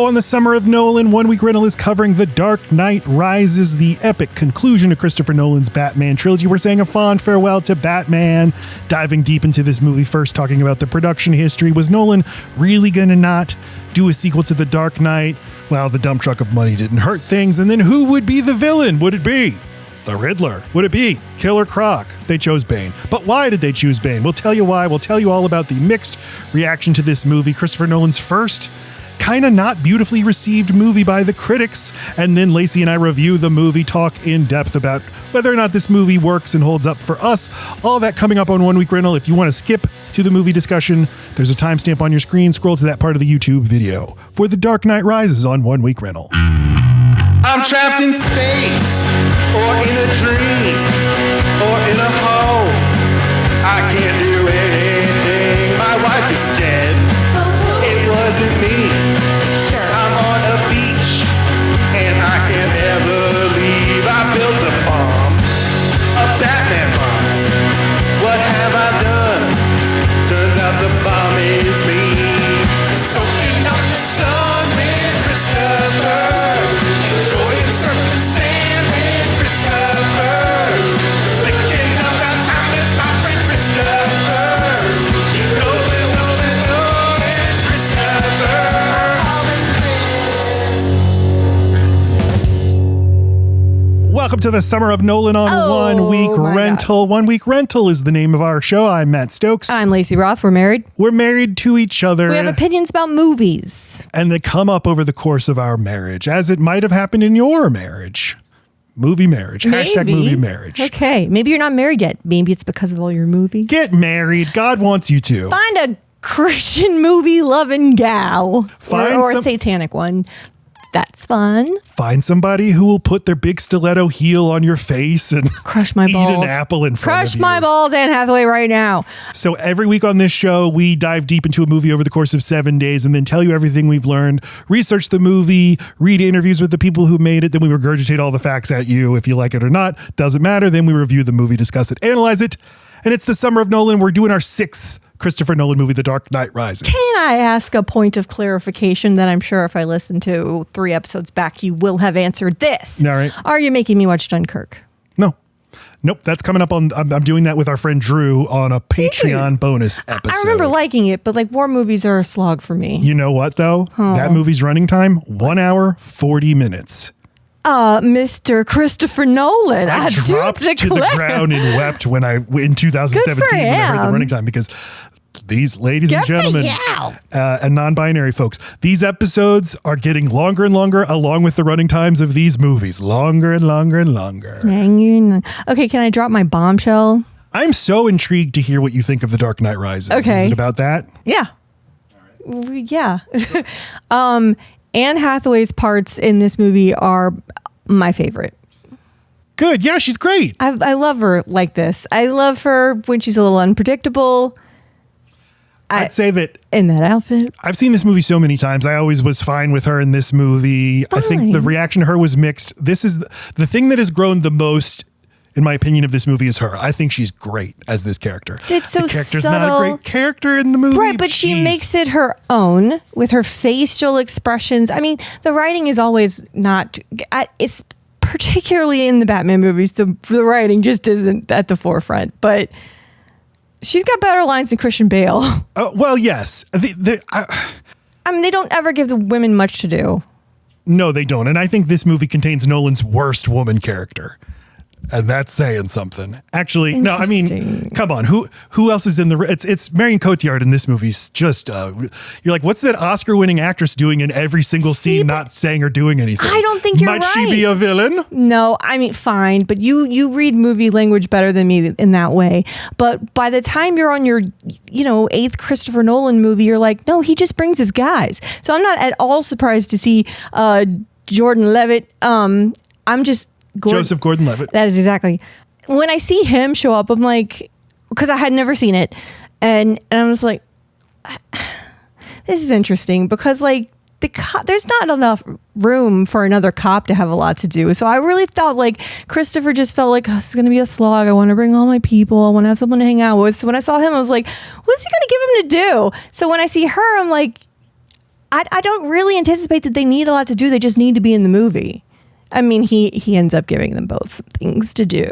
Hello on the Summer of Nolan. One Week Rental is covering The Dark Knight Rises, the epic conclusion to Christopher Nolan's Batman trilogy. We're saying a fond farewell to Batman, diving deep into this movie, first talking about the production history. Was Nolan really going to not do a sequel to The Dark Knight? Well, the dump truck of money didn't hurt things. And then who would be the villain? Would it be the Riddler? Would it be Killer Croc? They chose Bane. But why did they choose Bane? We'll tell you why. We'll tell you all about the mixed reaction to this movie, Christopher Nolan's first kind of not beautifully received movie by the critics. And then Laci and I review the movie, talk in depth about whether or not this movie works and holds up for us. All that coming up on One Week Rental. If you want to skip to the movie discussion, there's a timestamp on your screen. Scroll to that part of the YouTube video for The Dark Knight Rises on One Week Rental. I'm trapped in space, or in a dream, or in a hole. I can't do anything. My wife is dead. It wasn't me. I'm on a beach, and I can't ever leave. I built a bomb, a Batman bomb. What have I done? Turns out the bomb is me. Soaking up the sun with Christopher. Enjoying surfing sand with Christopher. Licking up our time with my friend Christopher. You know it, it's Christopher. Welcome to the Summer of Nolan on One Week Rental. One Week Rental is the name of our show. I'm Matt Stokes. I'm Laci Roth. We're married. We're married to each other. We have opinions about movies. And they come up over the course of our marriage, as it might have happened in your marriage. Movie marriage. Maybe. Hashtag movie marriage. Okay. Maybe you're not married yet. Maybe it's because of all your movies. Get married. God wants you to. Find a Christian movie loving gal. Or a satanic one. That's fun. Find somebody who will put their big stiletto heel on your face and crush my balls. Eat an apple in front of you. Crush my balls, Anne Hathaway, right now. So every week on this show, we dive deep into a movie over the course of 7 days and then tell you everything we've learned, research the movie, read interviews with the people who made it. Then we regurgitate all the facts at you. If you like it or not, doesn't matter. Then we review the movie, discuss it, analyze it. And it's the Summer of Nolan. We're doing our 6th Christopher Nolan movie, The Dark Knight Rises. Can I ask a point of clarification that I'm sure if I listen to 3 episodes back, you will have answered this? All right. Are you making me watch Dunkirk? No. Nope. That's coming up on, I'm doing that with our friend Drew on a Patreon bonus episode. I remember liking it, but like war movies are a slog for me. You know what though? That movie's running time, 1 hour, 40 minutes. Mr. Christopher Nolan. I dropped to the ground and wept when in 2017 when I heard the running time, because these ladies and gentlemen and non-binary folks, these episodes are getting longer and longer along with the running times of these movies. Longer and longer and longer. Okay, can I drop my bombshell? I'm so intrigued to hear what you think of The Dark Knight Rises. Okay. Is it about that? Yeah. All right. Yeah. Anne Hathaway's parts in this movie are my favorite. Good. Yeah, she's great. I love her like this. I love her when she's a little unpredictable. I'd say that in that outfit. I've seen this movie so many times. I always was fine with her in this movie. Fine. I think the reaction to her was mixed. This is the thing that has grown the most, in my opinion, of this movie is her. I think she's great as this character. It's so the character's subtle. Not a great character in the movie. Right, but she makes it her own with her facial expressions. I mean, the writing is always not... It's particularly in the Batman movies, the writing just isn't at the forefront. But she's got better lines than Christian Bale. Well, yes. I mean, they don't ever give the women much to do. No, they don't. And I think this movie contains Nolan's worst woman character. And that's saying something. Actually, no, I mean, come on. Who else is in the... It's Marion Cotillard in this movie. Just, you're like, what's that Oscar-winning actress doing in every single scene, not saying or doing anything? I don't think you're right. Might she be a villain? No, I mean, fine. But you read movie language better than me in that way. But by the time you're on your, 8th Christopher Nolan movie, you're like, no, he just brings his guys. So I'm not at all surprised to see Jordan Levitt. I'm just... Joseph Gordon-Levitt. That is exactly. When I see him show up, I'm like, because I had never seen it. And I was like, this is interesting because like there's not enough room for another cop to have a lot to do. So I really thought like Christopher just felt like, this is going to be a slog. I want to bring all my people. I want to have someone to hang out with. So when I saw him, I was like, what's he going to give him to do? So when I see her, I'm like, I don't really anticipate that they need a lot to do. They just need to be in the movie. I mean, he ends up giving them both some things to do.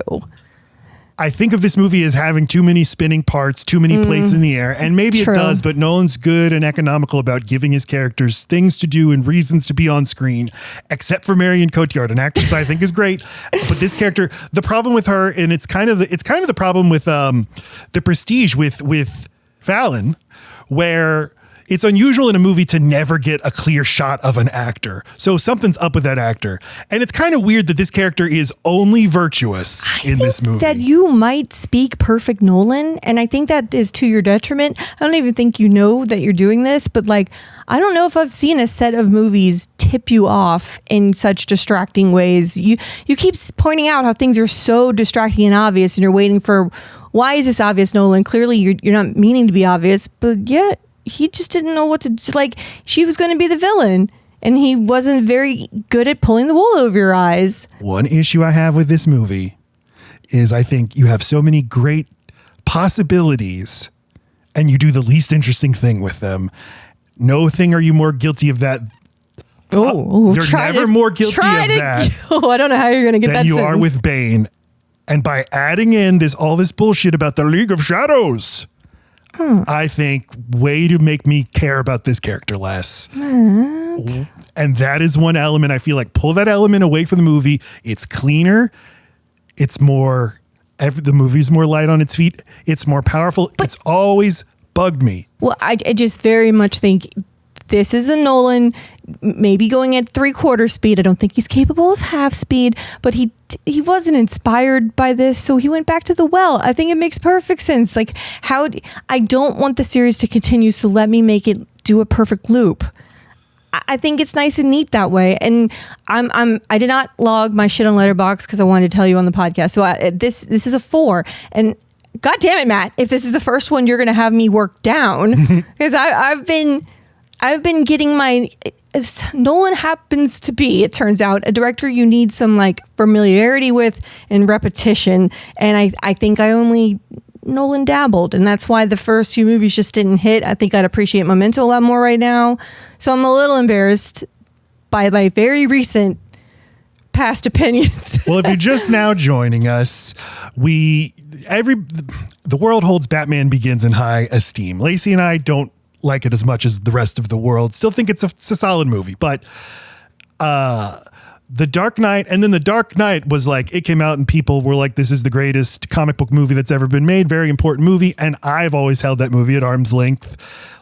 I think of this movie as having too many spinning parts, too many plates in the air, and maybe True. it does, but Nolan's good and economical about giving his characters things to do and reasons to be on screen, except for Marion Cotillard, an actress I think is great. But this character, the problem with her, and it's kind of the problem with The Prestige with Fallon, where it's unusual in a movie to never get a clear shot of an actor. So something's up with that actor. And it's kind of weird that this character is only virtuous in this movie. That you might speak perfect Nolan, and I think that is to your detriment. I don't even think you know that you're doing this, but like, I don't know if I've seen a set of movies tip you off in such distracting ways. You keep pointing out how things are so distracting and obvious, and you're waiting for, why is this obvious, Nolan? Clearly you're not meaning to be obvious, but yet he just didn't know what to do. Like, she was going to be the villain, and he wasn't very good at pulling the wool over your eyes. One issue I have with this movie is I think you have so many great possibilities, and you do the least interesting thing with them. No thing are you more guilty of that. You're never more guilty of that. I don't know how you're going to get than that you sentence. are with Bane. And by adding in all this bullshit about the League of Shadows, I think way to make me care about this character less. And that is one element I feel like, pull that element away from the movie. It's cleaner. It's more, the movie's more light on its feet. It's more powerful. It's always bugged me. Well, I just very much think this is a Nolan, maybe going at 3/4 speed. I don't think he's capable of half speed, but he wasn't inspired by this, so he went back to the well. I think it makes perfect sense. Like, I don't want the series to continue, so let me make it do a perfect loop. I think it's nice and neat that way. And I did not log my shit on Letterboxd because I wanted to tell you on the podcast. So this is a 4. And God damn it, Matt, if this is the first one, you're going to have me work down, because I've been getting my, Nolan happens to be, it turns out, a director you need some like familiarity with and repetition. And I think I only Nolan dabbled, and that's why the first few movies just didn't hit. I think I'd appreciate Memento a lot more right now. So I'm a little embarrassed by my very recent past opinions. Well, if you're just now joining us, the world holds Batman Begins in high esteem. Laci and I don't like it as much as the rest of the world. Still think it's a solid movie, but The Dark Knight, and then The Dark Knight was like, it came out and people were like, this is the greatest comic book movie that's ever been made. Very important movie. And I've always held that movie at arm's length.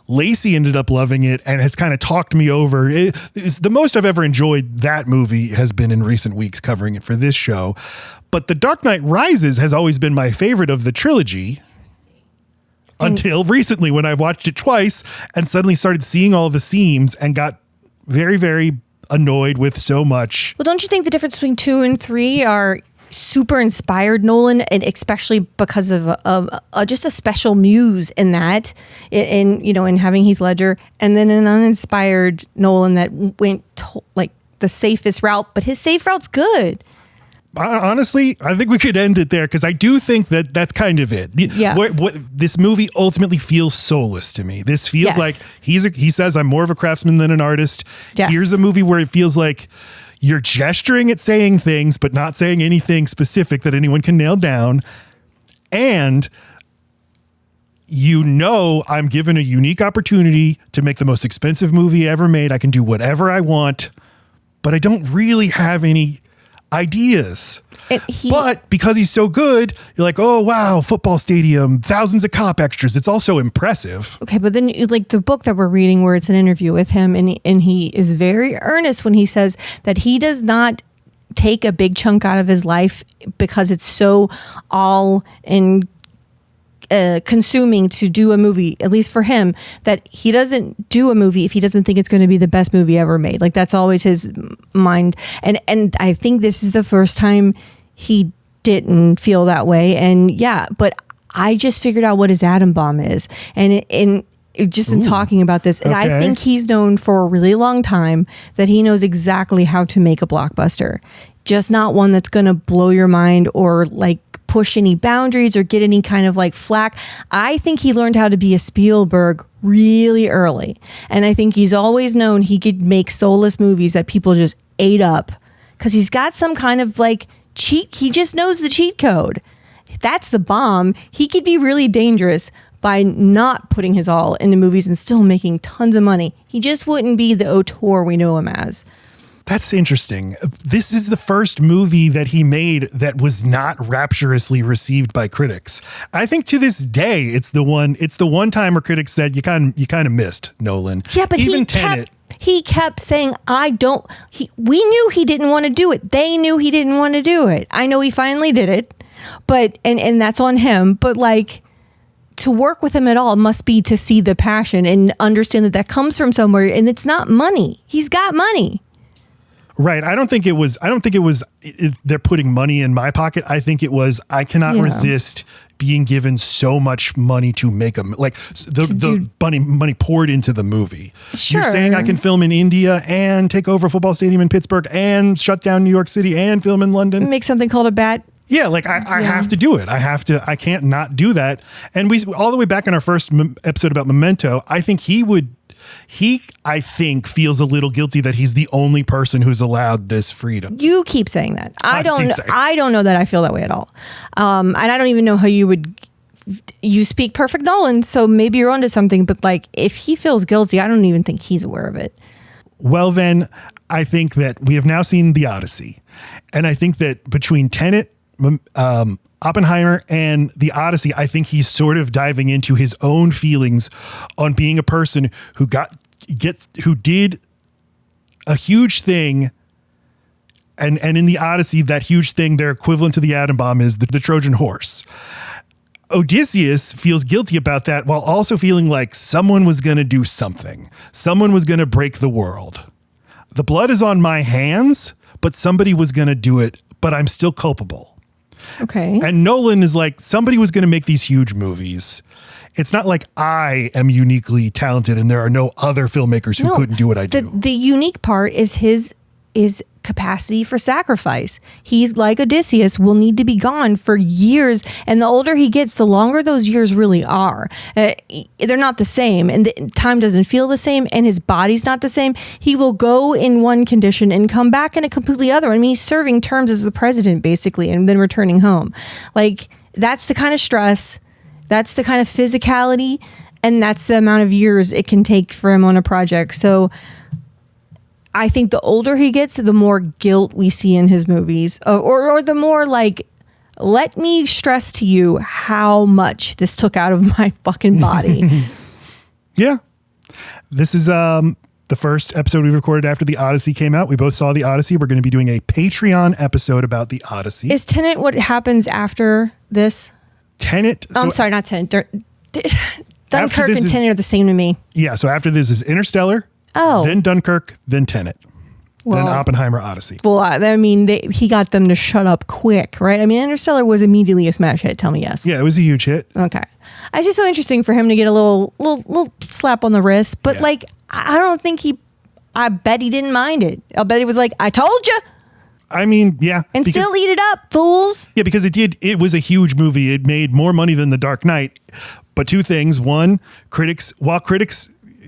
Laci ended up loving it and has kind of talked me over. It's the most I've ever enjoyed that movie has been in recent weeks covering it for this show. But The Dark Knight Rises has always been my favorite of the trilogy. Until recently, when I watched it twice and suddenly started seeing all the seams and got very, very annoyed with so much. Well, don't you think the difference between 2 and 3 are super inspired Nolan, and especially because of just a special muse in that, in having Heath Ledger, and then an uninspired Nolan that went like the safest route, but his safe route's good. Honestly, I think we could end it there, because I do think that that's kind of it. Yeah. What this movie ultimately feels soulless to me. This feels like he says, I'm more of a craftsman than an artist. Yes. Here's a movie where it feels like you're gesturing at saying things, but not saying anything specific that anyone can nail down. And I'm given a unique opportunity to make the most expensive movie ever made. I can do whatever I want, but I don't really have any ideas. But because he's so good, you're like, oh wow, football stadium, thousands of cop extras. It's also impressive. Okay, but then like the book that we're reading, where it's an interview with him, and he is very earnest when he says that he does not take a big chunk out of his life because it's so all in consuming to do a movie, at least for him, that he doesn't do a movie if he doesn't think it's going to be the best movie ever made. Like, that's always his mind. And I think this is the first time he didn't feel that way. And yeah, but I just figured out what his atom bomb is. And in talking about this, okay. I think he's known for a really long time that he knows exactly how to make a blockbuster. Just not one that's going to blow your mind or like push any boundaries or get any kind of like flack. I think he learned how to be a Spielberg really early. And I think he's always known he could make soulless movies that people just ate up because he's got some kind of like cheat. He just knows the cheat code. That's the bomb. He could be really dangerous by not putting his all into movies and still making tons of money. He just wouldn't be the auteur we know him as. That's interesting. This is the first movie that he made that was not rapturously received by critics. I think to this day, it's the one time where critics said you kind of missed Nolan. Yeah, but even he kept saying, we knew he didn't want to do it. They knew he didn't want to do it. I know he finally did it, but, and that's on him, but like, to work with him at all must be to see the passion and understand that comes from somewhere, and it's not money. He's got money. Right. I don't think it was they're putting money in my pocket. I think it was, I cannot resist being given so much money to make the money poured into the movie. Sure. You're saying I can film in India and take over a football stadium in Pittsburgh and shut down New York City and film in London. Make something called a bat. Yeah, like I have to do it. I can't not do that. And we all the way back in our first episode about Memento, I think I think feels a little guilty that he's the only person who's allowed this freedom. You keep saying that. I don't know that I feel that way at all. And I don't even know how you speak perfect Nolan, so maybe you're onto something, but like if he feels guilty, I don't even think he's aware of it. Well, then I think that we have now seen the Odyssey. And I think that between Tenet, Oppenheimer and the Odyssey, I think he's sort of diving into his own feelings on being a person who did a huge thing. And in the Odyssey, that huge thing, their equivalent to the atom bomb is the Trojan horse. Odysseus feels guilty about that while also feeling like someone was going to do something. Someone was going to break the world. The blood is on my hands, but somebody was going to do it, but I'm still culpable. Okay. And Nolan is like, somebody was going to make these huge movies. It's not like I am uniquely talented and there are no other filmmakers who couldn't do what I do. The unique part is his capacity for sacrifice. He's like Odysseus, will need to be gone for years. And the older he gets, the longer those years really are. They're not the same, and the time doesn't feel the same, and his body's not the same. He will go in one condition and come back in a completely other. I mean, he's serving terms as the president, basically, and then returning home. Like, that's the kind of stress, that's the kind of physicality, and that's the amount of years it can take for him on a project. So I think the older he gets, the more guilt we see in his movies, or the more like, let me stress to you how much this took out of my fucking body. Yeah. This is the first episode we recorded after the Odyssey came out. We both saw the Odyssey. We're going to be doing a Patreon episode about the Odyssey. Is Tenet what happens after this? Tenet. I'm sorry, not Tenet. Dunkirk and Tenet are the same to me. Yeah. So after this is Interstellar. Oh. Then Dunkirk, then Tenet, then Oppenheimer, Odyssey. Well, I mean, he got them to shut up quick, right? I mean, Interstellar was immediately a smash hit. Tell me yes. Yeah, it was a huge hit. Okay. It's just so interesting for him to get a little slap on the wrist. But like, I don't think I bet he didn't mind it. I'll bet he was like, I told you. I mean, yeah. And still eat it up, fools. Yeah, because it was a huge movie. It made more money than The Dark Knight. But two things. One,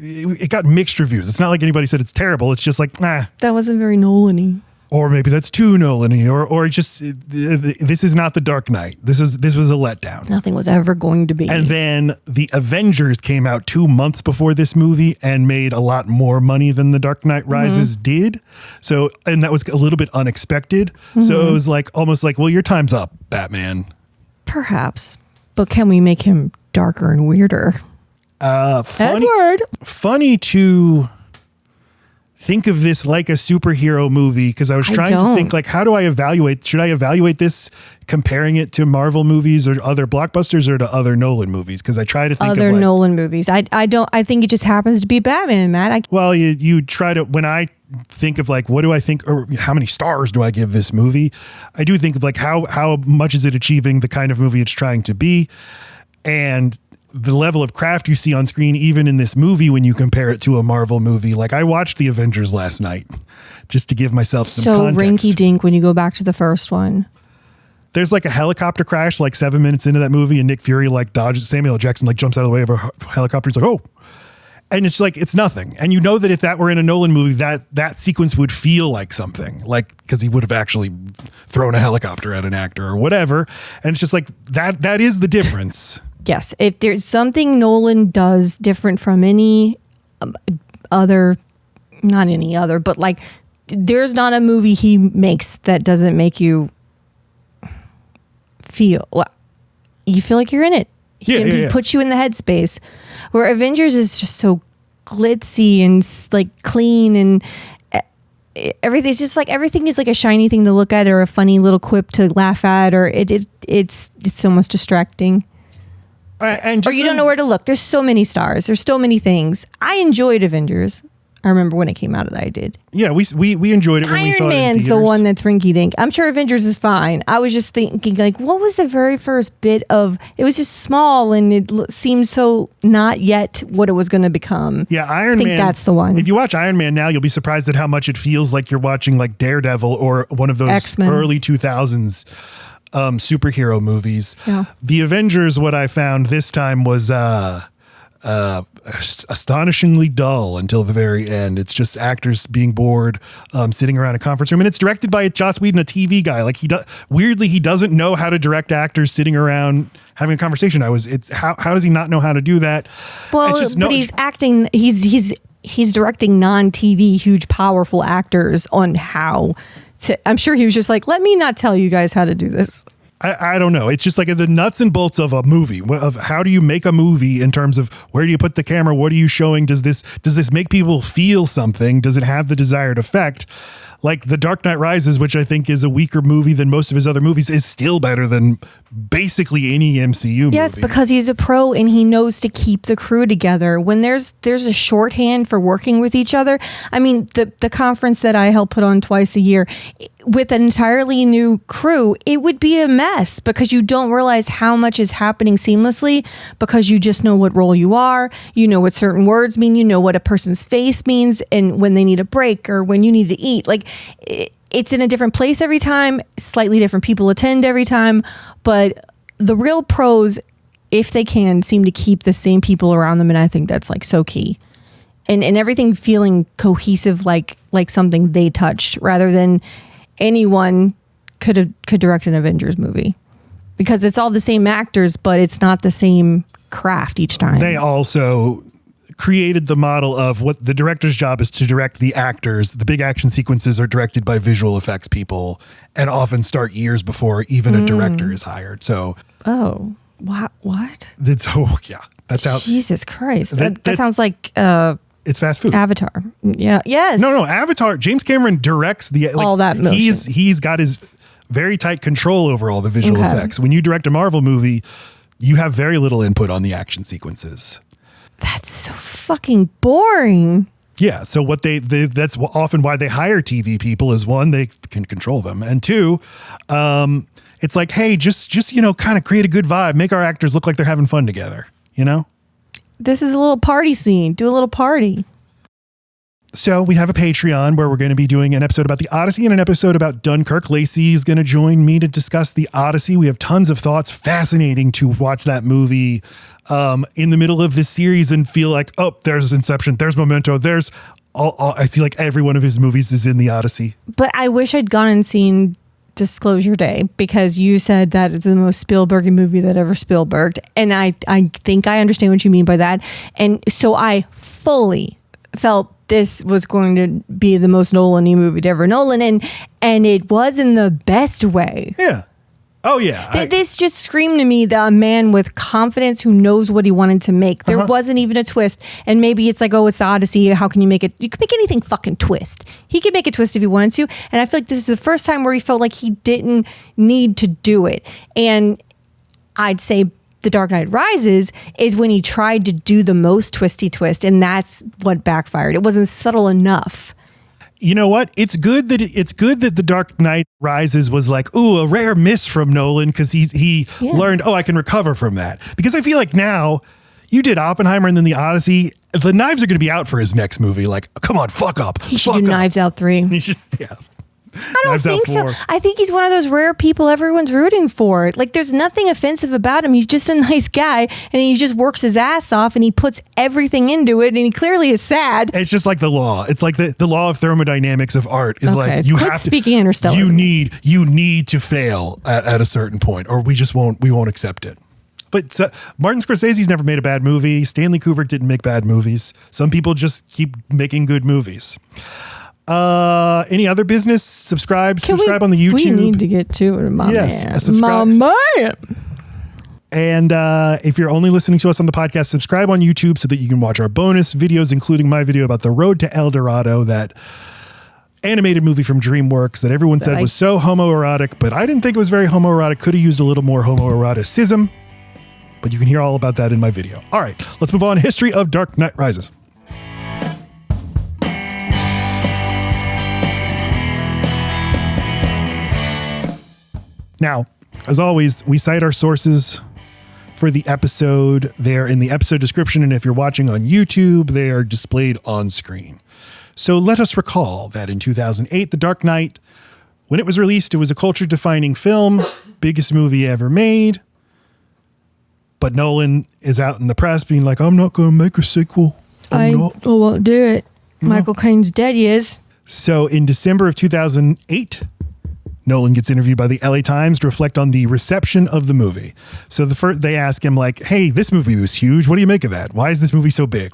it got mixed reviews. It's not like anybody said it's terrible. It's just like, nah. That wasn't very Nolan-y. Or maybe that's too Nolan-y. Or just, this is not The Dark Knight. This was a letdown. Nothing was ever going to be. And then the Avengers came out 2 months before this movie and made a lot more money than The Dark Knight Rises did. So, and that was a little bit unexpected. So it was like, almost like, well, your time's up, Batman. Perhaps. But can we make him darker and weirder? Funny to think of this like a superhero movie, because I was trying to think, like, how do I evaluate? Should I evaluate this comparing it to Marvel movies or other blockbusters or to other Nolan movies? Because I try to think other of Nolan movies. I think it just happens to be Batman, Matt. Well, you try to, when I think of like, what do I think, or how many stars do I give this movie? I do think of like, how much is it achieving the kind of movie it's trying to be? And the level of craft you see on screen, even in this movie, when you compare it to a Marvel movie. Like, I watched the Avengers last night just to give myself some context. So rinky dink when you go back to the first one. there's like a helicopter crash like 7 minutes into that movie, and Nick Fury like dodges, Samuel L. Jackson like jumps out of the way of a helicopter. He's like, oh. And it's like, it's nothing. And you know that if that were in a Nolan movie, that sequence would feel like something, like, because he would have actually thrown a helicopter at an actor or whatever. And it's just like, that is the difference. Yes. If there's something Nolan does different from any other, not any other, but like, there's not a movie he makes that doesn't make you feel like you're in it. He puts you in the headspace. Where Avengers is just so glitzy and like clean, and everything's just like, everything is like a shiny thing to look at or a funny little quip to laugh at, or it's so much distracting. And or you don't know where to look. There's so many stars. There's so many things. I enjoyed Avengers. I remember when it came out that I did. Yeah, we enjoyed it when we saw it in Iron Man's the one that's rinky dink. I'm sure Avengers is fine. I was just thinking, like, what was the very first bit of? It was just small, and it seemed so not yet what it was going to become. Yeah, Iron Man. I think that's the one. If you watch Iron Man now, you'll be surprised at how much it feels like you're watching like Daredevil or one of those X-Men. Early 2000s superhero movies. Yeah. The Avengers, what I found this time was astonishingly dull until the very end. It's just actors being bored, sitting around a conference room, and it's directed by Joss Whedon, a TV guy. Like he doesn't know how to direct actors sitting around having a conversation. How does he not know how to do that? Well, but he's acting. He's directing non-TV, huge, powerful actors on how to. I'm sure he was just like, let me not tell you guys how to do this. I don't know. It's just like the nuts and bolts of a movie, of how do you make a movie in terms of where do you put the camera? What are you showing? Does this make people feel something? Does it have the desired effect? Like The Dark Knight Rises, which I think is a weaker movie than most of his other movies, is still better than basically any MCU movie. Yes, because he's a pro and he knows to keep the crew together. When there's a shorthand for working with each other. I mean, the conference that I help put on twice a year with an entirely new crew, it would be a mess because you don't realize how much is happening seamlessly because you just know what role you are. You know what certain words mean. You know what a person's face means and when they need a break or when you need to eat. Like, it's in a different place every time. Slightly different people attend every time. But the real pros, if they can, seem to keep the same people around them. And I think that's like so key. And everything feeling cohesive, like something they touched rather than anyone could direct an Avengers movie, because it's all the same actors, but it's not the same craft each time. They also created the model of what the director's job is to direct the actors. The big action sequences are directed by visual effects people and often start years before even a director is hired. So, what? That's that's how. Jesus Christ, that sounds like it's fast food. Avatar. Yeah. Yes. No. Avatar. James Cameron directs all that motion. He's got his very tight control over all the visual effects. When you direct a Marvel movie, you have very little input on the action sequences. That's so fucking boring. Yeah. So what that's often why they hire TV people is, one, they can control them, and two, it's like, hey, just kind of create a good vibe, make our actors look like they're having fun together. This is a little party scene. Do a little party. So we have a Patreon where we're going to be doing an episode about the Odyssey and an episode about Dunkirk. Laci is going to join me to discuss the Odyssey. We have tons of thoughts. Fascinating to watch that movie in the middle of this series and feel like, oh, there's Inception, there's Memento, there's all I see like every one of his movies is in the Odyssey. But I wish I'd gone and seen Disclosure Day, because you said that it's the most Spielbergy movie that ever Spielberged. And I think I understand what you mean by that. And so I fully felt this was going to be the most Nolan-y movie to ever Nolan. And it was in the best way. Yeah. Oh, yeah. This just screamed to me that a man with confidence who knows what he wanted to make. There wasn't even a twist. And maybe it's like, oh, it's the Odyssey. How can you make it? You can make anything fucking twist. He could make a twist if he wanted to. And I feel like this is the first time where he felt like he didn't need to do it. And I'd say The Dark Knight Rises is when he tried to do the most twisty twist. And that's what backfired. It wasn't subtle enough. You know what? It's good that The Dark Knight Rises was like, ooh, a rare miss from Nolan, because he learned, I can recover from that. Because I feel like now you did Oppenheimer and then the Odyssey. The knives are going to be out for his next movie. Like, come on, fuck up. He should do Knives Out 3. He should, yes. I don't think so. I think he's one of those rare people everyone's rooting for. Like, there's nothing offensive about him. He's just a nice guy, and he just works his ass off, and he puts everything into it, and he clearly is sad. It's just like the law. It's like the law of thermodynamics of art is like you Quit have speaking Interstellar. You need to fail at a certain point, or we won't accept it. But Martin Scorsese's never made a bad movie. Stanley Kubrick didn't make bad movies. Some people just keep making good movies. Any other business? Subscribe on the YouTube. We need to get to it, my man. Subscribe. My man. And if you're only listening to us on the podcast, subscribe on YouTube so that you can watch our bonus videos, including my video about The Road to El Dorado, that animated movie from DreamWorks that everyone said was so homoerotic, but I didn't think it was very homoerotic. Could have used a little more homoeroticism, but you can hear all about that in my video. All right, let's move on. History of Dark Knight Rises. Now, as always, we cite our sources for the episode. They're in the episode description, and if you're watching on YouTube, they are displayed on screen. So let us recall that in 2008, The Dark Knight, when it was released, it was a culture-defining film, biggest movie ever made. But Nolan is out in the press being like, I'm not going to make a sequel. I won't do it. Michael Caine's dead, he is. So in December of 2008, Nolan gets interviewed by the LA Times to reflect on the reception of the movie. So they ask him like, hey, this movie was huge. What do you make of that? Why is this movie so big?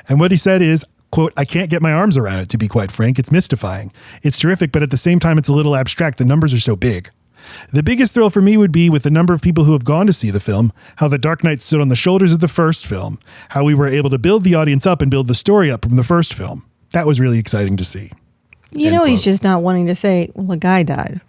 And what he said is, quote, I can't get my arms around it, to be quite frank. It's mystifying. It's terrific, but at the same time, it's a little abstract. The numbers are so big. The biggest thrill for me would be with the number of people who have gone to see the film, how The Dark Knight stood on the shoulders of the first film, how we were able to build the audience up and build the story up from the first film. That was really exciting to see. He's just not wanting to say, well, a guy died.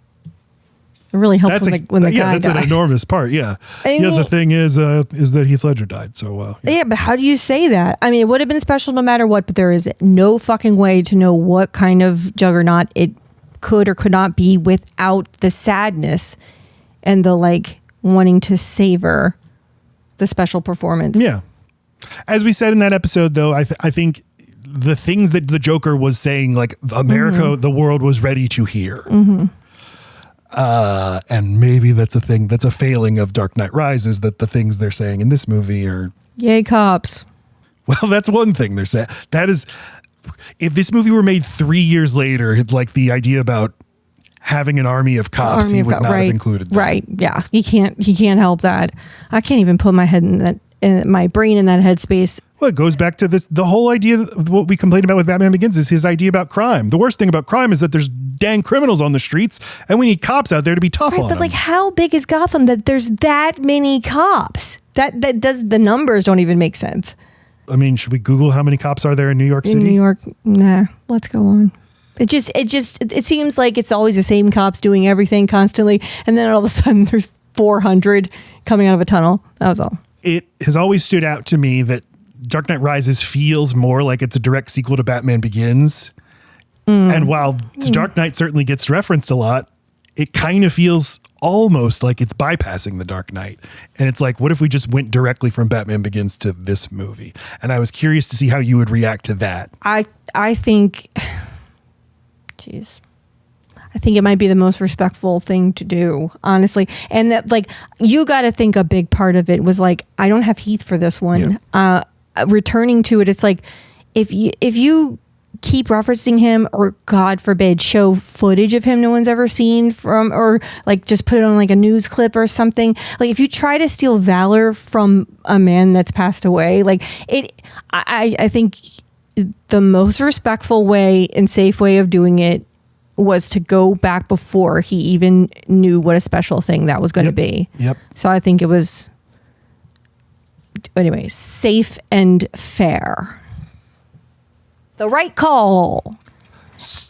It really helped when the guy died. That's an enormous part, yeah. The thing is that Heath Ledger died, so... Yeah, but how do you say that? I mean, it would have been special no matter what, but there is no fucking way to know what kind of juggernaut it could or could not be without the sadness and the wanting to savor the special performance. Yeah. As we said in that episode, though, I think the things that the Joker was saying, like America, the world was ready to hear. Mm-hmm. And maybe that's a failing of Dark Knight Rises, that the things they're saying in this movie are... Yay, cops. Well, that's one thing they're saying. That is... If this movie were made 3 years later, like the idea about having an army of cops, he would not have included that. Right. Yeah. He can't help that. I can't even put my head in my brain in that headspace. Well, it goes back to this. The whole idea of what we complained about with Batman Begins is his idea about crime. The worst thing about crime is that there's dang criminals on the streets, and we need cops out there to be tough on them. But how big is Gotham that there's that many cops? That does, the numbers don't even make sense. I mean, should we Google how many cops are there in New York City? In New York, nah. Let's go on. It seems like it's always the same cops doing everything constantly, and then all of a sudden there's 400 coming out of a tunnel. That was all. It has always stood out to me that Dark Knight Rises feels more like it's a direct sequel to Batman Begins. And while Dark Knight certainly gets referenced a lot, it kind of feels almost like it's bypassing the Dark Knight. And it's like, what if we just went directly from Batman Begins to this movie? And I was curious to see how you would react to that. I think, I think it might be the most respectful thing to do, honestly. And that, you got to think a big part of it was I don't have Heath for this one. Yeah. Returning to it, it's like, if you keep referencing him, or God forbid, show footage of him no one's ever seen from, or just put it on a news clip or something. If you try to steal valor from a man that's passed away, I think the most respectful way and safe way of doing it was to go back before he even knew what a special thing that was going to be. Yep. So I think it was, anyway, safe and fair. The right call.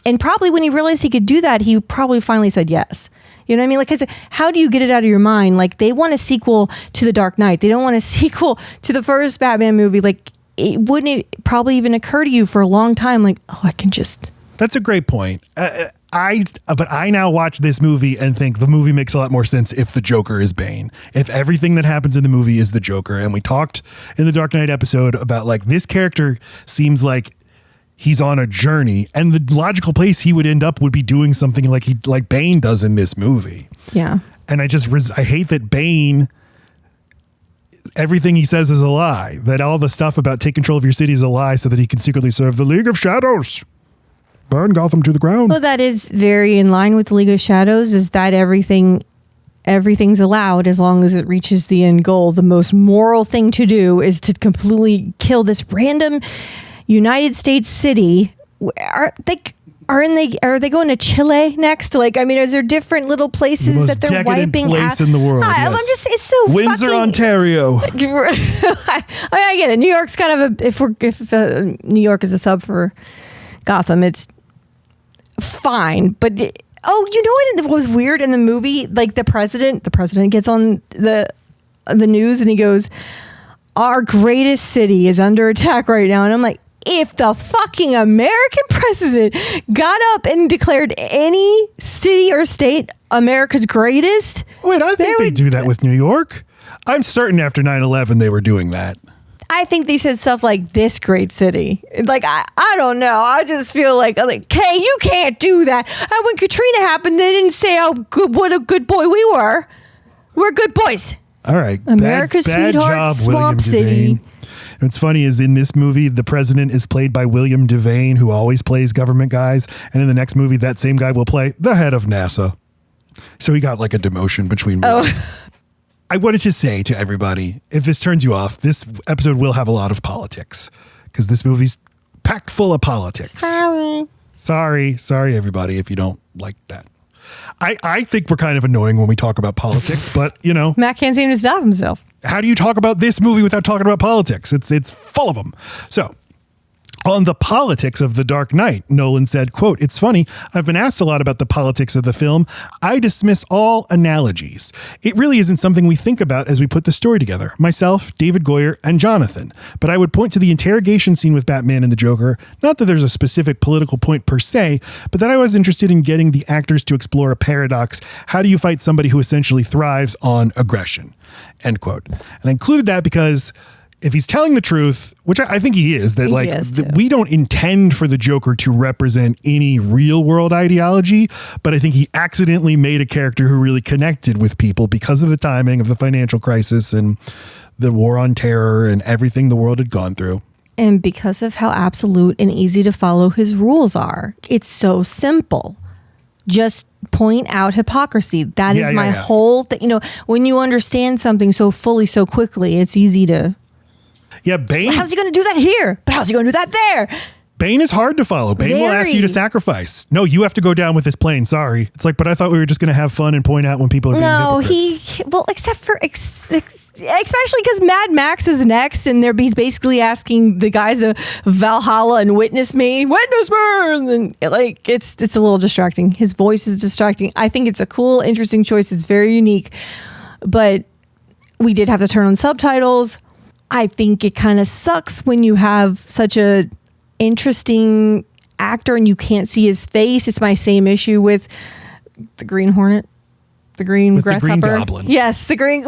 And probably when he realized he could do that, he probably finally said yes. You know what I mean? Because how do you get it out of your mind? They want a sequel to The Dark Knight. They don't want a sequel to the first Batman movie. It wouldn't probably even occur to you for a long time. I can just... That's a great point. But I now watch this movie and think the movie makes a lot more sense if the Joker is Bane. If everything that happens in the movie is the Joker. And we talked in the Dark Knight episode about this character seems like he's on a journey, and the logical place he would end up would be doing something like Bane does in this movie. Yeah. And I hate that Bane, everything he says is a lie, that all the stuff about take control of your city is a lie so that he can secretly serve the League of Shadows. Burn Gotham to the ground. Well, that is very in line with the League of Shadows, is that everything's allowed as long as it reaches the end goal. The most moral thing to do is to completely kill this random United States city. Are they going to Chile next? Is there different little places that they're wiping place out? in the world? Yes. It's so Windsor, fucking, Ontario. I get it. New York's kind of if New York is a sub for Gotham, it's fine. But you know what was weird in the movie? Like the president gets on the news and he goes, "Our greatest city is under attack right now," and I'm like, if the fucking American president got up and declared any city or state America's greatest. Wait, I think they do that with New York. I'm certain after 9/11 they were doing that. I think they said stuff like this great city. Like, I don't know. I just feel like, hey, you can't do that. And when Katrina happened, they didn't say what a good boy we were. We're good boys. All right. America's bad sweetheart, job, swamp William city. Devane. What's funny is in this movie, the president is played by William Devane, who always plays government guys. And in the next movie, that same guy will play the head of NASA. So he got like a demotion between movies. I wanted to say to everybody, if this turns you off, this episode will have a lot of politics because this movie's packed full of politics. Sorry, everybody, if you don't like that. I think we're kind of annoying when we talk about politics, but you know. Matt can't seem to stop himself. How do you talk about this movie without talking about politics? It's full of them. So, on the politics of The Dark Knight, Nolan said, quote, "It's funny, I've been asked a lot about the politics of the film. I dismiss all analogies. It really isn't something we think about as we put the story together. Myself, David Goyer, and Jonathan. But I would point to the interrogation scene with Batman and the Joker. Not that there's a specific political point per se, but that I was interested in getting the actors to explore a paradox. How do you fight somebody who essentially thrives on aggression?" End quote. And I included that because if he's telling the truth, which I think he is, that we don't intend for the Joker to represent any real world ideology, but I think he accidentally made a character who really connected with people because of the timing of the financial crisis and the war on terror and everything the world had gone through. And because of how absolute and easy to follow his rules are, it's so simple. Just point out hypocrisy. That is my whole thing. You know, when you understand something so fully, so quickly, it's easy to... Yeah, Bane. How's he going to do that here? But how's he going to do that there? Bane is hard to follow. Bane will ask you to sacrifice. No, you have to go down with this plane. Sorry. It's like, but I thought we were just going to have fun and point out when people are being hypocrites. Except for especially because Mad Max is next, and he's basically asking the guys to Valhalla and witness me, and like it's a little distracting. His voice is distracting. I think it's a cool, interesting choice. It's very unique, but we did have to turn on subtitles. I think it kind of sucks when you have such a interesting actor and you can't see his face. It's my same issue with the Green Hornet, the Green Grasshopper. The Green Goblin. Yes, the Green.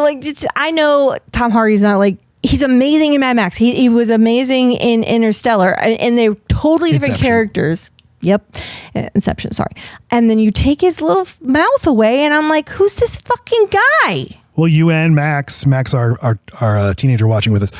I know Tom Hardy's not like, he's amazing in Mad Max. He was amazing in Interstellar, and they're totally different characters. Yep. Inception, sorry. And then you take his little mouth away and I'm like, who's this fucking guy? Well, you and Max, our teenager watching with us,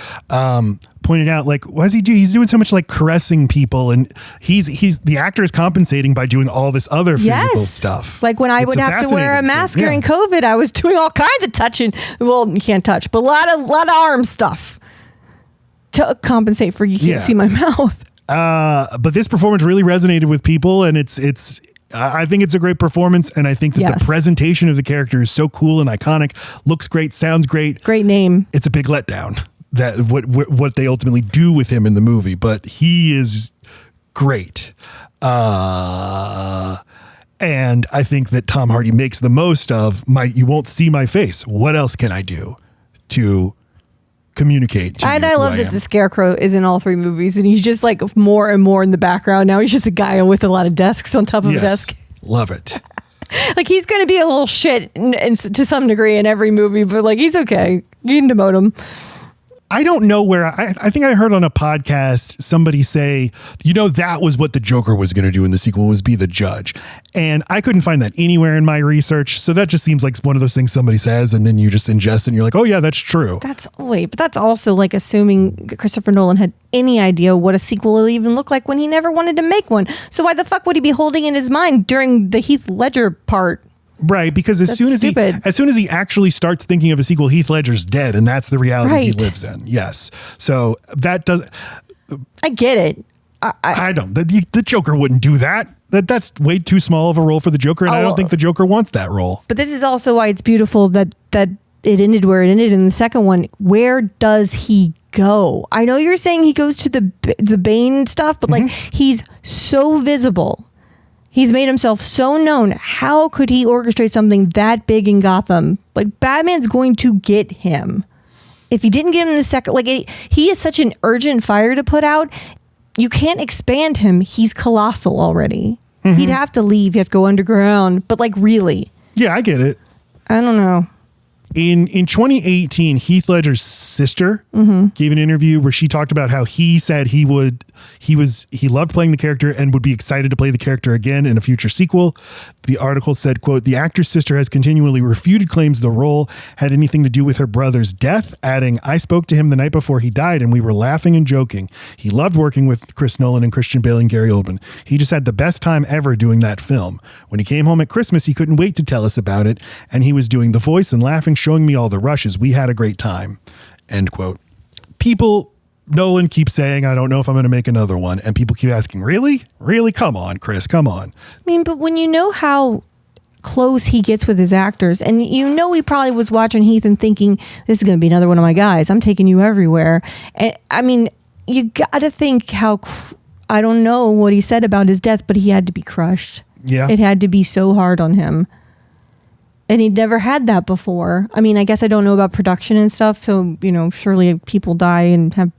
pointed out, like, what does he do? He's doing so much like caressing people, and he's the actor is compensating by doing all this other physical stuff. Like when I would have to wear a mask during COVID, I was doing all kinds of touching. Well, you can't touch, but a lot of arm stuff to compensate for you can't see my mouth. But this performance really resonated with people, and I think it's a great performance, and I think that the presentation of the character is so cool and iconic, looks great, sounds great. Great name. It's a big letdown that what they ultimately do with him in the movie, but he is great. And I think that Tom Hardy makes the most of you won't see my face. What else can I do to communicate to and I love that the Scarecrow is in all three movies, and he's just like more and more in the background. Now he's just a guy with a lot of desks on top of a desk. Love it. Like he's going to be a little shit to some degree in every movie, but like he's okay. You can demote him. I don't know where I think I heard on a podcast somebody say, that was what the Joker was going to do in the sequel, was be the judge. And I couldn't find that anywhere in my research. So that just seems like one of those things somebody says and then you just ingest it and you're like, oh yeah, that's true. But that's also like assuming Christopher Nolan had any idea what a sequel would even look like when he never wanted to make one. So why the fuck would he be holding in his mind during the Heath Ledger part? Right, because as soon as he actually starts thinking of a sequel, Heath Ledger's dead, and that's the reality he lives in. Yes, so that does. I get it. I don't. The Joker wouldn't do that. That's way too small of a role for the Joker, and I don't think the Joker wants that role. But this is also why it's beautiful that it ended where it ended in the second one. Where does he go? I know you're saying he goes to the Bane stuff, but like he's so visible. He's made himself so known. How could he orchestrate something that big in Gotham? Like, Batman's going to get him. If he didn't get him in the second, he is such an urgent fire to put out. You can't expand him. He's colossal already. He'd have to leave. He'd have to go underground. But really. Yeah, I get it. I don't know. In 2018, Heath Ledger's sister gave an interview where she talked about how he said he loved playing the character and would be excited to play the character again in a future sequel. The article said, quote, "The actor's sister has continually refuted claims the role had anything to do with her brother's death, adding, 'I spoke to him the night before he died and we were laughing and joking. He loved working with Chris Nolan and Christian Bale and Gary Oldman. He just had the best time ever doing that film. When he came home at Christmas, he couldn't wait to tell us about it, and he was doing the voice and laughing, showing me all the rushes. We had a great time.'" End quote. Nolan keeps saying, "I don't know if I'm going to make another one." And people keep asking, really? Really? Come on, Chris, come on. But when you know how close he gets with his actors, and he probably was watching Heath and thinking, this is going to be another one of my guys. I'm taking you everywhere. And you got to think how, I don't know what he said about his death, but he had to be crushed. Yeah. It had to be so hard on him. And he'd never had that before. I guess I don't know about production and stuff. So, surely people die and have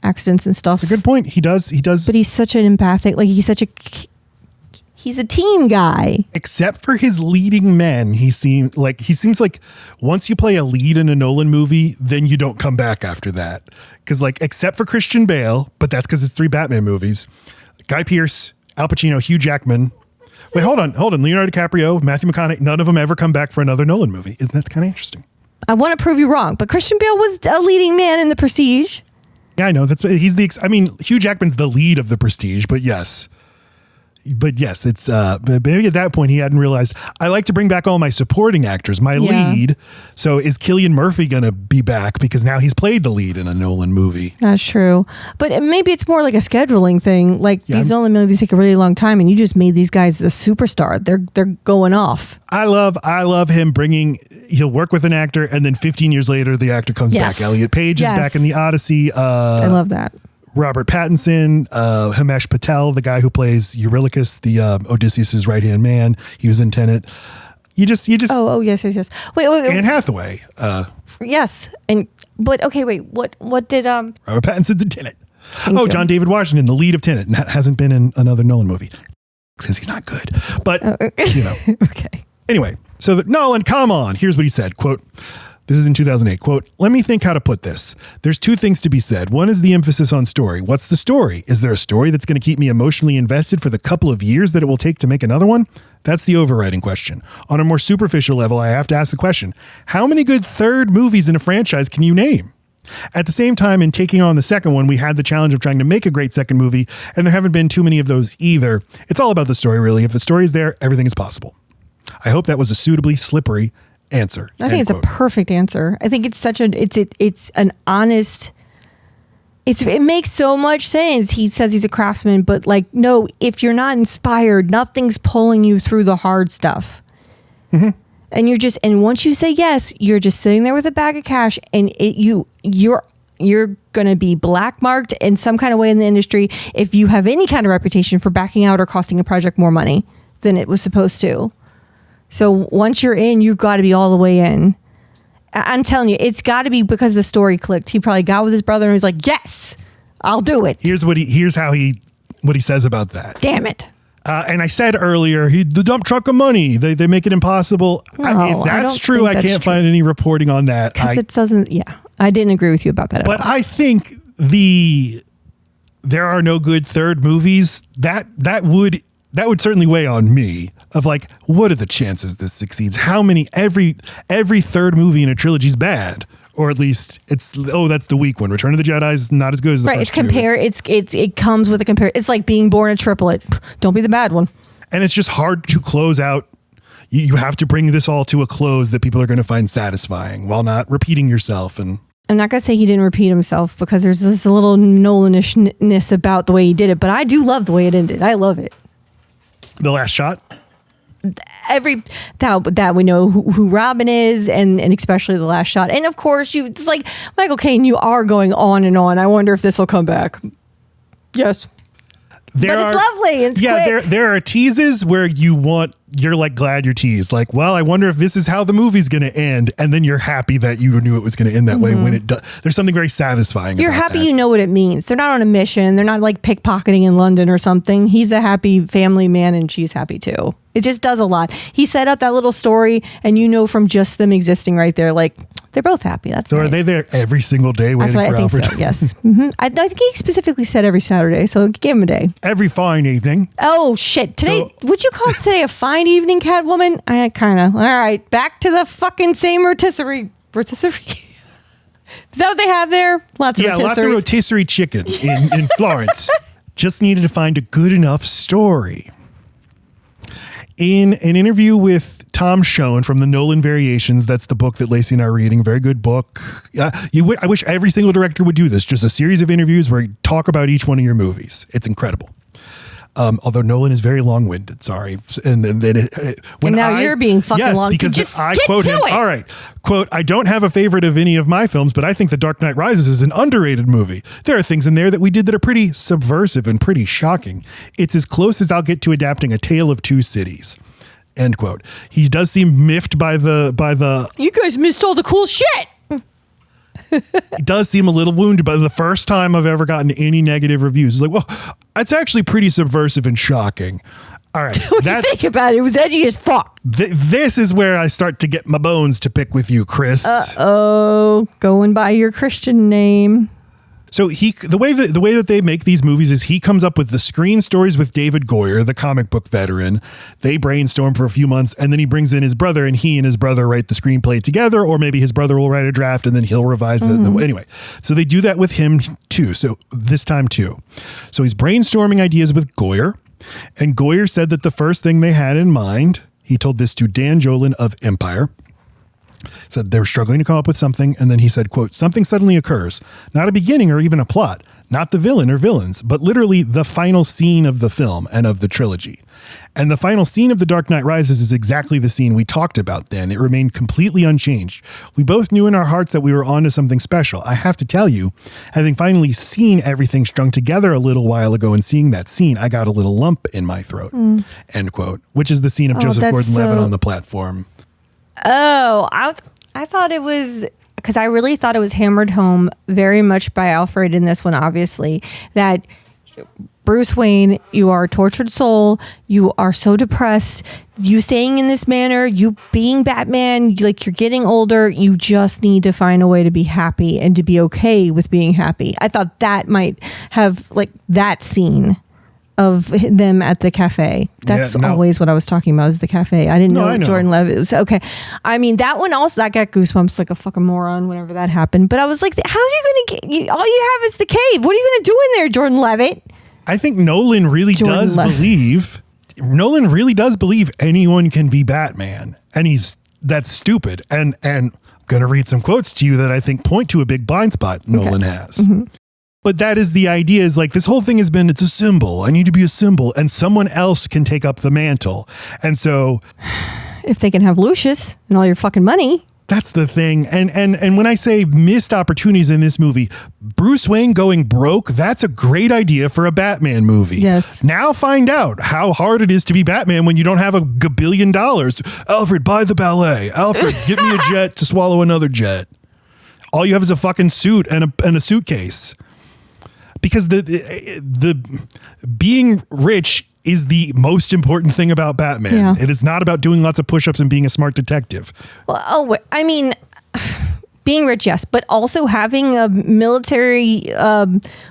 accidents and stuff. That's a good point. He does. But he's such an empathic, he's a team guy. Except for his leading men, he seems like once you play a lead in a Nolan movie, then you don't come back after that. Because except for Christian Bale, but that's because it's 3 Batman movies. Guy Pearce, Al Pacino, Hugh Jackman. Wait, hold on. Leonardo DiCaprio, Matthew McConaughey, none of them ever come back for another Nolan movie. That's kind of interesting. I want to prove you wrong, but Christian Bale was a leading man in The Prestige. Yeah, I know. Hugh Jackman's the lead of The Prestige, but yes. It's maybe at that point he hadn't realized, I like to bring back all my supporting actors, my lead. So is Cillian Murphy going to be back because now he's played the lead in a Nolan movie? That's true. But maybe it's more like a scheduling thing. These Nolan movies take a really long time and you just made these guys a superstar. They're going off. I love him he'll work with an actor and then 15 years later the actor comes back. Elliot Page is back in the Odyssey. I love that. Robert Pattinson, Himesh Patel, the guy who plays Eurylochus, the Odysseus's right-hand man. He was in Tenet. You just. Oh, yes. Wait. Anne Hathaway. Yes. What did Robert Pattinson's in Tenet. John David Washington, the lead of Tenet, and that hasn't been in another Nolan movie because he's not good. But, Okay. Anyway, so Nolan, come on. Here's what he said, quote, this is in 2008, quote, "Let me think how to put this. There's 2 things to be said. One is the emphasis on story. What's the story? Is there a story that's going to keep me emotionally invested for the couple of years that it will take to make another one? That's the overriding question. On a more superficial level, I have to ask the question, how many good third movies in a franchise can you name? At the same time, in taking on the second one, we had the challenge of trying to make a great second movie, and there haven't been too many of those either. It's all about the story, really. If the story is there, everything is possible. I hope that was a suitably slippery answer." I think it's a perfect answer. I think it's it's an honest, it makes so much sense. He says he's a craftsman, but no, if you're not inspired, nothing's pulling you through the hard stuff. And and once you say yes, you're just sitting there with a bag of cash and you're going to be black marked in some kind of way in the industry if you have any kind of reputation for backing out or costing a project more money than it was supposed to. So once you're in, you've got to be all the way in. I'm telling you, it's got to be because the story clicked. He probably got with his brother and was like, "Yes, I'll do it." Here's what he says about that. Damn it. And I said earlier, the dump truck of money. They make it impossible. No, if that's true, I can't find any reporting on that. Because it doesn't. Yeah, I didn't agree with you about that at all. But I think there are no good third movies. That would certainly weigh on me of like, what are the chances this succeeds? How many, every third movie in a trilogy is bad. Or at least that's the weak one. Return of the Jedi is not as good as the first two. It comes with a compare. It's like being born a triplet. Don't be the bad one. And it's just hard to close out. You have to bring this all to a close that people are going to find satisfying while not repeating yourself. And I'm not going to say he didn't repeat himself because there's this little Nolanishness about the way he did it, but I do love the way it ended. I love it. The last shot? That we know who Robin is and especially the last shot. And of course, it's like, Michael Caine, you are going on and on. I wonder if this will come back. Yes. But it's lovely. It's quick. There are teases where you're like glad you're teased. Like, well, I wonder if this is how the movie's going to end. And then you're happy that you knew it was going to end that way when it does. There's something very satisfying. You're happy you know what it means. They're not on a mission. They're not like pickpocketing in London or something. He's a happy family man and she's happy too. It just does a lot. He set up that little story and you know from just them existing right there, like they're both happy. That's so nice. Are they there every single day waiting for Alfred? So, yes. Mm-hmm. I think he specifically said every Saturday, so give him a day. Every fine evening. Oh, shit. Today, would you call today a fine evening, Catwoman? I kind of. All right, back to the fucking same rotisserie. Rotisserie? Is that what they have there? Lots of rotisseries. Lots of rotisserie chicken in Florence. Just needed to find a good enough story. In an interview with Tom Schoen from the Nolan Variations, that's the book that Laci and I are reading, very good book. I wish every single director would do this, just a series of interviews where you talk about each one of your movies. It's incredible. Although Nolan is very long-winded, sorry. And then you're being fucking long. Because just I get quote to him. it. All right, quote, I don't have a favorite of any of my films, but I think The Dark Knight Rises is an underrated movie. There are things in there that we did that are pretty subversive and pretty shocking. It's as close as I'll get to adapting A Tale of Two Cities. End quote. He does seem miffed by the. You guys missed all the cool shit. It does seem a little wounded by the first time I've ever gotten any negative reviews. It's like, well, it's actually pretty subversive and shocking. All right. What do you think about it? It was edgy as fuck. This is where I start to get my bones to pick with you, Chris. Uh-oh. Going by your Christian name. So the way that they make these movies is he comes up with the screen stories with David Goyer, the comic book veteran. They brainstorm for a few months and then he brings in his brother and he and his brother write the screenplay together, or maybe his brother will write a draft and then he'll revise it. Anyway, so they do that with him too. So this time too. So he's brainstorming ideas with Goyer, and Goyer said that the first thing they had in mind, he told this to Dan Jolin of Empire, said they were struggling to come up with something, and then he said, quote, something suddenly occurs, not a beginning or even a plot, not the villain or villains, but literally the final scene of the film and of the trilogy. And the final scene of The Dark Knight Rises is exactly the scene we talked about then. It remained completely unchanged. We both knew in our hearts that we were onto something special. I have to tell you, having finally seen everything strung together a little while ago and seeing that scene, I got a little lump in my throat, end quote, which is the scene of Joseph Gordon-Levitt on the platform. Oh, I thought it was, because I really thought it was hammered home very much by Alfred in this one, obviously, that Bruce Wayne, you are a tortured soul. You are so depressed. You staying in this manor, you being Batman, like you're getting older. You just need to find a way to be happy and to be okay with being happy. I thought that might have like that scene of them at the cafe. That's always what I was talking about, is the cafe. I didn't know Jordan Levitt was okay. I mean, that one also, that got goosebumps like a fucking moron whenever that happened. But I was like, how are you going to get, all you have is the cave. What are you going to do in there, Jordan Levitt? I think Nolan really does believe anyone can be Batman. And that's stupid. And I'm going to read some quotes to you that I think point to a big blind spot Nolan has. Mm-hmm. But that is the idea, is like this whole thing has been, it's a symbol. I need to be a symbol, and someone else can take up the mantle. And so if they can have Lucius and all your fucking money. That's the thing. And when I say missed opportunities in this movie, Bruce Wayne going broke, that's a great idea for a Batman movie. Yes. Now find out how hard it is to be Batman when you don't have $1 billion. Alfred, buy the ballet. Alfred, give me a jet to swallow another jet. All you have is a fucking suit and a suitcase. Because the being rich is the most important thing about Batman. Yeah. It is not about doing lots of push-ups and being a smart detective. Well, I mean, being rich, yes, but also having a military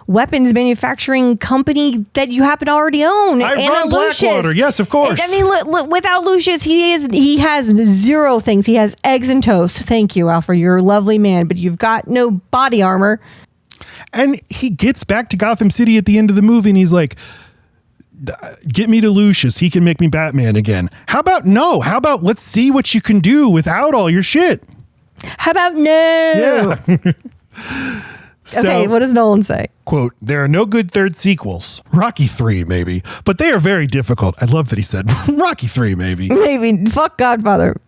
weapons manufacturing company that you happen to already own. I run Blackwater. Yes, of course. I mean, look, without Lucius, he has zero things. He has eggs and toast. Thank you, Alfred. You're a lovely man, but you've got no body armor. And he gets back to Gotham City at the end of the movie and he's like, get me to Lucius. He can make me Batman again. How about no? How about let's see what you can do without all your shit? How about no? Yeah. Okay, what does Nolan say? Quote, there are no good third sequels. Rocky 3, maybe. But they are very difficult. I love that he said Rocky 3, maybe. Maybe. Fuck Godfather.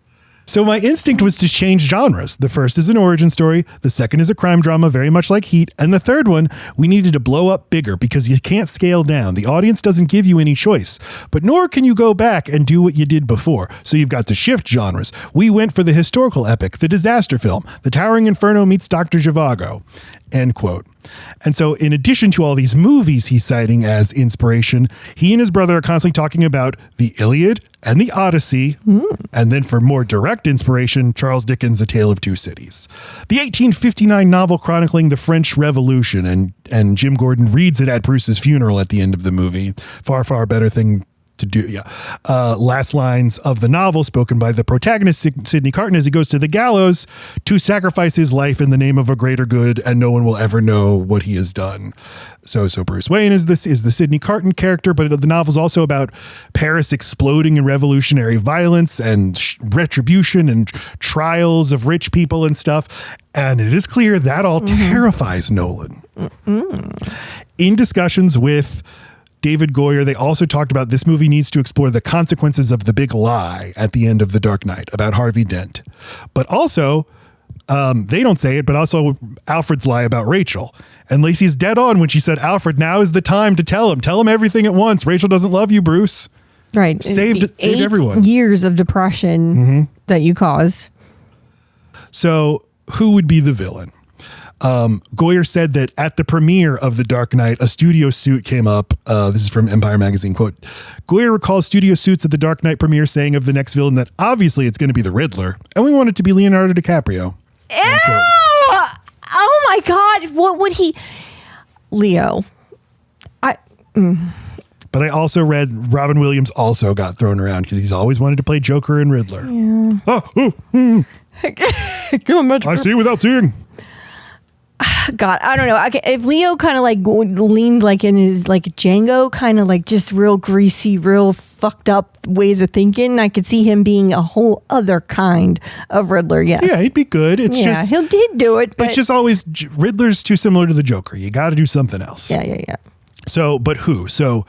So my instinct was to change genres. The first is an origin story. The second is a crime drama, very much like Heat. And the third one, we needed to blow up bigger because you can't scale down. The audience doesn't give you any choice, but nor can you go back and do what you did before. So you've got to shift genres. We went for the historical epic, the disaster film, the Towering Inferno meets Dr. Zhivago, end quote. And so in addition to all these movies he's citing as inspiration, he and his brother are constantly talking about the Iliad and the Odyssey. And then for more direct inspiration, Charles Dickens' A Tale of Two Cities. The 1859 novel chronicling the French Revolution, and Jim Gordon reads it at Bruce's funeral at the end of the movie. Far, far better thing to do. Yeah. Last lines of the novel spoken by the protagonist, Sidney Carton, as he goes to the gallows to sacrifice his life in the name of a greater good, and no one will ever know what he has done. So Bruce Wayne is the Sidney Carton character, but the novel's also about Paris exploding in revolutionary violence and retribution and trials of rich people and stuff. And it is clear that all terrifies Nolan. In discussions with David Goyer, they also talked about this movie needs to explore the consequences of the big lie at the end of The Dark Knight about Harvey Dent. But also, they don't say it, but also Alfred's lie about Rachel. And Laci's dead on when she said, Alfred, now is the time to tell him everything at once. Rachel doesn't love you, Bruce. Right. Saved everyone. 8 years of depression that you caused. So who would be the villain? Goyer said that at the premiere of The Dark Knight, a studio suit came up. This is from Empire Magazine. Quote, Goyer recalls studio suits at The Dark Knight premiere saying of the next villain that obviously it's going to be the Riddler, and we want it to be Leonardo DiCaprio. Ew! Oh my God. What would he... Leo. But I also read Robin Williams also got thrown around because he's always wanted to play Joker and Riddler. Yeah. I see without seeing. God, I don't know. Okay, if Leo kind of like leaned like in his like Django, kind of like just real greasy, real fucked up ways of thinking, I could see him being a whole other kind of Riddler. Yes. Yeah, he'd be good. It's just he'd do it. But it's just always Riddler's too similar to the Joker. You got to do something else. Yeah. So, but who? So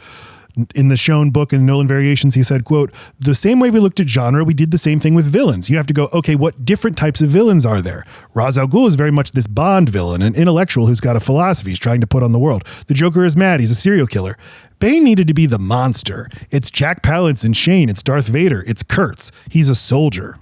in the Schoen book and Nolan Variations, he said, quote, the same way we looked at genre, we did the same thing with villains. You have to go, okay, what different types of villains are there? Ra's al Ghul is very much this Bond villain, an intellectual who's got a philosophy he's trying to put on the world. The Joker is mad. He's a serial killer. Bane needed to be the monster. It's Jack Palance and Shane. It's Darth Vader. It's Kurtz. He's a soldier.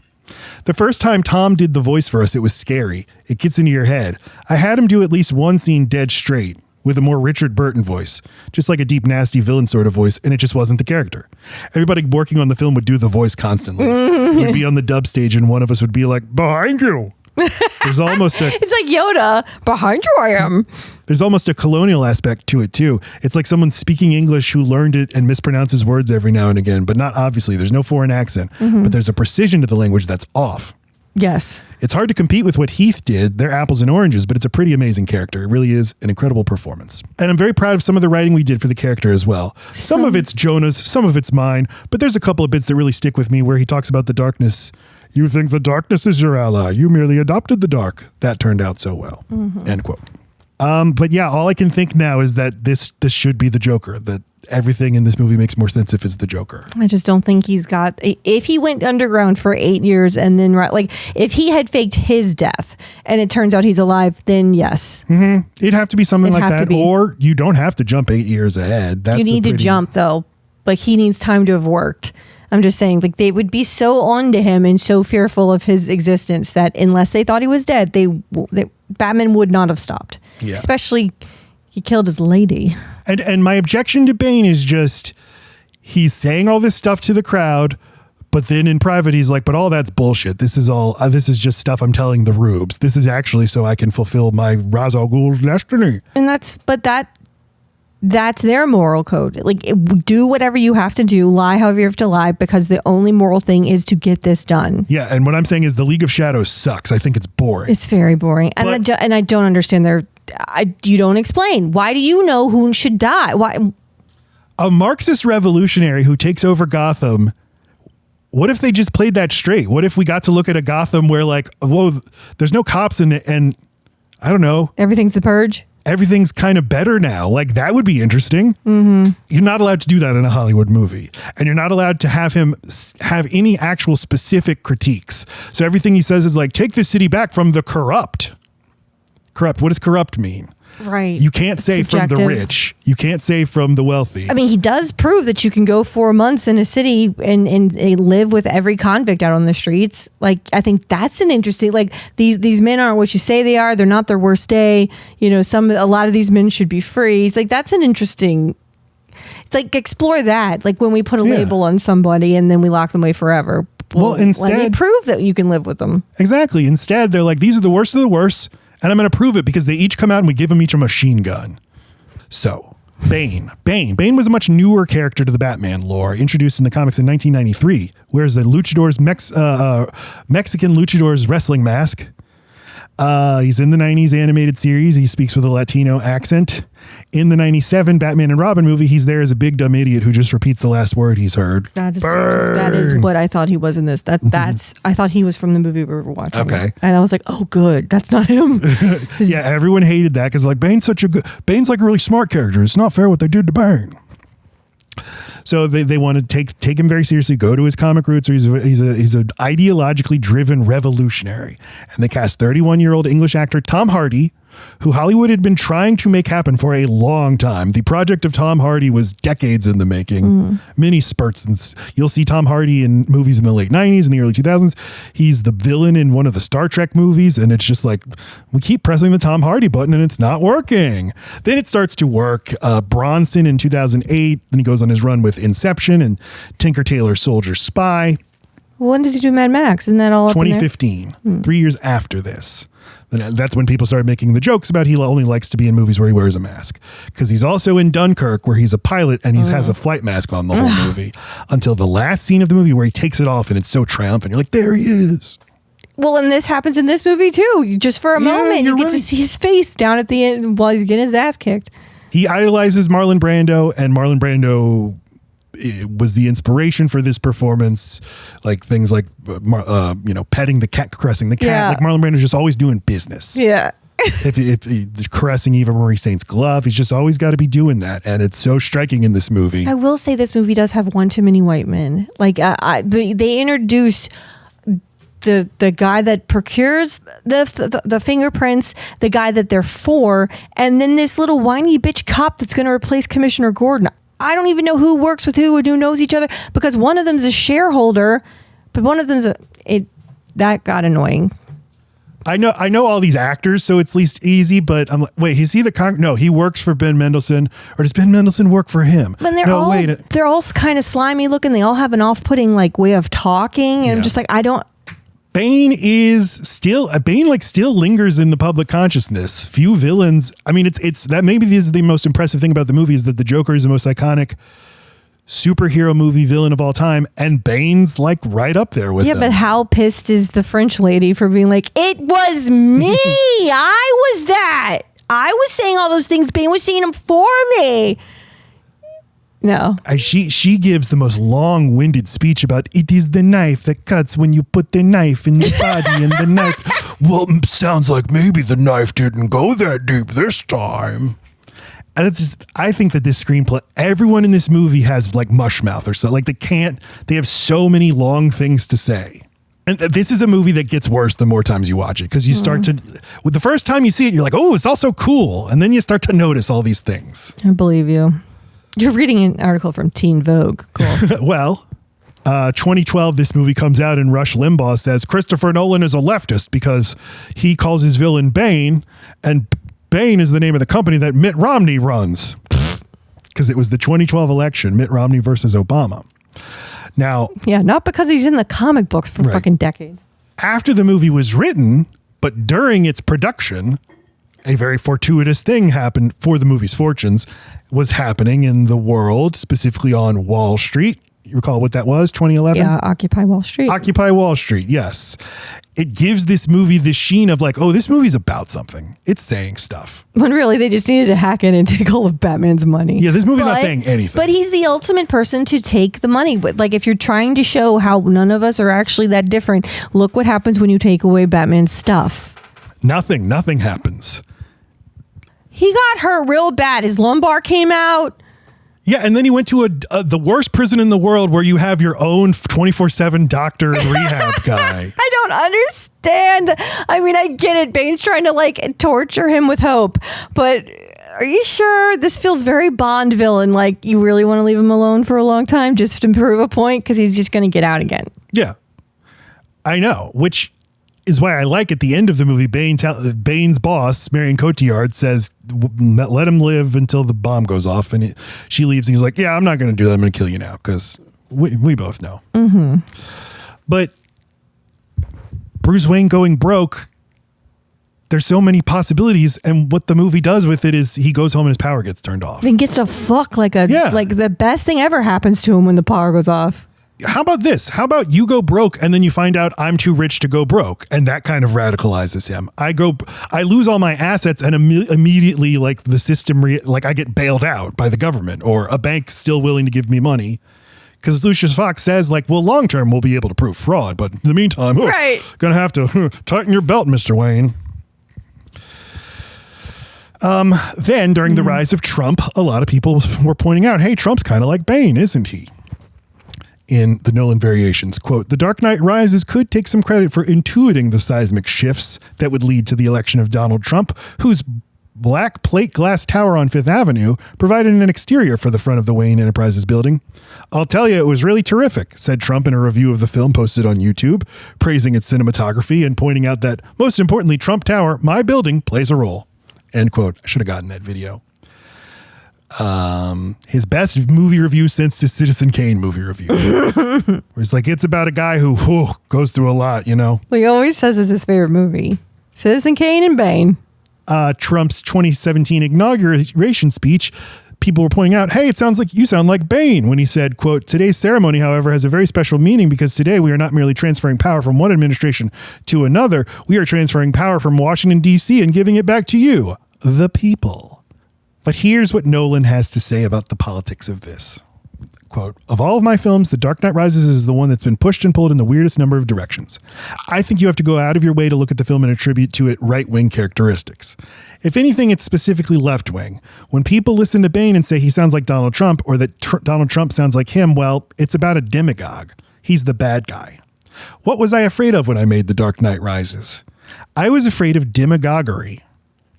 The first time Tom did the voice for us, it was scary. It gets into your head. I had him do at least one scene dead straight, with a more Richard Burton voice, just like a deep, nasty villain sort of voice, and it just wasn't the character. Everybody working on the film would do the voice constantly. We'd be on the dub stage, and one of us would be like, behind you. There's almost a... It's like Yoda, behind you I am. There's almost a colonial aspect to it, too. It's like someone speaking English who learned it and mispronounces words every now and again, but not obviously. There's no foreign accent, but there's a precision to the language that's off. Yes. It's hard to compete with what Heath did. They're apples and oranges, but it's a pretty amazing character. It really is an incredible performance. And I'm very proud of some of the writing we did for the character as well. Some of it's Jonah's, some of it's mine, but there's a couple of bits that really stick with me where he talks about the darkness. You think the darkness is your ally. You merely adopted the dark. That turned out so well. End quote. But yeah, all I can think now is that this should be the Joker, that everything in this movie makes more sense if it's the Joker. I just don't think he's got... If he went underground for 8 years and then... Like, if he had faked his death and it turns out he's alive, then yes. It'd have to be something like that. Or you don't have to jump 8 years ahead. You need to jump, though. Like, he needs time to have worked. I'm just saying, like, they would be so on to him and so fearful of his existence that unless they thought he was dead, Batman would not have stopped. Yeah. Especially... He killed his lady. And my objection to Bane is just he's saying all this stuff to the crowd, But then in private, he's like, but all that's bullshit. This is just stuff I'm telling the rubes. This is actually so I can fulfill my al-Ghul destiny. And that's their moral code. Like, do whatever you have to do, lie however you have to lie, because the only moral thing is to get this done. Yeah, and what I'm saying is the League of Shadows sucks. I think it's boring. It's very boring. And I don't understand you don't explain. Why do you know who should die? Why? A Marxist revolutionary who takes over Gotham. What if they just played that straight? What if we got to look at a Gotham where, like, whoa, there's no cops in it, and I don't know. Everything's the purge. Everything's kind of better now. Like, that would be interesting. Mm-hmm. You're not allowed to do that in a Hollywood movie. And you're not allowed to have him have any actual specific critiques. So everything he says is like, take the city back from the corrupt. Corrupt. What does corrupt mean? Right. You can't say subjective. From the rich. You can't say from the wealthy. I mean, he does prove that you can go 4 months in a city and live with every convict out on the streets. Like, I think that's an interesting, like, these men aren't what you say they are. They're not their worst day. You know, a lot of these men should be free. It's like, that's an interesting, it's like, explore that. Like, when we put a label on somebody and then we lock them away forever. Well, instead, let me prove that you can live with them. Exactly. Instead, they're like, these are the worst of the worst. And I'm going to prove it because they each come out and we give them each a machine gun. So, Bane. Bane was a much newer character to the Batman lore, introduced in the comics in 1993, wears the luchador's Mexican luchador's wrestling mask. He's in the 90s animated series. He speaks with a Latino accent. In the 97 Batman and Robin movie, he's there as a big dumb idiot who just repeats the last word he's heard. That is what I thought he was in this. I thought he was from the movie we were watching. Okay. And I was like, oh, good. That's not him. Yeah, everyone hated that because, like, Bane's like a really smart character. It's not fair what they did to Bane. So they want to take him very seriously, go to his comic roots. He's an ideologically driven revolutionary. And they cast 31-year-old English actor Tom Hardy, who Hollywood had been trying to make happen for a long time. The project of Tom Hardy was decades in the making, many spurts. And you'll see Tom Hardy in movies in the late 90s and the early 2000s. He's the villain in one of the Star Trek movies. And it's just like, we keep pressing the Tom Hardy button and it's not working. Then it starts to work. Bronson in 2008. Then he goes on his run with Inception and Tinker Tailor Soldier Spy. When does he do Mad Max? Isn't that all up 2015, 3 years after this. That's when people started making the jokes about he only likes to be in movies where he wears a mask. Because he's also in Dunkirk where he's a pilot and he has a flight mask on the whole movie. Until the last scene of the movie where he takes it off and it's so triumphant. You're like, there he is. Well, and this happens in this movie too. Just for a moment, you get to see his face down at the end while he's getting his ass kicked. He idolizes Marlon Brando, and Marlon Brando was the inspiration for this performance. Like things like, petting the cat, caressing the cat. Yeah. Like Marlon Brando's just always doing business. Yeah. if caressing Eva Marie Saint's glove, he's just always got to be doing that. And it's so striking in this movie. I will say this movie does have one too many white men. Like they introduce the guy that procures the fingerprints, the guy that they're for, and then this little whiny bitch cop that's going to replace Commissioner Gordon. I don't even know who works with who or who knows each other, because one of them's a shareholder, but one of them's that got annoying. I know all these actors, so it's least easy, but I'm like, wait, is he no, he works for Ben Mendelsohn, or does Ben Mendelsohn work for him? And they're all kind of slimy looking. They all have an off-putting like way of talking. And I'm just like, Bane still lingers in the public consciousness. Few villains. I mean, it's that maybe this is the most impressive thing about the movie is that the Joker is the most iconic superhero movie villain of all time, and Bane's like right up there with him. But how pissed is the French lady for being like, it was me. I was that. I was saying all those things. Bane was saying them for me. No. She gives the most long-winded speech about it is the knife that cuts when you put the knife in the body and the knife. Well, sounds like maybe the knife didn't go that deep this time. And it's just, I think that this screenplay, everyone in this movie has like mush mouth or so. Like they have so many long things to say. And this is a movie that gets worse the more times you watch it, because you start to, with the first time you see it, you're like, oh, it's also cool. And then you start to notice all these things. I believe you. You're reading an article from Teen Vogue. Cool. Well, 2012, this movie comes out and Rush Limbaugh says Christopher Nolan is a leftist because he calls his villain Bane, and Bane is the name of the company that Mitt Romney runs. Because it was the 2012 election, Mitt Romney versus Obama. Now, Yeah, not because he's in the comic books for fucking decades. after the movie was written, but during its production, a very fortuitous thing happened for the movie's fortunes was happening in the world, specifically on Wall Street. You recall what that was, 2011? Yeah, Occupy Wall Street. Occupy Wall Street, yes. It gives this movie the sheen of like, oh, this movie's about something. It's saying stuff. When really they just needed to hack in and take all of Batman's money. Yeah, this movie's not saying anything. But he's the ultimate person to take the money. But like, if you're trying to show how none of us are actually that different, look what happens when you take away Batman's stuff. Nothing happens. He got hurt real bad. His lumbar came out. Yeah, and then he went to the worst prison in the world where you have your own 24/7 doctor and rehab guy. I don't understand. I mean, I get it. Bane's trying to like torture him with hope, but are you sure this feels very Bond villain? Like you really want to leave him alone for a long time just to prove a point because he's just going to get out again. Yeah, I know, which is why I like at the end of the movie, Bane's boss, Marion Cotillard, says, let him live until the bomb goes off. And she leaves and he's like, yeah, I'm not going to do that. I'm going to kill you now because we both know. Mm-hmm. But Bruce Wayne going broke, there's so many possibilities. And what the movie does with it is he goes home and his power gets turned off. Then gets to fuck like the best thing ever happens to him when the power goes off. How about this? How about you go broke and then you find out I'm too rich to go broke, and that kind of radicalizes him. I lose all my assets and immediately like the system I get bailed out by the government or a bank still willing to give me money. Because Lucius Fox says like, well, long term we'll be able to prove fraud, but in the meantime, gonna have to tighten your belt, Mr. Wayne. Then during the rise of Trump, a lot of people were pointing out, hey, Trump's kind of like Bane, isn't he? In the Nolan variations, quote, The Dark Knight Rises could take some credit for intuiting the seismic shifts that would lead to the election of Donald Trump, whose black plate glass tower on Fifth Avenue provided an exterior for the front of the Wayne Enterprises building. I'll tell you, it was really terrific, said Trump in a review of the film posted on YouTube, praising its cinematography and pointing out that, most importantly, Trump Tower, my building, plays a role. End quote. I should have gotten that video. His best movie review since his Citizen Kane movie review. Where it's like, it's about a guy who goes through a lot, you know? Well, he always says it's his favorite movie. Citizen Kane and Bane. Trump's 2017 inauguration speech, people were pointing out, hey, it sounds like you sound like Bane when he said, quote, today's ceremony, however, has a very special meaning because today we are not merely transferring power from one administration to another. We are transferring power from Washington, D.C. and giving it back to you, the people. But here's what Nolan has to say about the politics of this. Quote, of all of my films, The Dark Knight Rises is the one that's been pushed and pulled in the weirdest number of directions. I think you have to go out of your way to look at the film and attribute to it right-wing characteristics. If anything, it's specifically left-wing. When people listen to Bane and say he sounds like Donald Trump or that Donald Trump sounds like him, well, it's about a demagogue. He's the bad guy. What was I afraid of when I made The Dark Knight Rises? I was afraid of demagoguery.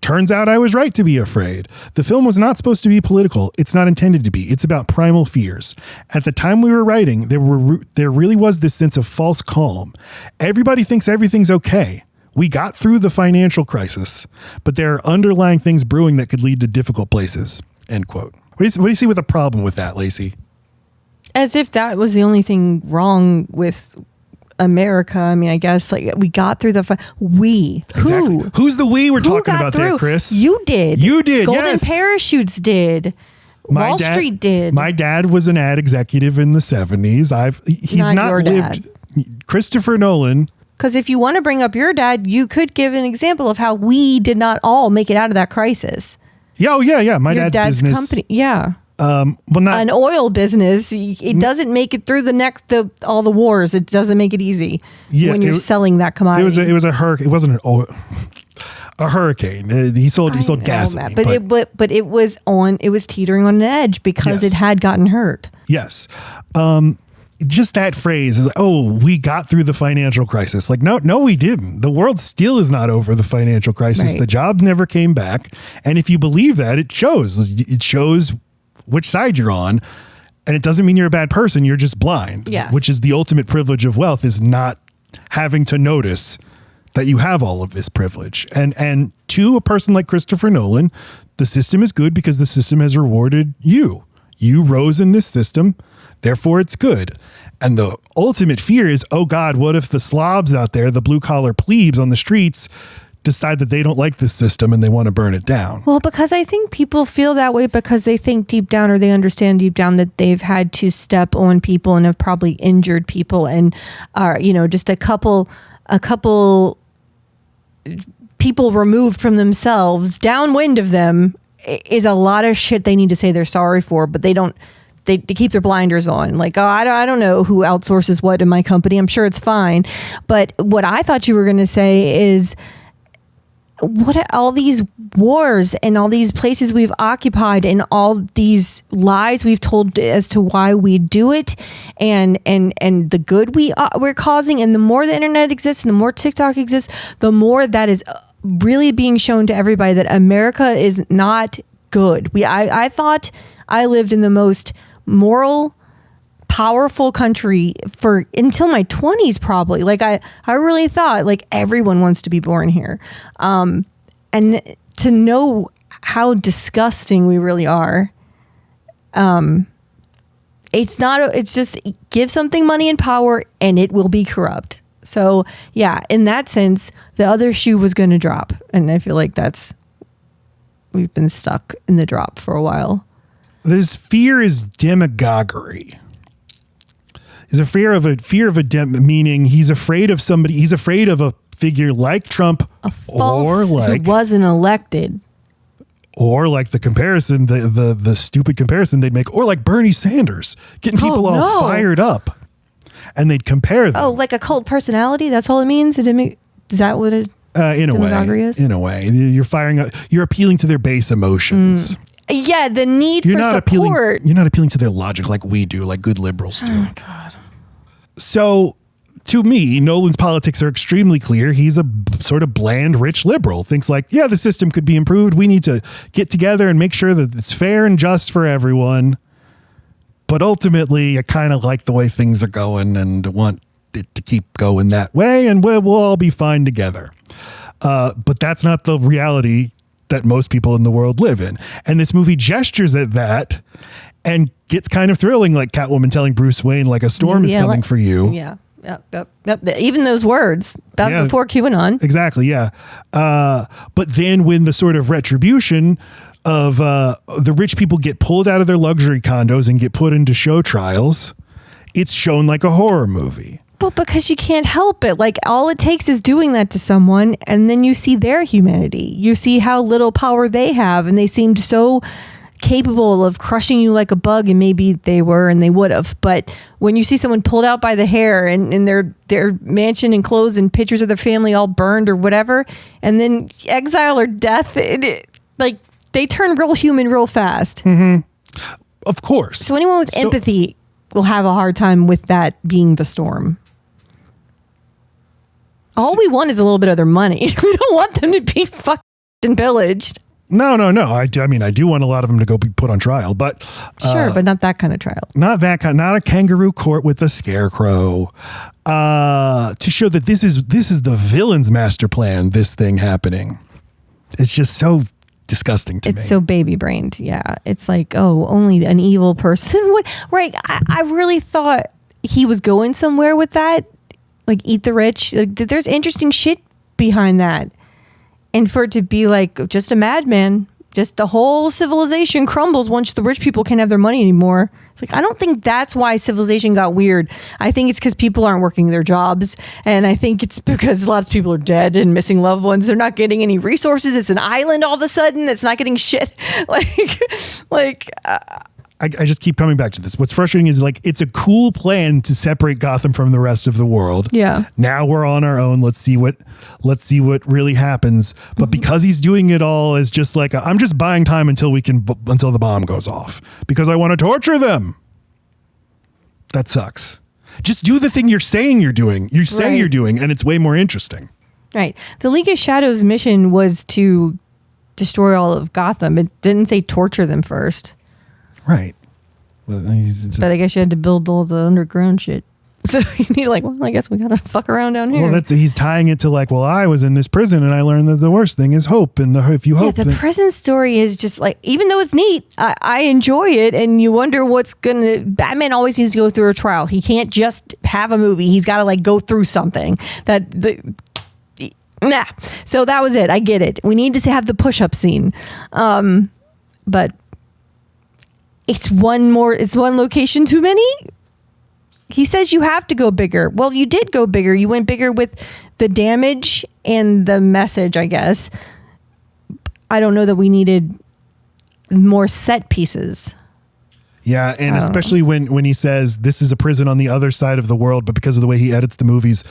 Turns out I was right to be afraid. The film was not supposed to be political. It's not intended to be. It's about primal fears. At the time we were writing, there really was this sense of false calm. Everybody thinks everything's okay. We got through the financial crisis, but there are underlying things brewing that could lead to difficult places. End quote. What do you see with a problem with that, Laci? As if that was the only thing wrong with America. I mean, I guess like we got through Exactly. Who's the we we're talking about through? There, Chris? You did. Golden yes. Parachutes did. Wall Street did. My dad was an ad executive in the 70s. He's not your lived. Dad. Christopher Nolan. Because if you want to bring up your dad, you could give an example of how we did not all make it out of that crisis. Yeah, yeah. My dad's business. Company. Yeah. Well, not an oil business. It doesn't make it through all the wars. It doesn't make it easy when you're selling that commodity. It was a hurricane. It wasn't an oil. A hurricane. He sold gasoline. But it was teetering on an edge because it had gotten hurt. Yes. Just that phrase is, we got through the financial crisis. Like, no, we didn't. The world still is not over the financial crisis. Right. The jobs never came back. And if you believe that, it shows. It shows which side you're on. And it doesn't mean you're a bad person. You're just blind. Yes. Which is the ultimate privilege of wealth, is not having to notice that you have all of this privilege. And to a person like Christopher Nolan, the system is good because the system has rewarded you. You rose in this system. Therefore, it's good. And the ultimate fear is, oh God, what if the slobs out there, the blue collar plebes on the streets, decide that they don't like this system and they want to burn it down? Well, because I think people feel that way because they think deep down, or they understand deep down, that they've had to step on people and have probably injured people, and are, just a couple people removed from themselves, downwind of them, is a lot of shit they need to say they're sorry for, but they don't. They keep their blinders on. Like, oh, I don't know who outsources what in my company. I'm sure it's fine. But what I thought you were going to say is, what all these wars and all these places we've occupied and all these lies we've told as to why we do it, and the good we're causing, and the more the internet exists and the more TikTok exists, the more that is really being shown to everybody that America is not good. I thought I lived in the most moral, powerful country for until my 20s, probably. Like I really thought like everyone wants to be born here, and to know how disgusting we really are. It's just give something money and power and it will be corrupt. So yeah, in that sense, the other shoe was going to drop, and I feel like we've been stuck in the drop for a while. This fear is demagoguery. Is a fear of a meaning he's afraid of somebody. He's afraid of a figure like Trump, or like who wasn't elected, or like the comparison, the stupid comparison they'd make, or like Bernie Sanders getting people all fired up, and they'd compare them. Oh, like a cult personality. That's all it means. Is that what it? In a way, you're appealing to their base emotions. Yeah, the need for support. You're not appealing to their logic like we do, like good liberals do. Oh, God. So, to me, Nolan's politics are extremely clear. He's a sort of bland, rich liberal. Thinks like, yeah, the system could be improved. We need to get together and make sure that it's fair and just for everyone. But ultimately, I kind of like the way things are going and want it to keep going that way, and we'll all be fine together. But that's not the reality that most people in the world live in. And this movie gestures at that and gets kind of thrilling, like Catwoman telling Bruce Wayne, like, a storm is coming for you. Yeah. Yep. Even those words. That was before QAnon. Exactly, yeah. But then when the sort of retribution of the rich people get pulled out of their luxury condos and get put into show trials, it's shown like a horror movie. Well, because you can't help it. Like, all it takes is doing that to someone, and then you see their humanity. You see how little power they have, and they seemed so capable of crushing you like a bug, and maybe they were and they would have. But when you see someone pulled out by the hair and in their mansion and clothes and pictures of their family all burned or whatever, and then exile or death, like, they turn real human real fast. Mm-hmm. Of course. So anyone with empathy will have a hard time with that being the storm. All we want is a little bit of their money. We don't want them to be fucked and pillaged. No. I do want a lot of them to go be put on trial, but sure, but not that kind of trial. Not a kangaroo court with the Scarecrow. To show that this is the villain's master plan. This thing happening. It's just so disgusting to me. It's so baby brained. Yeah, it's like, oh, only an evil person would. Right. I really thought he was going somewhere with that. Like, eat the rich. Like, there's interesting shit behind that. And for it to be like just a madman, just the whole civilization crumbles once the rich people can't have their money anymore. It's like, I don't think that's why civilization got weird. I think it's because people aren't working their jobs. And I think it's because lots of people are dead and missing loved ones. They're not getting any resources. It's an island all of a sudden that's not getting shit. I just keep coming back to this. What's frustrating is, like, it's a cool plan to separate Gotham from the rest of the world. Yeah. Now we're on our own. Let's see what really happens. But because he's doing it all as just like, I'm just buying time until the bomb goes off because I want to torture them. That sucks. Just do the thing you're saying you're doing. You say you're doing, and it's way more interesting. Right. The League of Shadows mission was to destroy all of Gotham. It didn't say torture them first. Right. But I guess you had to build all the underground shit. So you need I guess we gotta fuck around down here. Well, he's tying it to I was in this prison and I learned that the worst thing is hope, and if you hope. Yeah, the prison story is just even though it's neat, I enjoy it, and you wonder what's gonna. Batman always needs to go through a trial. He can't just have a movie. He's got to go through something So that was it. I get it. We need to have the push-up scene, but it's one location too many. He says you have to go bigger. Well, you did go bigger. You went bigger with the damage and the message, I guess. I don't know that we needed more set pieces. Yeah, and especially when he says this is a prison on the other side of the world, but because of the way he edits the movies,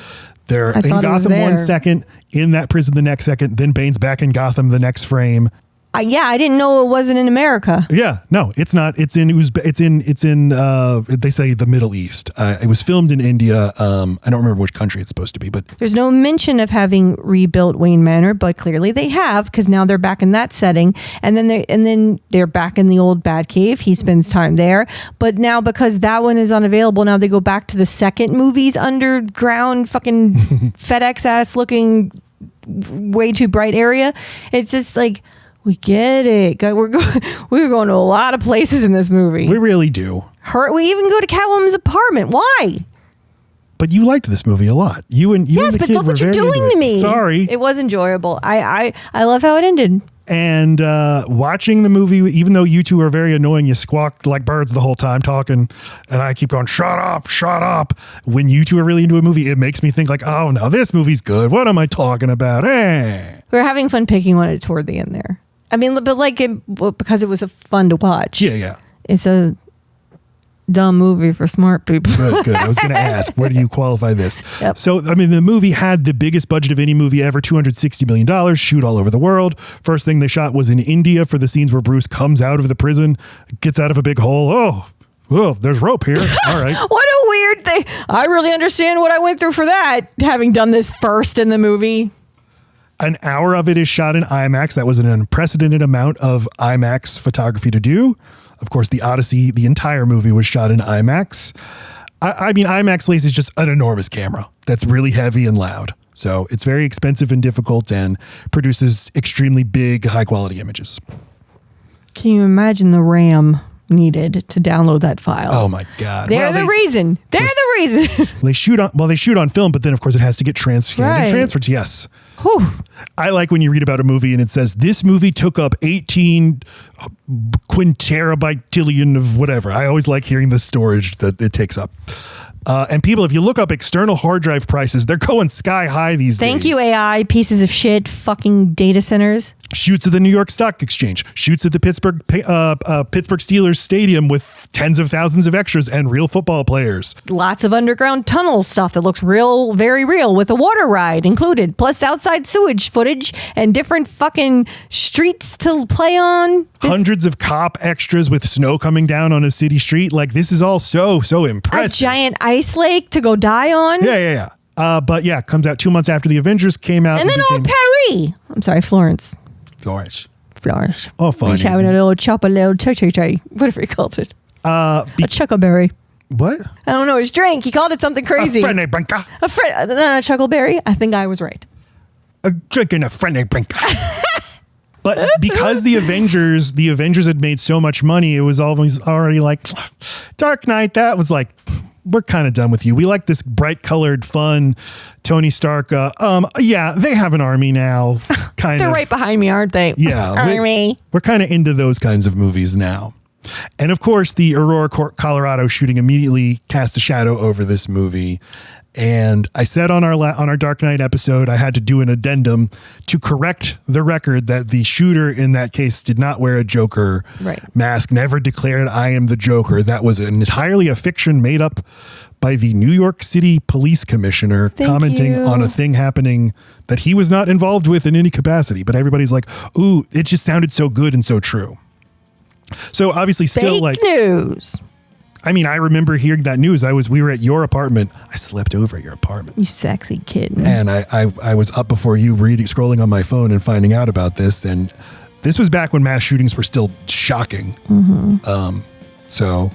they're in Gotham 1 second, in that prison the next second, then Bane's back in Gotham the next frame. I didn't know it wasn't in America. Yeah, no, it's not. It's in they say the Middle East. It was filmed in India. I don't remember which country it's supposed to be, but there's no mention of having rebuilt Wayne Manor, but clearly they have, because now they're back in that setting, and then they're back in the old Batcave. He spends time there, but now because that one is unavailable, now they go back to the second movie's underground fucking FedEx ass looking way too bright area. It's just we get it. We're going to a lot of places in this movie. We really do. We even go to Catwoman's apartment. Why? But you liked this movie a lot. You and the but kid look were what you're very doing into to me. Sorry. It was enjoyable. I love how it ended. And watching the movie, even though you two are very annoying, you squawk like birds the whole time talking, and I keep going, shut up. When you two are really into a movie, it makes me think oh, now this movie's good. What am I talking about? Hey. We were having fun picking on it toward the end there. I mean, but because it was fun to watch. Yeah. It's a dumb movie for smart people. Good. I was going to ask, where do you qualify this? Yep. So, I mean, the movie had the biggest budget of any movie ever, $260 million, shoot all over the world. First thing they shot was in India for the scenes where Bruce comes out of the prison, gets out of a big hole. Oh, there's rope here. All right. What a weird thing. I really understand what I went through for that, having done this first in the movie. An hour of it is shot in IMAX. That was an unprecedented amount of IMAX photography to do. Of course, the Odyssey, the entire movie was shot in IMAX. I mean, IMAX Laci is just an enormous camera that's really heavy and loud. So it's very expensive and difficult and produces extremely big, high quality images. Can you imagine the RAM needed to download that file? Oh my God. They're the reason. They shoot on film, but then of course it has to get transferred and transferred. Yes. Whew. I like when you read about a movie and it says this movie took up 18 quinterabyte tillion of whatever. I always like hearing the storage that it takes up. And people, if you look up external hard drive prices, they're going sky high these days. Thank you, AI, pieces of shit, fucking data centers. Shoots at the New York Stock Exchange, shoots at the Pittsburgh Steelers Stadium with tens of thousands of extras and real football players. Lots of underground tunnel stuff that looks very real, with a water ride included, plus outside sewage footage and different fucking streets to play on. Hundreds of cop extras with snow coming down on a city street. This is all so impressive. A giant ice lake to go die on. Yeah. But yeah, comes out 2 months after the Avengers came out. And then Paris. I'm sorry, Florence. Oh, funny. He's having a little whatever he called it. A chuckleberry. What? I don't know his drink. He called it something crazy. A frene branca. A chuckleberry. I think I was right. Drinking a frene branca. But because the Avengers had made so much money, it was always already Dark Knight. That was we're kind of done with you. We like this bright colored, fun Tony Stark. Yeah, they have an army now. They're right behind me, aren't they? Yeah. Army. We're kind of into those kinds of movies now. And of course, the Aurora, Colorado shooting immediately cast a shadow over this movie. And I said on our Dark Knight episode, I had to do an addendum to correct the record that the shooter in that case did not wear a Joker mask, never declared I am the Joker. That was entirely a fiction made up by the New York City Police Commissioner commenting on a thing happening that he was not involved with in any capacity. But everybody's like, ooh, it just sounded so good and so true. So obviously still fake news. I mean, I remember hearing that news. We were at your apartment. I slept over at your apartment. You sexy kid. And I was up before you scrolling on my phone and finding out about this. And this was back when mass shootings were still shocking. Mm-hmm.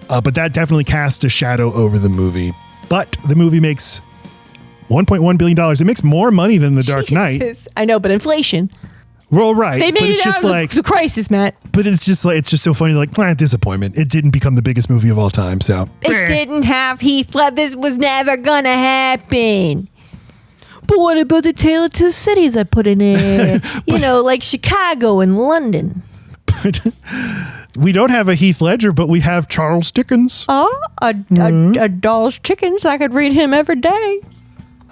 But that definitely cast a shadow over the movie. but the movie makes $1.1 billion. It makes more money than The Dark Knight. Jesus. I know, but inflation. Well, right. They made but it's it just out like of the crisis, Matt. But it's just so funny. Like, disappointment. It didn't become the biggest movie of all time. So it didn't have Heath Ledger. This was never gonna happen. But what about the Tale of Two Cities I put in it? Like Chicago and London. But we don't have a Heath Ledger, but we have Charles Dickens. Oh, a doll's chickens. I could read him every day.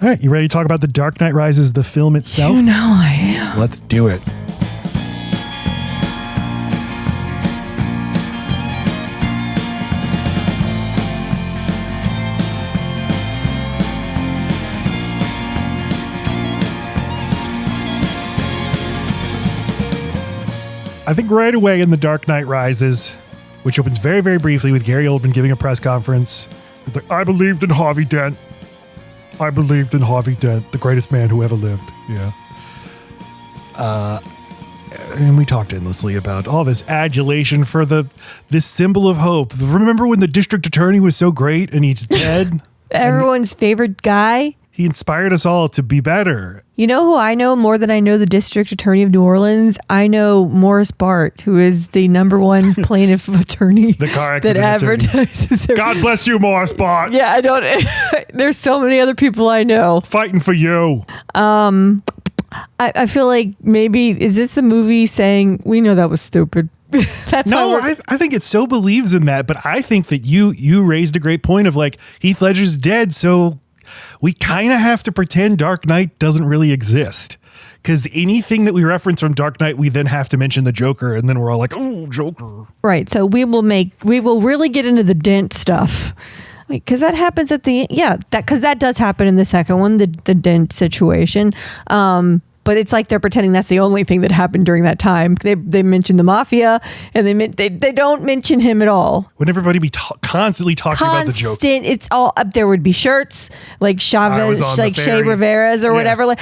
All right, you ready to talk about The Dark Knight Rises, the film itself? You know I am. Let's do it. I think right away in The Dark Knight Rises, which opens very, very briefly with Gary Oldman giving a press conference. It's like, I believed in Harvey Dent. I believed in Harvey Dent, the greatest man who ever lived. Yeah. And we talked endlessly about all this adulation for this symbol of hope. Remember when the district attorney was so great and he's dead? Everyone's favorite guy. He inspired us all to be better. You know who I know more than I know the district attorney of New Orleans? I know Morris Bart, who is the number one plaintiff attorney the car accident that advertises. God bless you, Morris Bart. Yeah, I don't. There's so many other people I know fighting for you. I feel like maybe is this the movie saying we know that was stupid? That's no, I think it so believes in that, but I think that you raised a great point of like Heath Ledger's dead, so we kind of have to pretend Dark Knight doesn't really exist. Because anything that we reference from Dark Knight, we then have to mention the Joker, and then we're all like, "Oh, Joker!" Right. So we will really get into the Dent stuff, because that happens at the because that does happen in the second one, the Dent situation. But it's like they're pretending that's the only thing that happened during that time. They mention the mafia, and they don't mention him at all. Would everybody be constantly talking about the Joker? It's all up. There would be shirts like Chavez, like Shea Rivera's or whatever. Like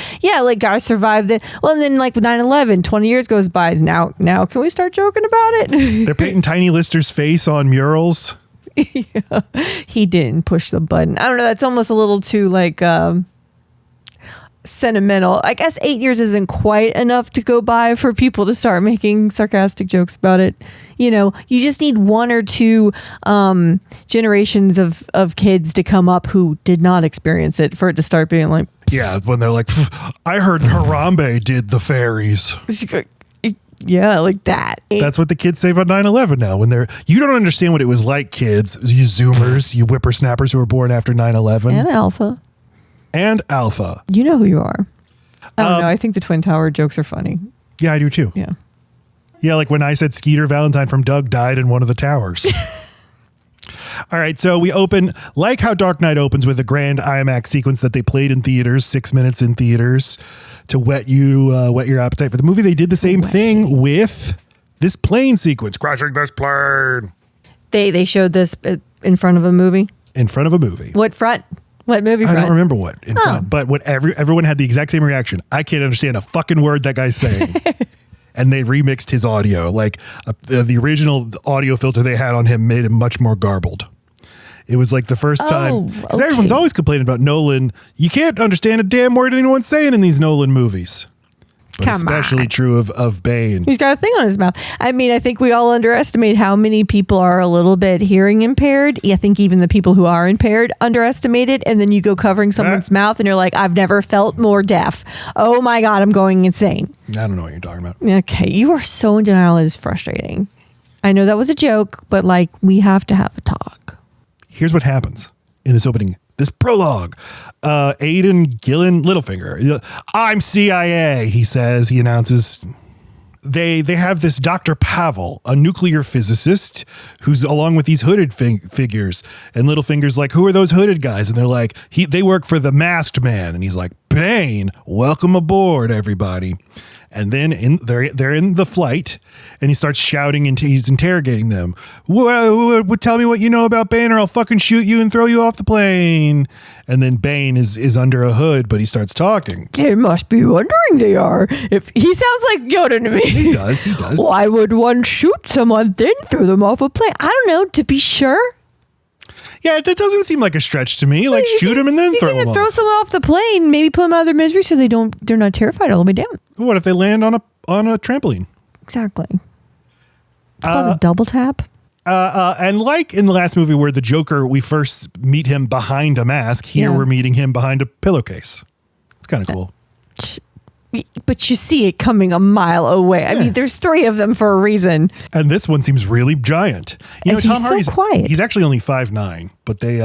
I survived it. Well, and then like 9/11, 20 years goes by. Now can we start joking about it? They're painting Tiny Lister's face on murals. Yeah. He didn't push the button. I don't know. That's almost a little too like sentimental. I guess 8 years isn't quite enough to go by for people to start making sarcastic jokes about it. You just need one or two generations of kids to come up who did not experience it for it to start being like, yeah, when they're like, I heard Harambe did the fairies. Yeah, like that. That's what the kids say about 9/11 now. When you don't understand what it was like, kids, you Zoomers, you whippersnappers who were born after 9/11. And Alpha. You know who you are. I don't know. I think the Twin Tower jokes are funny. Yeah, I do too. Yeah. Yeah, like when I said Skeeter Valentine from Doug died in one of the towers. All right, so we open like how Dark Knight opens with a grand IMAX sequence that they played in theaters, 6 minutes in theaters to whet your appetite for the movie. They did the same thing with this plane sequence, crashing this plane. They showed this in front of a movie? In front of a movie. What front? What movie front? I don't remember what in front, but everyone had the exact same reaction. I can't understand a fucking word that guy's saying. And they remixed his audio. Like the original audio filter they had on him made him much more garbled. It was like the first time, because everyone's always complaining about Nolan. You can't understand a damn word anyone's saying in these Nolan movies. But especially true of Bane. He's got a thing on his mouth. I mean, I think we all underestimate how many people are a little bit hearing impaired. I think even the people who are impaired underestimate it. And then you go covering someone's mouth and you're like, I've never felt more deaf. Oh my God, I'm going insane. I don't know what you're talking about. Okay, you are so in denial. It is frustrating. I know that was a joke, but like, we have to have a talk. Here's what happens in this opening. This prologue, Aiden Gillen Littlefinger. I'm CIA, he says. He announces they have this Dr. Pavel, a nuclear physicist, who's along with these hooded figures. And Littlefinger's like, who are those hooded guys? And they're like, they work for the masked man. And he's like, Bane, welcome aboard, everybody. And then they're in the flight, and he starts shouting and he's interrogating them. Well, tell me what you know about Bane, or I'll fucking shoot you and throw you off the plane. And then Bane is under a hood, but he starts talking. They must be wondering they are. If he sounds like Yoda to me. He does. Why would one shoot someone then throw them off a plane? I don't know. To be sure. Yeah, that doesn't seem like a stretch to me. Like, shoot him and then throw him throw off. someone off the plane, maybe put them out of their misery so they're not terrified all the way down. What if they land on a trampoline? Exactly. It's called a double tap. And like in the last movie where the Joker, we first meet him behind a mask. Here we're meeting him behind a pillowcase. It's kind of cool. But you see it coming a mile away. I mean, there's 3 of them for a reason. And this one seems really giant. You know, And Tom he's so Hardy's quiet. He's actually only 5'9", but they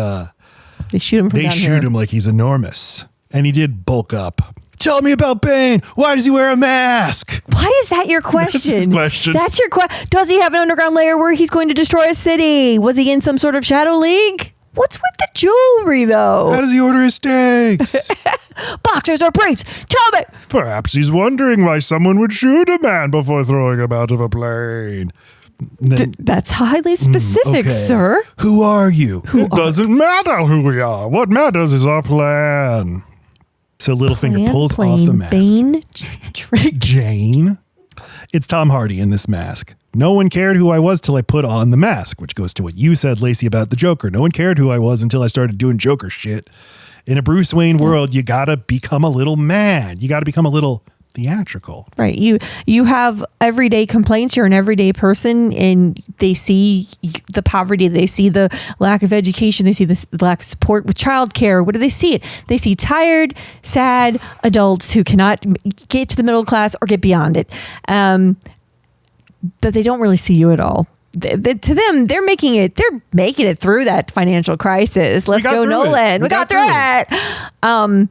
shoot him from down here. him like he's enormous. And he did bulk up. Tell me about Bane. Why does he wear a mask? Why is that your question? That's his question. That's your question. Does he have an underground lair where he's going to destroy a city? Was he in some sort of shadow league? What's with the jewelry, though? How does he order his steaks? Boxers or briefs? Tell me. Perhaps he's wondering why someone would shoot a man before throwing him out of a plane. That's highly specific, okay. sir. Who are you? It doesn't matter who we are. What matters is our plan. So Littlefinger pulls off the mask. Bane trick. Jane. It's Tom Hardy in this mask. No one cared who I was till I put on the mask, which goes to what you said, Laci, about the Joker. No one cared who I was until I started doing Joker shit. In a Bruce Wayne world, you gotta become a little mad. You gotta become a little theatrical. Right. You have everyday complaints. You're an everyday person, and they see the poverty. They see the lack of education. They see the lack of support with childcare. What do they see? They see tired, sad adults who cannot get to the middle class or get beyond it. But they don't really see you at all. To them, they're making it through that financial crisis. Let's go, Nolan. We got through it.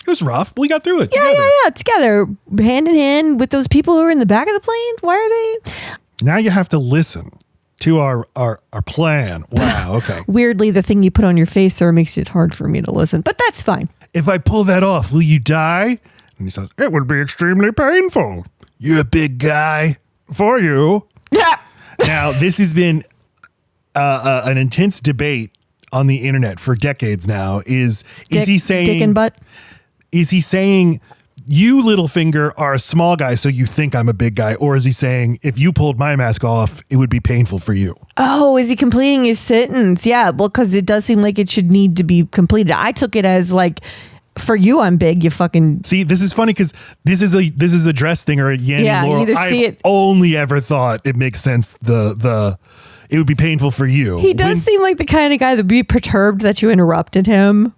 It was rough. We got through it. Yeah. Together, hand in hand with those people who are in the back of the plane. Why are they? Now you have to listen to our plan. Wow. Okay. Weirdly, the thing you put on your face, sir, makes it hard for me to listen, but that's fine. If I pull that off, will you die? And he says, it would be extremely painful. You're a big guy. For you. Yeah. Now, this has been an intense debate on the internet for decades now. Is he saying dick and butt? Is he saying you, Littlefinger, are a small guy, so you think I'm a big guy? Or is he saying if you pulled my mask off, it would be painful for you? Oh, is he completing his sentence? Yeah, well, because it does seem like it should need to be completed. I took it as like, for you, I'm big. You fucking see. This is funny because this is a dress thing or a Yanny Laurel. You either see I've only ever thought it makes sense. It would be painful for you. He does seem like the kind of guy that'd be perturbed that you interrupted him.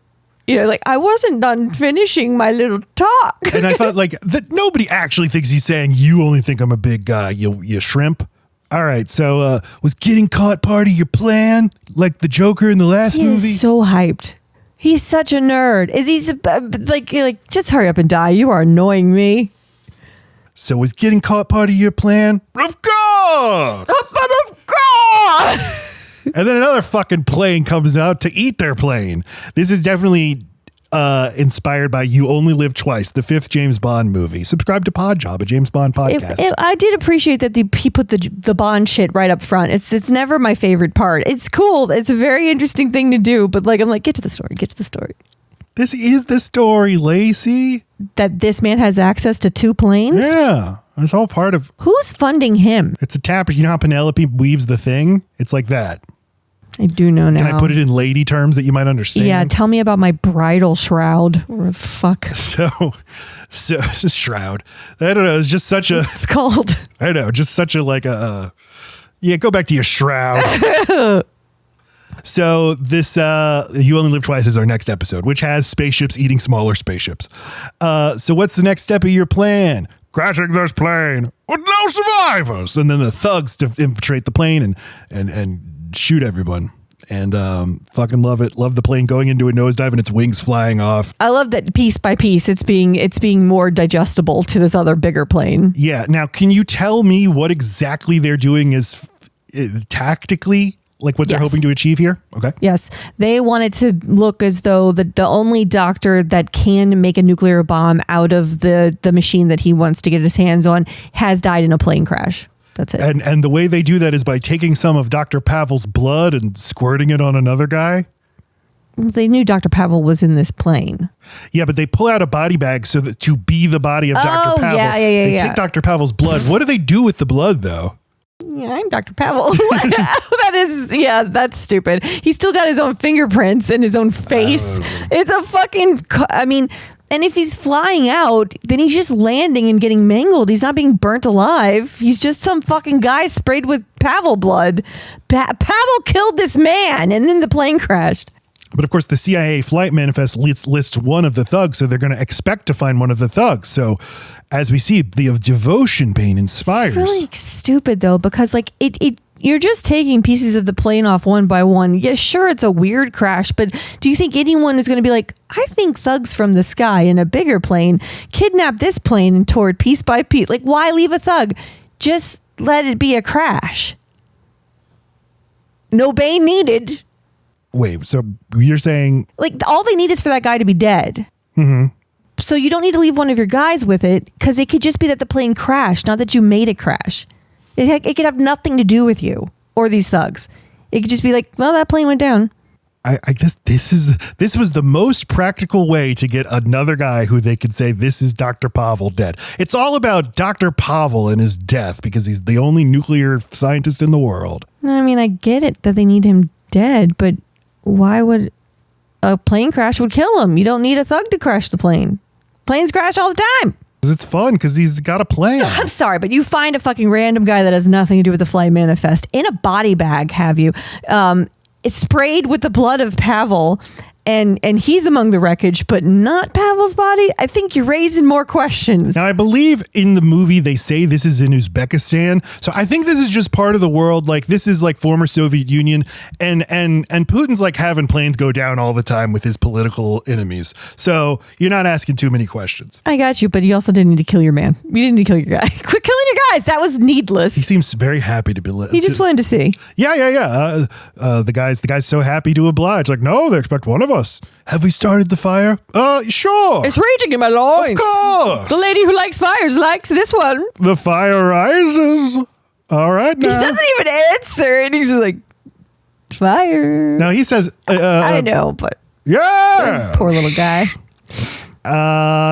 You know, like I wasn't done finishing my little talk. And I thought like that nobody actually thinks he's saying you only think I'm a big guy. You shrimp. All right. So was getting caught part of your plan, like the Joker in the last movie? He is so hyped. He's such a nerd. Is he like just hurry up and die? You are annoying me. So was getting caught part of your plan? Of course. Of course. And then another fucking plane comes out to eat their plane. This is definitely inspired by You Only Live Twice, the 5th James Bond movie. Subscribe to Podjob, a James Bond podcast. I did appreciate that he put the Bond shit right up front. It's never my favorite part. It's cool. It's a very interesting thing to do. But like I'm like, get to the story. This is the story, Laci. That this man has access to 2 planes? Yeah. It's all part of... Who's funding him? It's a tapestry. You know how Penelope weaves the thing? It's like that. I do know now. Can I put it in lady terms that you might understand? Yeah, tell me about my bridal shroud. What the fuck? So shroud. I don't know. It's just such a... It's called. I know. Just such a like a... yeah, go back to your shroud. So this You Only Live Twice is our next episode, which has spaceships eating smaller spaceships. So what's the next step of your plan? Crashing this plane with no survivors. And then the thugs to infiltrate the plane and shoot everyone. And fucking love it. Love the plane going into a nosedive and its wings flying off. I love that piece by piece it's being more digestible to this other bigger plane. Yeah. Now, can you tell me what exactly they're doing is tactically? Like what they're hoping to achieve here? Okay. Yes. They want it to look as though the only doctor that can make a nuclear bomb out of the machine that he wants to get his hands on has died in a plane crash. That's it. And the way they do that is by taking some of Dr. Pavel's blood and squirting it on another guy. They knew Dr. Pavel was in this plane. Yeah, but they pull out a body bag so that to be the body of Dr. Pavel. Yeah. They take Dr. Pavel's blood. What do they do with the blood, though? Yeah, I'm Dr. Pavel. That is, yeah, that's stupid. He's still got his own fingerprints and his own face. It's a fucking, I mean, and if he's flying out, then he's just landing and getting mangled. He's not being burnt alive. He's just some fucking guy sprayed with Pavel blood. Pavel killed this man, and then the plane crashed. But of course, the CIA flight manifest lists one of the thugs, so they're going to expect to find one of the thugs. So, as we see, the devotion Bane inspires. It's really stupid though, because like it you're just taking pieces of the plane off one by one. Yeah, sure, it's a weird crash, but do you think anyone is going to be like, I think thugs from the sky in a bigger plane kidnapped this plane and tore it piece by piece? Like, why leave a thug? Just let it be a crash. No Bane needed. Wait, so you're saying... Like, all they need is for that guy to be dead. Mm-hmm. So you don't need to leave one of your guys with it, because it could just be that the plane crashed, not that you made it crash. It could have nothing to do with you or these thugs. It could just be like, well, that plane went down. I guess this was the most practical way to get another guy who they could say, this is Dr. Pavel dead. It's all about Dr. Pavel and his death, because he's the only nuclear scientist in the world. I mean, I get it that they need him dead, but why would a plane crash would kill him? You don't need a thug to crash the plane. Planes crash all the time. It's fun because he's got a plan. I'm sorry, but you find a fucking random guy that has nothing to do with the flight manifest in a body bag, have you? It's sprayed with the blood of Pavel, and he's among the wreckage, but not Pavel's body. I think you're raising more questions. Now, I believe in the movie they say this is in Uzbekistan, so I think this is just part of the world. Like, this is like former Soviet Union, and Putin's like having planes go down all the time with his political enemies. So you're not asking too many questions. I got you, but you also didn't need to kill your man. You didn't need to kill your guy. Quit killing your guys. That was needless. He seems very happy to be lit. He just wanted to see. Yeah. The guy's so happy to oblige. Like, no, they expect one of us. Have we started the fire? Sure. It's raging in my loins. Of course. The lady who likes fires likes this one. The fire rises. All right now. He doesn't even answer, and he's just like, fire. No, he says... I know, but... Yeah. Poor little guy.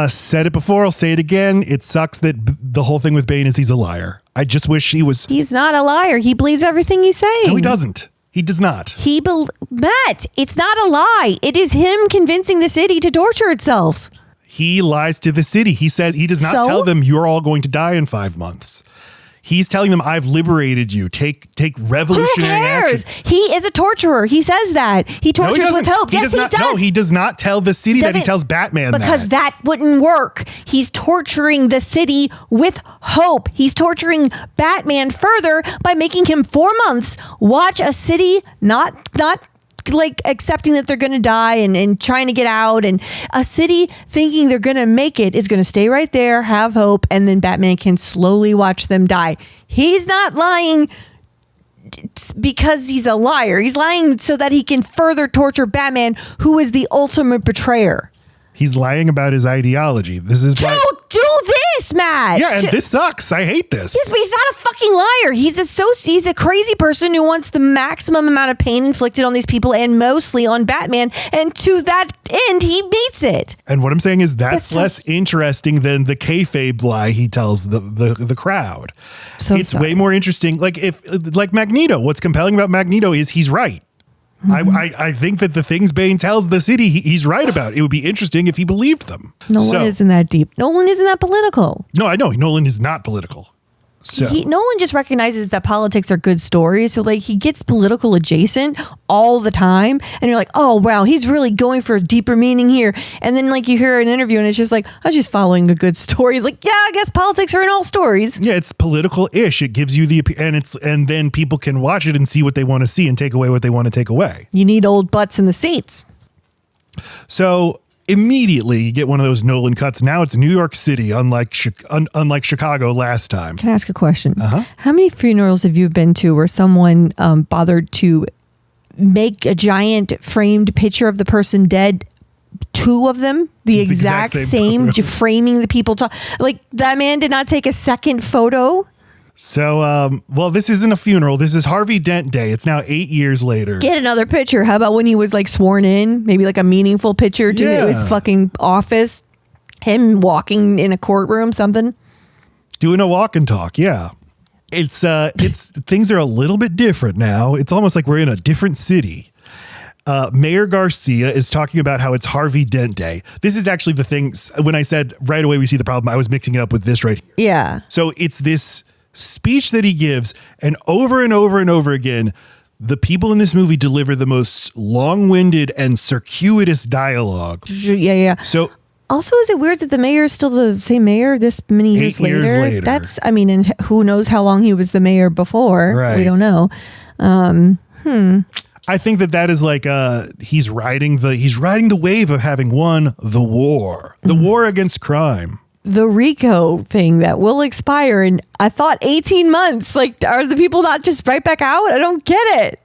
Said it before, I'll say it again. It sucks that the whole thing with Bane is he's a liar. I just wish he was... He's not a liar. He believes everything you say. No, he doesn't. He does not. Matt, it's not a lie. It is him convincing the city to torture itself. He lies to the city. He says he does not tell them you're all going to die in 5 months. He's telling them, I've liberated you. Take revolutionary action. He is a torturer. He says that. He tortures with hope. Yes, he does. No, he does not tell the city that. He tells Batman because that wouldn't work. He's torturing the city with hope. He's torturing Batman further by making him 4 months watch a city not like accepting that they're going to die and trying to get out, and a city thinking they're going to make it is going to stay right there, have hope, and then Batman can slowly watch them die. He's not lying because he's a liar. He's lying so that he can further torture Batman, who is the ultimate betrayer. He's lying about his ideology. This is why... Don't do this, Matt. Yeah, and this sucks. I hate this. Yes, but he's not a fucking liar. He's a crazy person who wants the maximum amount of pain inflicted on these people, and mostly on Batman. And to that end, he meets it. And what I'm saying is that's less interesting than the kayfabe lie he tells the crowd. It's way more interesting. Like Magneto. What's compelling about Magneto is he's right. Mm-hmm. I think that the things Bane tells the city he's right about. It would be interesting if he believed them. Nolan isn't that deep. Nolan isn't that political. No, I know. Nolan is not political. So Nolan just recognizes that politics are good stories. So like he gets political adjacent all the time. And you're like, oh, wow, he's really going for a deeper meaning here. And then like you hear an interview and it's just like, I was just following a good story. He's like, yeah, I guess politics are in all stories. Yeah, it's political-ish. It gives you and then people can watch it and see what they want to see and take away what they want to take away. You need old butts in the seats. So immediately you get one of those Nolan cuts. Now it's New York City, unlike Chicago last time. Can I ask a question? How many funerals have you been to where someone bothered to make a giant framed picture of the person dead? 2 of them, the exact same framing the people like that man did not take a second photo. So, well, this isn't a funeral. This is Harvey Dent Day. It's now 8 years later. Get another picture. How about when he was like sworn in? Maybe like a meaningful picture to his fucking office. Him walking in a courtroom, something. Doing a walk and talk, yeah. It's things are a little bit different now. It's almost like we're in a different city. Mayor Garcia is talking about how it's Harvey Dent Day. This is actually the thing. When I said right away we see the problem, I was mixing it up with this right here. Yeah. So it's this speech that he gives, and over and over again, the people in this movie deliver the most long-winded and circuitous dialogue. Yeah. So also, is it weird that the mayor is still the same mayor this many years 8 years later? That's, I mean, and who knows how long he was the mayor before? Right. We don't know. I think that is like he's riding the wave of having won the war against crime. The RICO thing that will expire in, I thought, 18 months. Like, are the people not just right back out? I don't get it.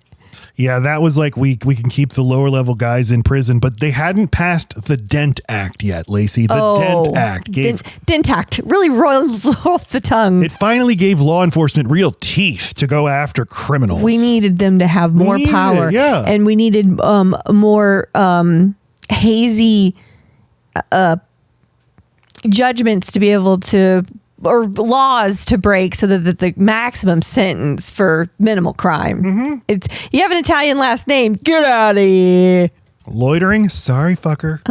Yeah, that was like we can keep the lower level guys in prison, but they hadn't passed the Dent Act yet, Laci. The Dent Act gave Dent Act really rolls off the tongue. It finally gave law enforcement real teeth to go after criminals. We needed them to have more power, and we needed more hazy judgments to be able to, or laws to break, so that the maximum sentence for minimal crime. Mm-hmm. It's, you have an Italian last name, get out of here. Loitering, sorry fucker.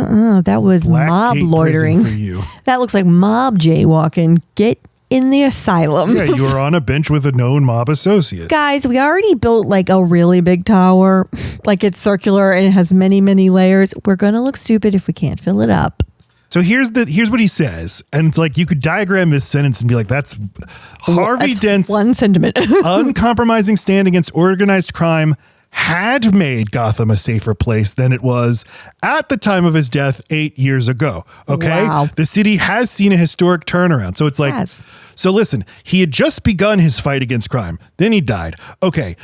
That was mob Blackgate loitering prison for you. That looks like mob jaywalking. Get in the asylum. Yeah, you were on a bench with a known mob associate. Guys, we already built like a really big tower, like it's circular and it has many layers. We're gonna look stupid if we can't fill it up. So here's what he says, and it's like you could diagram this sentence and be like, "That's Harvey Dent's one sentiment." uncompromising stand against organized crime had made Gotham a safer place than it was at the time of his death 8 years ago. Okay, wow. The city has seen a historic turnaround. So it's like, so listen, he had just begun his fight against crime, then he died. Okay,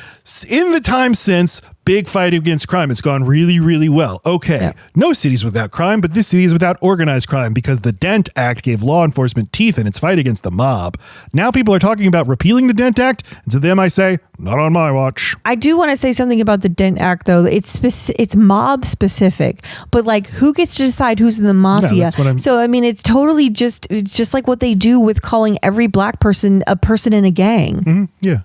in the time since. Big fight against crime. It's gone really well. Okay. Yeah. No city's without crime, but this city is without organized crime because the Dent Act gave law enforcement teeth in its fight against the mob. Now people are talking about repealing the Dent Act, and to them I say, not on my watch. I do want to say something about the Dent Act, though. It's mob specific, but like, who gets to decide who's in the mafia? Yeah, that's what so I mean, it's just like what they do with calling every black person a person in a gang. Mm-hmm. Yeah.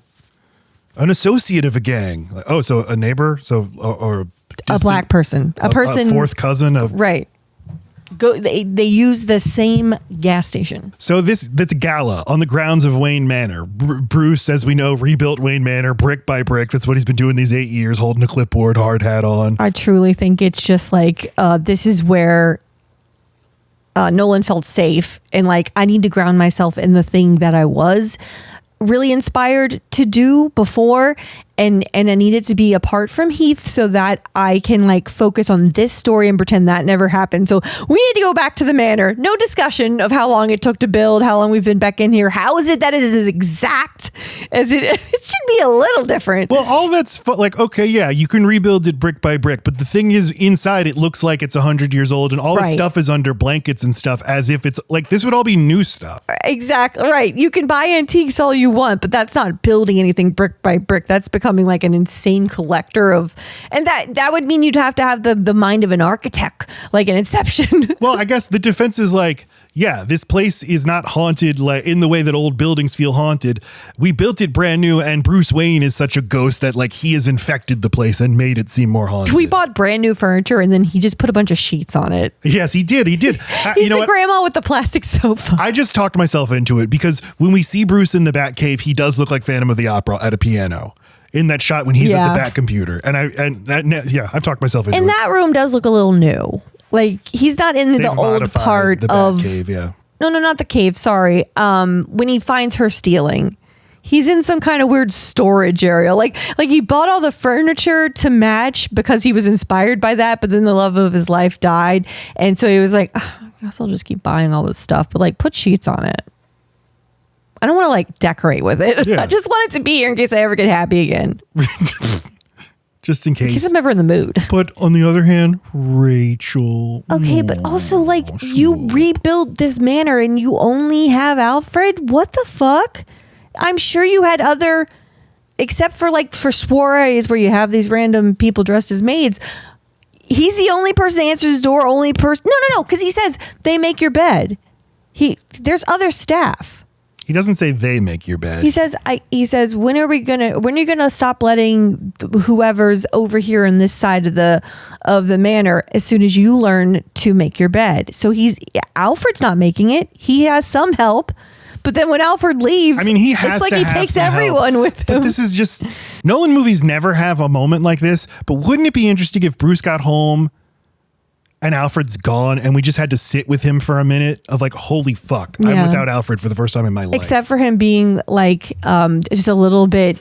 An associate of a gang. Like, oh, so a neighbor, so or a black person, a person, a fourth cousin of right. They use the same gas station. So that's Gala on the grounds of Wayne Manor. Bruce, as we know, rebuilt Wayne Manor brick by brick. That's what he's been doing these 8 years, holding a clipboard, hard hat on. I truly think it's just like this is where Nolan felt safe, and like, I need to ground myself in the thing that I was really inspired to do before, and I needed to be apart from Heath so that I can like focus on this story and pretend that never happened. So we need to go back to the manor. No discussion of how long it took to build, how long we've been back in here. How is it that it is as exact as it should be a little different? Well, all that's like, okay, yeah, you can rebuild it brick by brick, but the thing is, inside it looks like it's 100 years old, and all the stuff is under blankets and stuff, as if it's like this would all be new stuff. Exactly right. You can buy antiques all you want, but that's not building anything brick by brick. That's becoming like an insane collector of, and that would mean you'd have to have the mind of an architect, like an Inception. Well, I guess the defense is like, yeah, this place is not haunted like in the way that old buildings feel haunted. We built it brand new, and Bruce Wayne is such a ghost that like he has infected the place and made it seem more haunted. We bought brand new furniture, and then he just put a bunch of sheets on it. Yes, he did. He's you know the grandma with the plastic sofa. I just talked myself into it because when we see Bruce in the Batcave, he does look like Phantom of the Opera at a piano. In that shot when he's at the Bat computer, and I've talked myself into it. And that room does look a little new. Like, he's not in the old part of cave, yeah. No, not the cave. Sorry. When he finds her stealing, he's in some kind of weird storage area. Like he bought all the furniture to match because he was inspired by that, but then the love of his life died, and so he was like, I guess I'll just keep buying all this stuff, but like, put sheets on it. I don't want to like decorate with it. Yeah. I just want it to be here in case I ever get happy again. Just in case. In case I'm ever in the mood. But on the other hand, Rachel. Okay, but also like you rebuilt this manor and you only have Alfred? What the fuck? I'm sure you had other, except for like for soirees where you have these random people dressed as maids. He's the only person that answers his door, only person. No, because he says they make your bed. There's other staff. He doesn't say they make your bed. He says, when are you gonna stop letting whoever's over here on this side of the manor as soon as you learn to make your bed? So Alfred's not making it. He has some help. But then when Alfred leaves, he has it's like to he have takes some everyone help. with him. But this is just Nolan movies never have a moment like this. But wouldn't it be interesting if Bruce got home and Alfred's gone and we just had to sit with him for a minute of like, holy fuck, I'm without Alfred for the first time in my life. Except for him being like just a little bit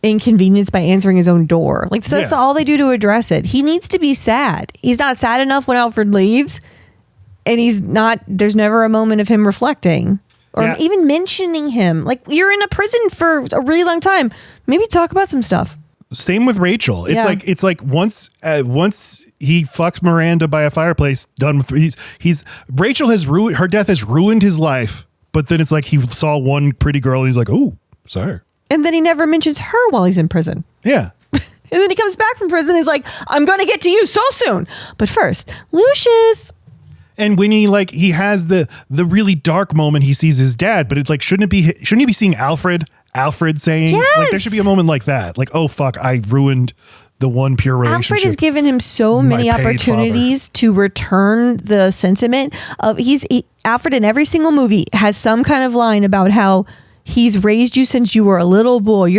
inconvenienced by answering his own door. Like that's all they do to address it. He needs to be sad. He's not sad enough when Alfred leaves, and there's never a moment of him reflecting or even mentioning him. Like, you're in a prison for a really long time. Maybe talk about some stuff. Same with Rachel. It's like once he fucks Miranda by a fireplace, done with Rachel has ruined her death, has ruined his life. But then it's like he saw one pretty girl and he's like, oh, sorry. And then he never mentions her while he's in prison. Yeah. And then he comes back from prison and he's like, I'm going to get to you so soon. But first, Lucius. And when he has the really dark moment, he sees his dad, but it's like, shouldn't he be seeing Alfred saying, like, there should be a moment like that. Like, oh fuck, I ruined the one pure relationship. Alfred has given him so many opportunities to return the sentiment of Alfred in every single movie has some kind of line about how he's raised you since you were a little boy.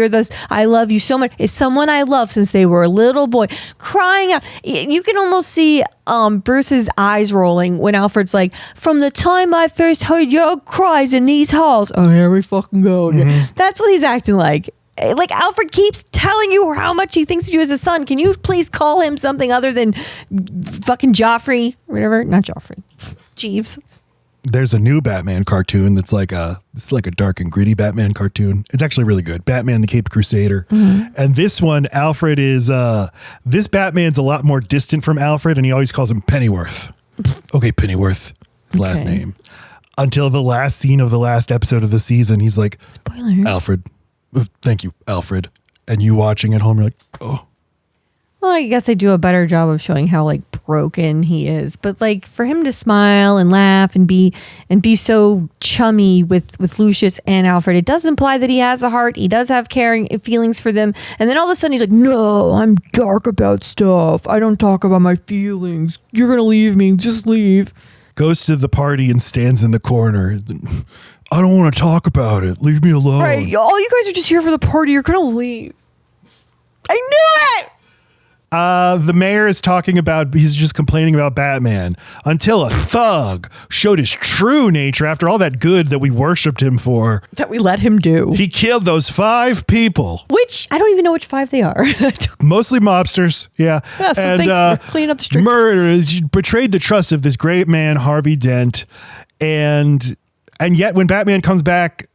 I love you so much. It's someone I love since they were a little boy. Crying out. You can almost see Bruce's eyes rolling when Alfred's like, from the time I first heard your cries in these halls. Oh, here we fucking go. Mm-hmm. That's what he's acting like. Like, Alfred keeps telling you how much he thinks of you as a son. Can you please call him something other than fucking Joffrey? Whatever. Not Joffrey. Jeeves. There's a new Batman cartoon that's like a dark and gritty Batman cartoon. It's actually really good. Batman the Caped Crusader. Mm-hmm. And this one, Alfred is this Batman's a lot more distant from Alfred, and he always calls him Pennyworth. Okay, Pennyworth, his last name. Until the last scene of the last episode of the season, he's like, spoiler. Alfred. Thank you, Alfred. And you watching at home, you're like, oh. Well, I guess they do a better job of showing how like broken he is. But like, for him to smile and laugh and be so chummy with Lucius and Alfred, it does imply that he has a heart. He does have caring feelings for them. And then all of a sudden he's like, no, I'm dark about stuff. I don't talk about my feelings. You're going to leave me. Just leave. Goes to the party and stands in the corner. I don't want to talk about it. Leave me alone. Right. All you guys are just here for the party. You're going to leave. I knew it. The mayor is he's just complaining about Batman until a thug showed his true nature after all that good that we worshipped him for. That we let him do. He killed those 5 people. Which, I don't even know which 5 they are. Mostly mobsters, yeah. So thanks for cleaning up the streets. Murder, betrayed the trust of this great man, Harvey Dent. And yet when Batman comes back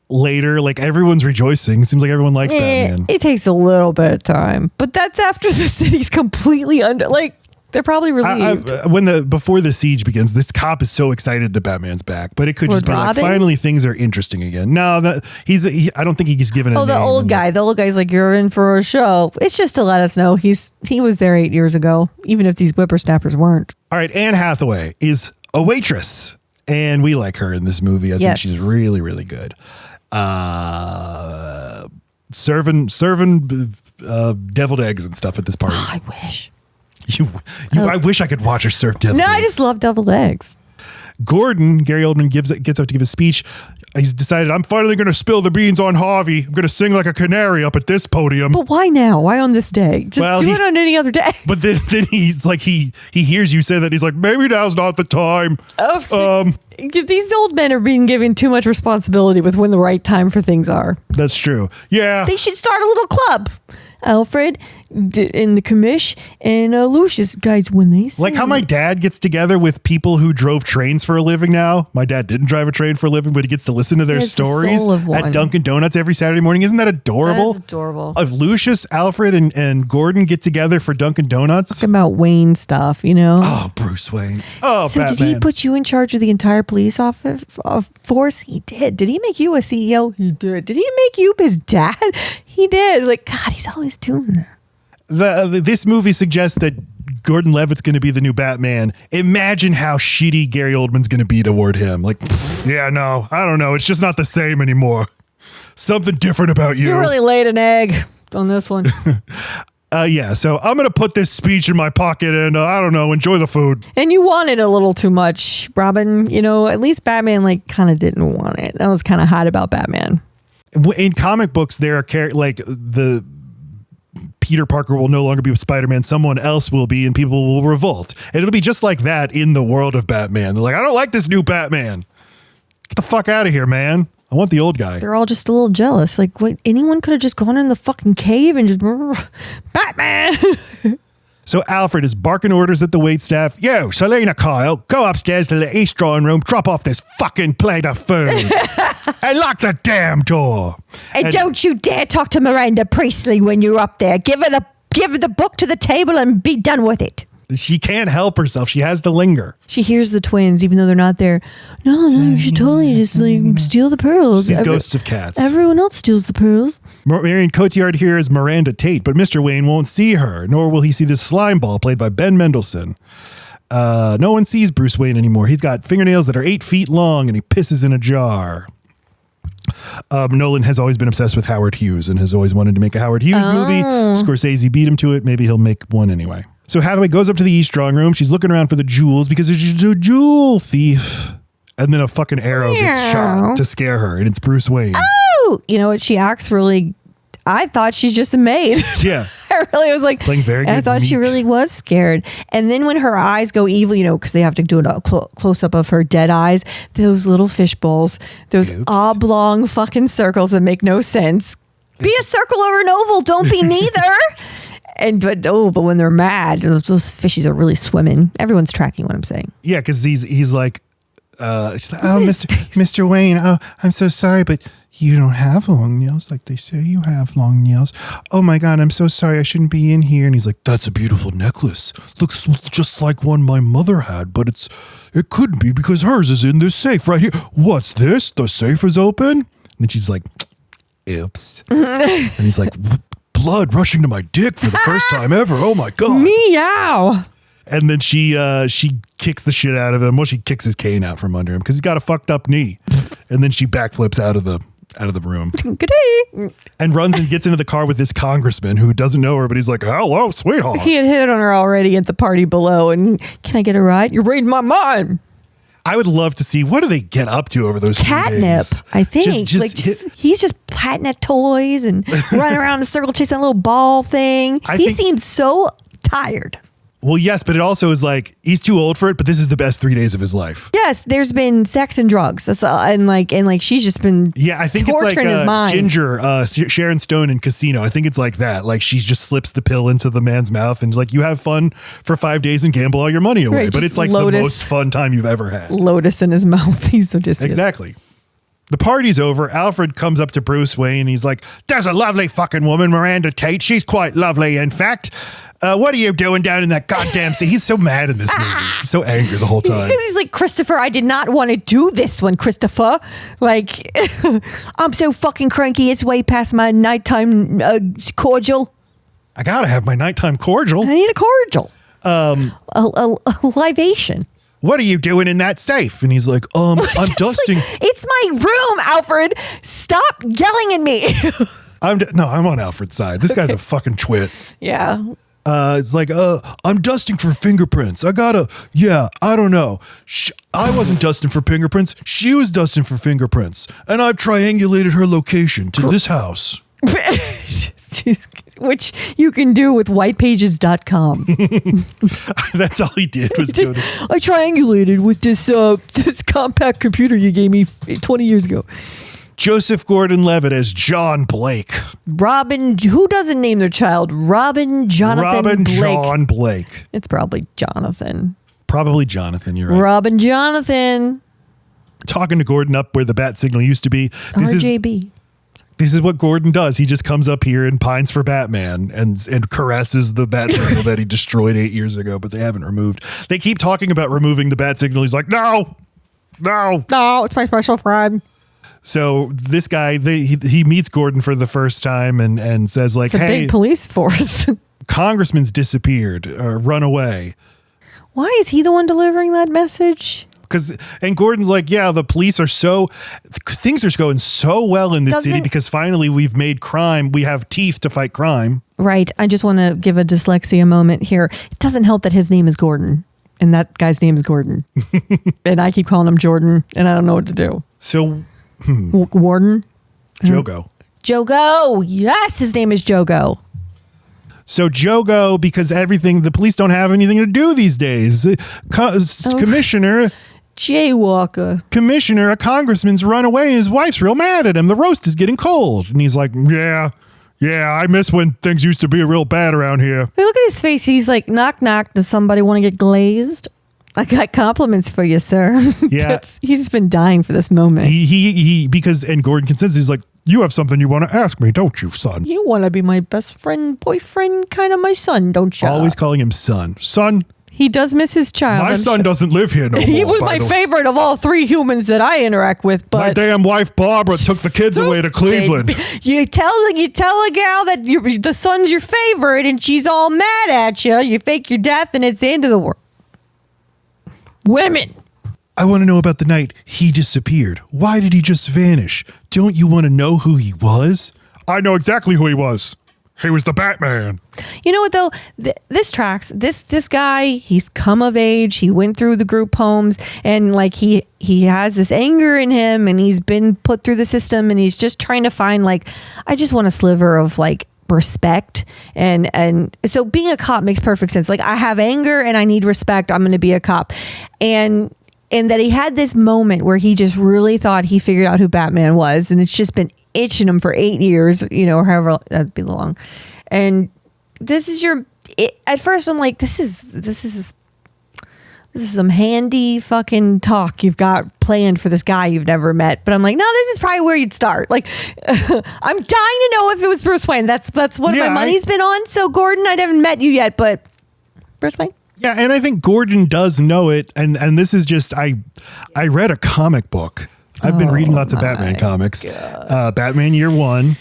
later, like, everyone's rejoicing. Seems like everyone likes Batman. It takes a little bit of time, but that's after the city's completely under. Like, they're probably relieved. Before the siege begins, this cop is so excited that Batman's back, but it could just be like, finally things are interesting again. No, I don't think he's given a name. The old guy's like, you're in for a show. It's just to let us know he was there 8 years ago, even if these whippersnappers weren't. All right, Anne Hathaway is a waitress, and we like her in this movie. I think she's really, really good. Serving deviled eggs and stuff at this party. Oh, I wish. I wish I could watch her serve deviled eggs. I just love deviled eggs. Gary Oldman gets up to give a speech. He's decided, I'm finally going to spill the beans on Harvey. I'm going to sing like a canary up at this podium. But why now? Why on this day? Just do it on any other day. But then he's like, he hears you say that. He's like, maybe now's not the time. These old men are being given too much responsibility with when the right time for things are. That's true. Yeah. They should start a little club. Alfred in the commish and Lucius, guys, when they sing. Like how my dad gets together with people who drove trains for a living now. My dad didn't drive a train for a living, but he gets to listen to their stories at Dunkin' Donuts every Saturday morning. Isn't that adorable? That is adorable. If Lucius, Alfred, and Gordon get together for Dunkin' Donuts. Talking about Wayne stuff, you know? Oh, Bruce Wayne. Oh, so Batman. Did he put you in charge of the entire police force? He did. Did he make you a CEO? He did. Did he make you his dad? He did. Like, God, he's always doing that. This movie suggests that Gordon Levitt's going to be the new Batman. Imagine how shitty Gary Oldman's going to be toward him. Like, yeah, no, I don't know. It's just not the same anymore. Something different about you. You really laid an egg on this one. Yeah, so I'm going to put this speech in my pocket and, I don't know, enjoy the food. And you wanted a little too much, Robin. You know, at least Batman, like, kind of didn't want it. I was kind of hot about Batman. In comic books, there are, like, the Peter Parker will no longer be Spider-Man. Someone else will be, and people will revolt. And it'll be just like that in the world of Batman. They're like, I don't like this new Batman. Get the fuck out of here, man. I want the old guy. They're all just a little jealous. Like, what? Anyone could have just gone in the fucking cave and just Batman. So Alfred is barking orders at the waitstaff. Yo, Selina Kyle, go upstairs to the East drawing room, drop off this fucking plate of food, and lock the damn door. And don't you dare talk to Miranda Priestley when you're up there. Give her the book to the table and be done with it. She can't help herself. She has to linger. She hears the twins, even though they're not there. No, you should totally just like steal the pearls. She sees ghosts of cats. Everyone else steals the pearls. Marion Cotillard here is Miranda Tate, but Mr. Wayne won't see her, nor will he see this slime ball played by Ben Mendelsohn. No one sees Bruce Wayne anymore. He's got fingernails that are 8 feet long, and he pisses in a jar. Nolan has always been obsessed with Howard Hughes and has always wanted to make a Howard Hughes movie. Scorsese beat him to it. Maybe he'll make one anyway. So Hathaway goes up to the East drawing room. She's looking around for the jewels because there's a jewel thief. And then a fucking arrow gets shot to scare her, and it's Bruce Wayne. Oh! You know what? She acts really... I thought she's just a maid. Yeah. I really was like... Playing very good. I thought she really was scared. And then when her eyes go evil, you know, because they have to do a close-up of her dead eyes, those little fish bowls, those oblong fucking circles that make no sense. Be a circle or an oval. Don't be neither. But when they're mad, those fishies are really swimming. Everyone's tracking what I'm saying. Yeah, because he's like, Mr. Wayne, oh, I'm so sorry, but you don't have long nails like they say you have long nails. Oh my God, I'm so sorry. I shouldn't be in here. And he's like, that's a beautiful necklace. Looks just like one my mother had, but it couldn't be because hers is in this safe right here. What's this? The safe is open? And then she's like, oops. And he's like, blood rushing to my dick for the first time ever. Oh my God. Meow. And then she kicks the shit out of him. Well, she kicks his cane out from under him because he's got a fucked up knee. And then she backflips out of the room. Good day. And runs and gets into the car with this congressman who doesn't know her, but he's like, hello, sweetheart. He had hit on her already at the party below. And can I get a ride? You're reading my mind. I would love to see, what do they get up to over those catnip, I think. He's just patting at toys and running around in a circle chasing a little ball thing. He seems so tired. Well, yes, but it also is like, he's too old for it, but this is the best 3 days of his life. Yes, there's been sex and drugs. That's and she's just been I think it's like his mind. Ginger, Sharon Stone in Casino. I think it's like that. Like she just slips the pill into the man's mouth and is like, you have fun for 5 days and gamble all your money away. Right, but it's like the most fun time you've ever had. Lotus in his mouth. He's so disgusting. Exactly. The party's over. Alfred comes up to Bruce Wayne. He's like, there's a lovely fucking woman, Miranda Tate. She's quite lovely, in fact. What are you doing down in that goddamn sea? He's so mad in this movie. He's so angry the whole time. He's like, Christopher, I did not want to do this one, Christopher. Like, I'm so fucking cranky. It's way past my nighttime cordial. I gotta have my nighttime cordial. I need a cordial. A libation. What are you doing in that safe? And he's like, I'm dusting. Like, it's my room, Alfred. Stop yelling at me. I'm on Alfred's side. This guy's a fucking twit. Yeah. It's like, I'm dusting for fingerprints. I don't know. I wasn't dusting for fingerprints. She was dusting for fingerprints. And I've triangulated her location to this house. Which you can do with whitepages.com. That's all he did was go to. I triangulated with this compact computer you gave me 20 years ago. Joseph Gordon-Levitt as John Blake. Robin, who doesn't name their child Robin Jonathan Blake? John Blake. It's probably Jonathan. Probably Jonathan, you're right. Robin Jonathan. Talking to Gordon up where the bat signal used to be. RJB. This is what Gordon does. He just comes up here and pines for Batman and caresses the bat signal that he destroyed 8 years ago, but they haven't removed. They keep talking about removing the bat signal. He's like, no, it's my special friend. So this guy, he meets Gordon for the first time and says like, it's a big police force. congressman's disappeared or run away. Why is he the one delivering that message? And Gordon's like, yeah, the police are things are going so well in this city because finally we've made crime. We have teeth to fight crime. Right. I just want to give a dyslexia moment here. It doesn't help that his name is Gordon and that guy's name is Gordon. And I keep calling him Jordan and I don't know what to do. So, Warden? Jogo. Jogo. Yes, his name is Jogo. So Jogo, because the police don't have anything to do these days. Commissioner, a congressman's run away and his wife's real mad at him. The roast is getting cold. And he's like, yeah, I miss when things used to be real bad around here. Hey, look at his face. He's like, knock, knock. Does somebody want to get glazed? I got compliments for you, sir. Yeah. He's been dying for this moment. And Gordon consents. He's like, you have something you want to ask me, don't you, son? You want to be my best friend, boyfriend, kind of my son, don't you? Always calling him son. Son. He does miss his child. My son doesn't live here no more. He was my favorite of all three humans that I interact with. But my damn wife Barbara took the kids away to Cleveland. You tell a gal that the son's your favorite, and she's all mad at you. You fake your death, and it's the end of the world. Women. I want to know about the night he disappeared. Why did he just vanish? Don't you want to know who he was? I know exactly who he was. He was the Batman. You know what, though? This tracks. This guy, he's come of age. He went through the group homes, and like he has this anger in him, and he's been put through the system, and he's just trying to find, like, I just want a sliver of, like, respect. And so being a cop makes perfect sense. Like, I have anger and I need respect. I'm going to be a cop. And that he had this moment where he just really thought he figured out who Batman was, and it's just been itching him for 8 years, or however that'd be long. And this is at first I'm like, this is some handy fucking talk you've got planned for this guy you've never met. But I'm like, no, this is probably where you'd start. Like, I'm dying to know if it was Bruce Wayne. That's what my money's been on. So Gordon, I haven't met you yet, but Bruce Wayne. Yeah, and I think Gordon does know it, and this is just I read a comic book. I've been reading lots of Batman comics. Batman Year One,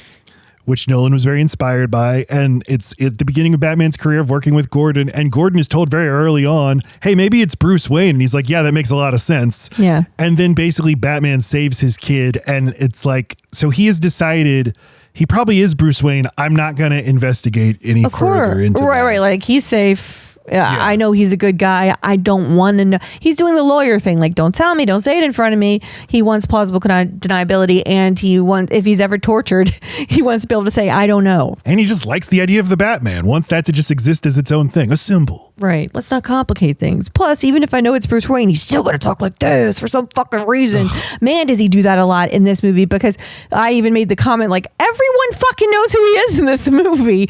which Nolan was very inspired by, and it's at the beginning of Batman's career of working with Gordon, and Gordon is told very early on, hey, maybe it's Bruce Wayne, and he's like, yeah, that makes a lot of sense. Yeah. And then basically Batman saves his kid, and it's like, so he has decided he probably is Bruce Wayne. I'm not going to investigate any further into that. Right, like he's safe. Yeah, I know he's a good guy. I don't want to know. He's doing the lawyer thing. Like, don't tell me, don't say it in front of me. He wants plausible deniability, and if he's ever tortured, he wants to be able to say, I don't know. And he just likes the idea of the Batman, wants that to just exist as its own thing, a symbol. Right. Let's not complicate things. Plus, even if I know it's Bruce Wayne, he's still going to talk like this for some fucking reason. Man, does he do that a lot in this movie, because I even made the comment, like, everyone fucking knows who he is in this movie.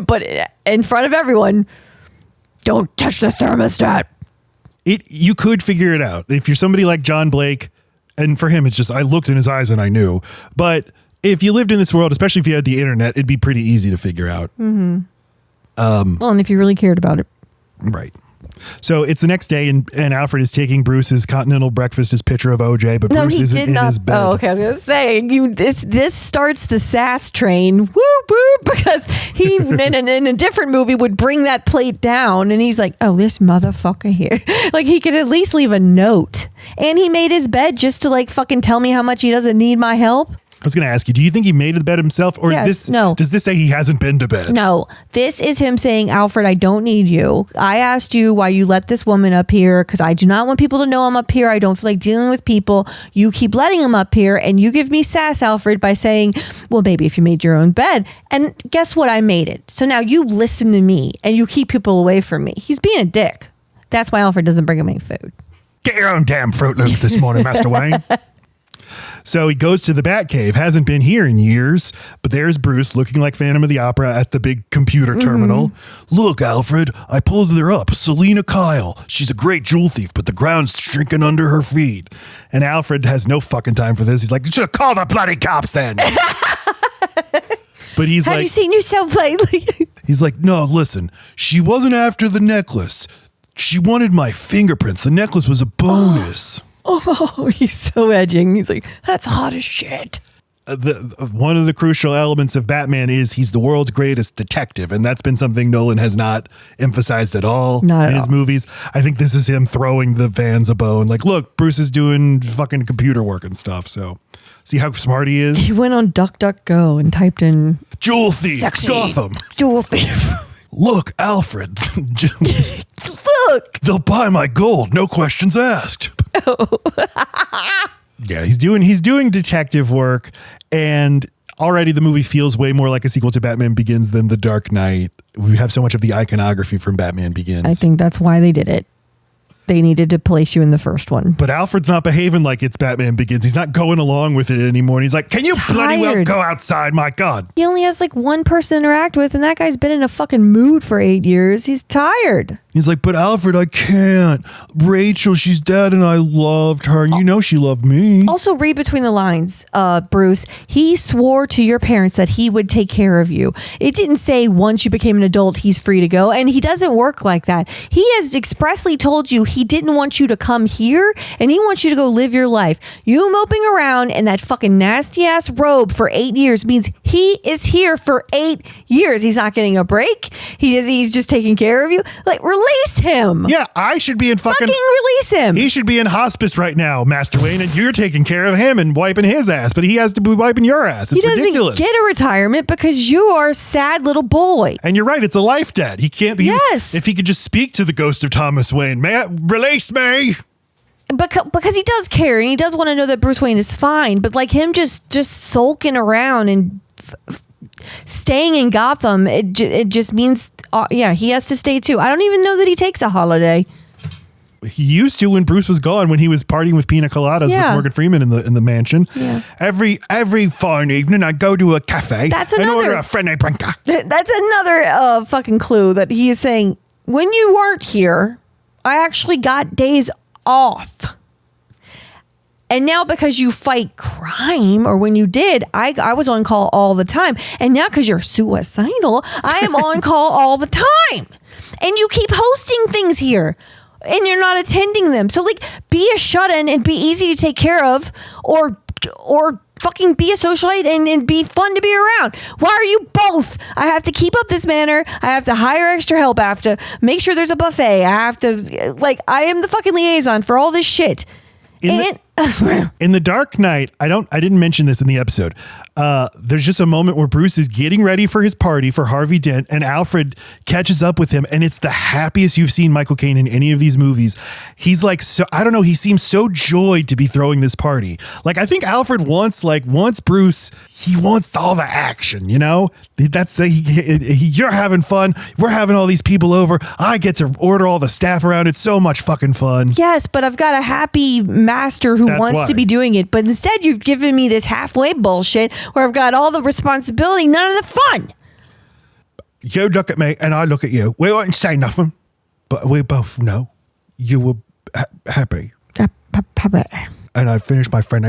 But in front of everyone, don't touch the thermostat. You could figure it out if you're somebody like John Blake, and for him it's just I looked in his eyes and I knew. But if you lived in this world, especially if you had the internet, it'd be pretty easy to figure out. Mm-hmm. Well, and if you really cared about it, right? So it's the next day, and Alfred is taking Bruce's continental breakfast, his pitcher of OJ, but Bruce isn't in his bed. Oh, okay. I was gonna say this starts the sass train, whoop whoop, because he in a different movie would bring that plate down, and he's like, oh, this motherfucker here, like he could at least leave a note, and he made his bed just to like fucking tell me how much he doesn't need my help. I was going to ask you, do you think he made the bed himself, or does this say he hasn't been to bed? No, this is him saying, Alfred, I don't need you. I asked you why you let this woman up here, because I do not want people to know I'm up here. I don't feel like dealing with people. You keep letting him up here, and you give me sass, Alfred, by saying, well, maybe if you made your own bed. And guess what? I made it. So now you listen to me, and you keep people away from me. He's being a dick. That's why Alfred doesn't bring him any food. Get your own damn Fruit Loops this morning, Master Wayne. So he goes to the Batcave, hasn't been here in years, but there's Bruce looking like Phantom of the Opera at the big computer terminal. Look, Alfred, I pulled her up, Selina Kyle. She's a great jewel thief, but the ground's shrinking under her feet. And Alfred has no fucking time for this. He's like, just call the bloody cops then. But he's Have you seen yourself lately? He's like, no, listen, she wasn't after the necklace. She wanted my fingerprints. The necklace was a bonus. Oh, he's so edging. He's like, that's hot as shit. one of the crucial elements of Batman is he's the world's greatest detective, and that's been something Nolan has not emphasized at all in his movies. I think this is him throwing the fans a bone. Like, look, Bruce is doing fucking computer work and stuff. So, see how smart he is. He went on DuckDuckGo and typed in Jewel thief, sexy Gotham. Jewel thief. Look, Alfred. Look, they'll buy my gold, no questions asked. Yeah, he's doing detective work, and already the movie feels way more like a sequel to Batman Begins than The Dark Knight. We have so much of the iconography from Batman Begins. I think that's why they did it. They needed to place you in the first one. But Alfred's not behaving like it's Batman Begins. He's not going along with it anymore. And he's like, can you bloody well go outside? My God. He only has like one person to interact with, and that guy's been in a fucking mood for 8 years. He's tired. He's like, but Alfred, I can't. Rachel, she's dead and I loved her. And you know she loved me. Also, read between the lines, Bruce. He swore to your parents that he would take care of you. It didn't say once you became an adult, he's free to go. And he doesn't work like that. He has expressly told you he didn't want you to come here and he wants you to go live your life. You moping around in that fucking nasty ass robe for 8 years means he is here for 8 years. He's not getting a break. He's just taking care of you. Like, release him. Yeah, I should be in fucking release him. He should be in hospice right now, Master Wayne, and you're taking care of him and wiping his ass, but he has to be wiping your ass. It's ridiculous. He doesn't get a retirement because you are a sad little boy. And you're right, it's a life debt. He can't be. Yes. If he could just speak to the ghost of Thomas Wayne, release me. Because he does care and he does want to know that Bruce Wayne is fine, but like him just sulking around and staying in Gotham, it just means he has to stay too. I don't even know that he takes a holiday. He used to when Bruce was gone, when he was partying with pina coladas with Morgan Freeman in the mansion. Yeah. Every fine evening, I go to a cafe and order a Frene Branca. That's another fucking clue that he is saying. When you weren't here, I actually got days off. And now because you fight crime, or when you did, I was on call all the time. And now because you're suicidal, I am on call all the time. And you keep hosting things here and you're not attending them. So like, be a shut-in and be easy to take care of, or fucking be a socialite and be fun to be around. Why are you both? I have to keep up this manor. I have to hire extra help. I have to make sure there's a buffet. I have to, like, I am the fucking liaison for all this shit. In The Dark Knight, I didn't mention this in the episode. There's just a moment where Bruce is getting ready for his party for Harvey Dent, and Alfred catches up with him, and it's the happiest you've seen Michael Caine in any of these movies. He's like, so I don't know, he seems so joyed to be throwing this party. Like, I think Alfred wants Bruce, he wants all the action, you know? You're having fun. We're having all these people over. I get to order all the staff around. It's so much fucking fun. Yes, but I've got a happy master who wants to be doing it. But instead, you've given me this halfway bullshit where I've got all the responsibility, none of the fun. You look at me and I look at you. We won't say nothing, but we both know you were happy. And I finished my friend.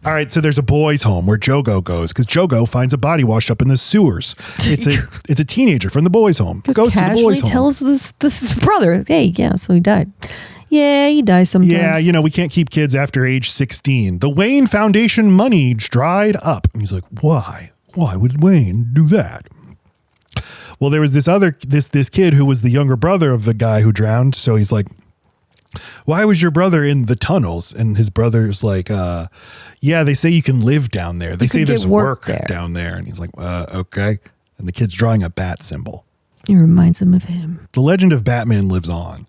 All right, so there's a boys' home where Jogo goes because Jogo finds a body washed up in the sewers. It's a teenager from the boys' home. Goes to the boys' home. Tells this brother, hey, yeah, so he died. Yeah, he dies sometimes. Yeah, you know, we can't keep kids after age 16. The Wayne Foundation money dried up. And he's like, why? Why would Wayne do that? Well, there was this kid who was the younger brother of the guy who drowned. So he's like, why was your brother in the tunnels? And his brother's like, yeah, they say you can live down there. They say there's work down there. And he's like, okay. And the kid's drawing a bat symbol. It reminds him of him. The legend of Batman lives on.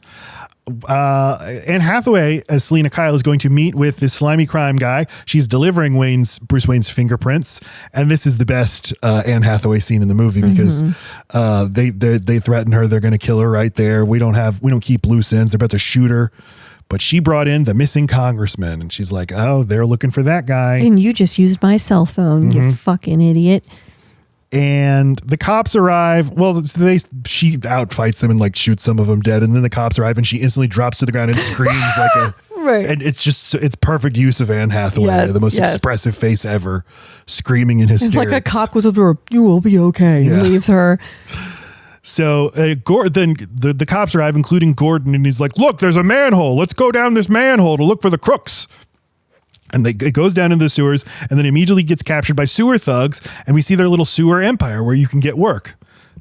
Anne Hathaway as Selina Kyle is going to meet with this slimy crime guy. She's delivering Bruce Wayne's fingerprints, and this is the best Anne Hathaway scene in the movie because they threaten her. They're going to kill her right there. We don't keep loose ends. They're about to shoot her, but she brought in the missing congressman, and she's like, "Oh, they're looking for that guy." And you just used my cell phone, you fucking idiot. And the cops arrive. Well, she outfights them and like shoots some of them dead. And then the cops arrive and she instantly drops to the ground and screams like a. Right. And it's perfect use of Anne Hathaway, the most expressive face ever, screaming in hysterics. It's like a cop goes up to her, "You will be okay," and leaves her. So then the cops arrive, including Gordon, and he's like, "Look, there's a manhole. Let's go down this manhole to look for the crooks." And it goes down into the sewers and then immediately gets captured by sewer thugs. And we see their little sewer empire where you can get work.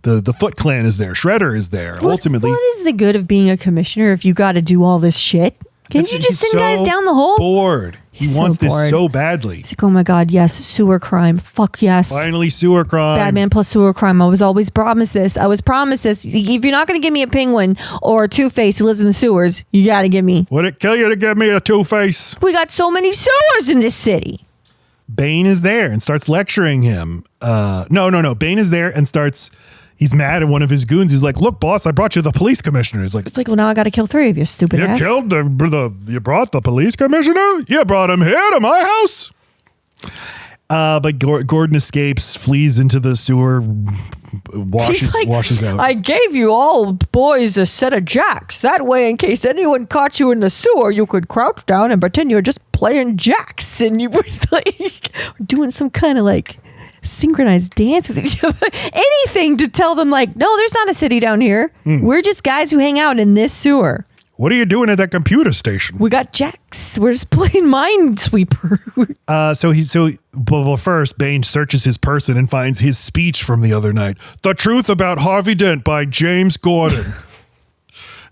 The Foot Clan is there. Shredder is there. Ultimately, what is the good of being a commissioner if you got to do all this shit? Can't you just send guys down the hole? Bored. He wants this so badly. He's like, oh my God, yes, sewer crime. Fuck yes. Finally, sewer crime. Batman plus sewer crime. I was always promised this. I was promised this. If you're not going to give me a penguin or a Two-Face who lives in the sewers, you got to give me. Would it kill you to give me a Two-Face? We got so many sewers in this city. Bane is there and starts lecturing him. No. Bane is there and starts... He's mad at one of his goons. He's like, look, boss, I brought you the police commissioner. He's like, it's like, well, now I got to kill 3 of you, stupid ass. You brought the police commissioner? You brought him here to my house? But Gordon escapes, flees into the sewer, washes out. I gave you all boys a set of jacks. That way, in case anyone caught you in the sewer, you could crouch down and pretend you're just playing jacks. And you were like doing some kind of like synchronized dance with each other. Anything to tell them like, no, there's not a city down here. We're just guys who hang out in this sewer. What are you doing at that computer station? We got jacks. We're just playing Minesweeper. Well, first, Bane searches his person and finds his speech from the other night. The Truth About Harvey Dent by James Gordon. And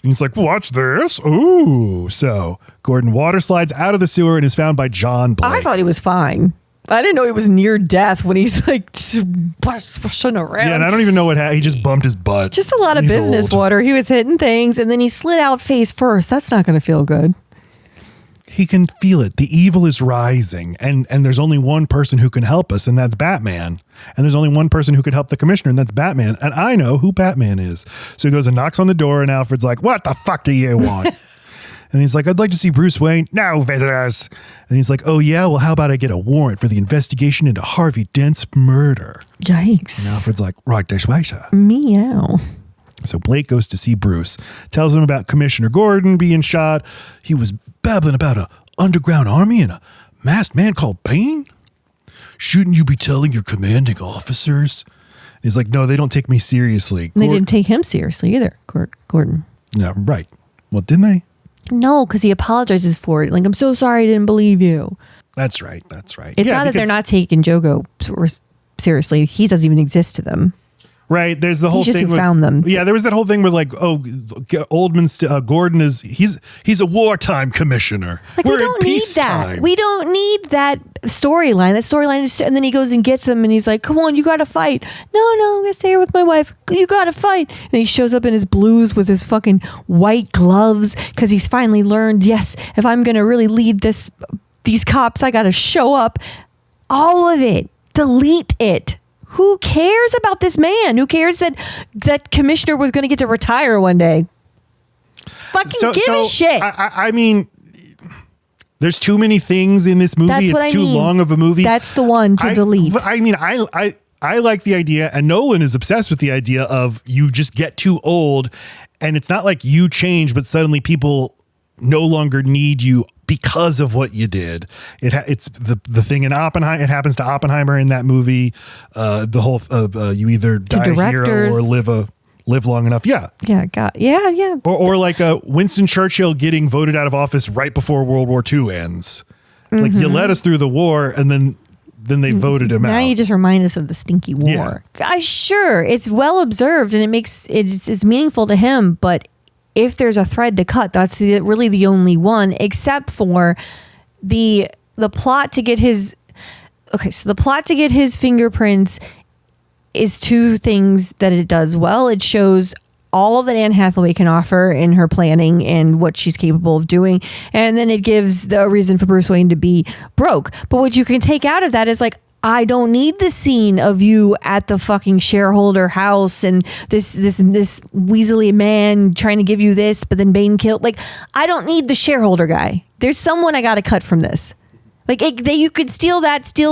he's like, watch this. Ooh. So Gordon water slides out of the sewer and is found by John Blake. I thought he was fine. I didn't know he was near death when he's like pushing around. Yeah, and I don't even know what happened. He just bumped his butt. Just a lot of business water. He was hitting things and then he slid out face first. That's not going to feel good. He can feel it. The evil is rising and there's only one person who can help us and that's Batman. And there's only one person who could help the commissioner and that's Batman. And I know who Batman is. So he goes and knocks on the door and Alfred's like, what the fuck do you want? And he's like, I'd like to see Bruce Wayne. No visitors. And he's like, oh, yeah, well, how about I get a warrant for the investigation into Harvey Dent's murder? Yikes. And Alfred's like, right this way, sir. Meow. So Blake goes to see Bruce, tells him about Commissioner Gordon being shot. He was babbling about an underground army and a masked man called Bane. Shouldn't you be telling your commanding officers? And he's like, no, they don't take me seriously. They didn't take him seriously either, Gordon. Yeah, right. Well, didn't they? No, because he apologizes for it. Like, I'm so sorry I didn't believe you. That's right. It's not that they're not taking Jogo seriously. He doesn't even exist to them. Right. There's the whole thing. He just found them. Yeah, there was that whole thing with like, Gordon he's a wartime commissioner. Like, we don't need that. We don't need that storyline. That storyline is, and then he goes and gets him and he's like, come on, you got to fight. No, I'm going to stay here with my wife. You got to fight. And he shows up in his blues with his fucking white gloves because he's finally learned, yes, if I'm going to really lead these cops, I got to show up. All of it. Delete it. Who cares about this man? Who cares that commissioner was going to get to retire one day? Fucking give a shit. I mean, there's too many things in this movie. It's too long of a movie. That's the one to delete. I mean, I like the idea, and Nolan is obsessed with the idea of you just get too old, and it's not like you change, but suddenly people no longer need you because of what you did. It's the thing in Oppenheimer. It happens to Oppenheimer in that movie. The whole you either die a hero or live long enough. Yeah. Yeah. Yeah. Or like Winston Churchill getting voted out of office right before World War II ends. Mm-hmm. Like you led us through the war and then they voted him out. Now you just remind us of the stinky war. Yeah. Sure. It's well observed and it's meaningful to him, but if there's a thread to cut, that's really the only one, except for the plot to get his. Okay, so the plot to get his fingerprints is 2 things that it does well. It shows all that Anne Hathaway can offer in her planning and what she's capable of doing, and then it gives the reason for Bruce Wayne to be broke. But what you can take out of that is like, I don't need the scene of you at the fucking shareholder house and this weaselly man trying to give you this, but then Bane killed. Like, I don't need the shareholder guy. There's someone I got to cut from this. Like, you could steal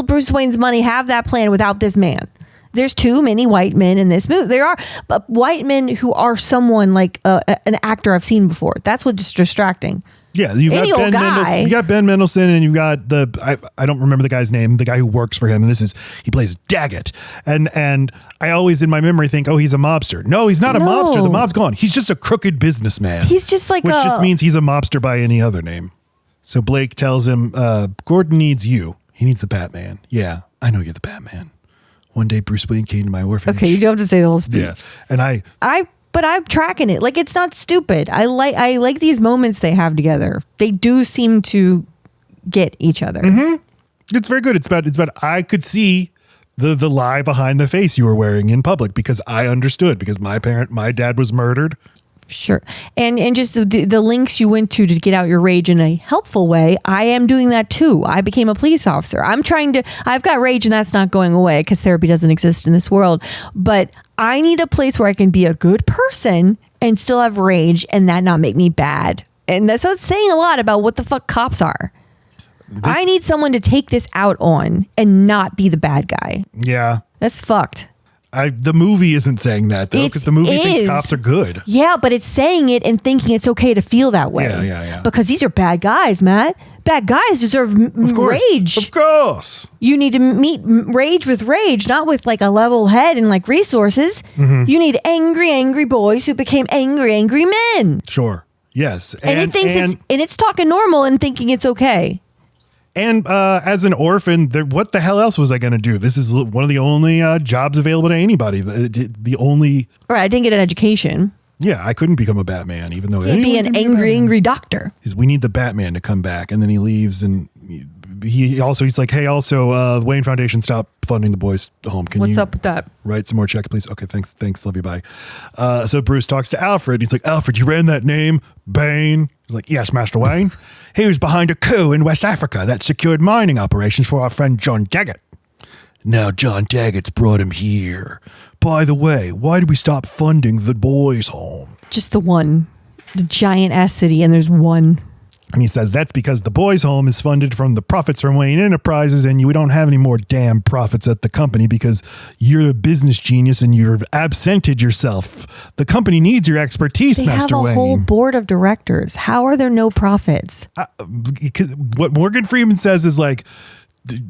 Bruce Wayne's money, have that plan without this man. There's too many white men in this movie. There are white men who are someone like an actor I've seen before. That's what's distracting. Yeah, you've got Ben Mendelsohn, and you've got I don't remember the guy's name, the guy who works for him, and he plays Daggett, and I always in my memory think, oh, he's a mobster. No, he's not a mobster. The mob's gone. He's just a crooked businessman. He's just like which just means he's a mobster by any other name. So Blake tells him, Gordon needs you. He needs the Batman. Yeah, I know you're the Batman. One day Bruce Wayne came to my orphanage. Okay, you don't have to say the whole speech. Yeah. And but I'm tracking it. Like, it's not stupid. I like these moments they have together. They do seem to get each other. Mm-hmm. It's very good. It's about I could see the lie behind the face you were wearing in public because I understood because my dad was murdered. Sure. And just the links you went to get out your rage in a helpful way, I am doing that too. I became a police officer. I've got rage and that's not going away because therapy doesn't exist in this world. But I need a place where I can be a good person and still have rage and that not make me bad. And that's not saying a lot about what the fuck cops are. I need someone to take this out on and not be the bad guy. Yeah. That's fucked. The movie isn't saying that though, because the movie thinks cops are good. Yeah, but it's saying it and thinking it's okay to feel that way. Yeah. Because these are bad guys, Matt. Bad guys deserve rage. Of course. You need to meet rage with rage, not with like a level head and like resources. Mm-hmm. You need angry boys who became angry men. Sure. Yes. And it's talking normal and thinking it's okay. And as an orphan, what the hell else was I going to do? This is one of the only jobs available to anybody. The only... Right, I didn't get an education. Yeah, I couldn't become a Batman, even though... You'd be an angry doctor. We need the Batman to come back. And then he leaves and he's like, hey, also, Wayne Foundation, stop funding the boys' home. What's up with that? Write some more checks, please. Okay, thanks, love you, bye. So Bruce talks to Alfred. He's like, Alfred, you ran that name, Bane? He's like, yes, Master Wayne. He was behind a coup in West Africa that secured mining operations for our friend John Daggett. Now John Daggett's brought him here. By the way, why did we stop funding the boys' home? Just the one. The giant ass city, and there's one. And he says that's because the boys' home is funded from the profits from Wayne Enterprises, and we don't have any more damn profits at the company because you're a business genius and you've absented yourself. The company needs your expertise, Master Wayne. They have a whole board of directors. How are there no profits? What Morgan Freeman says is like,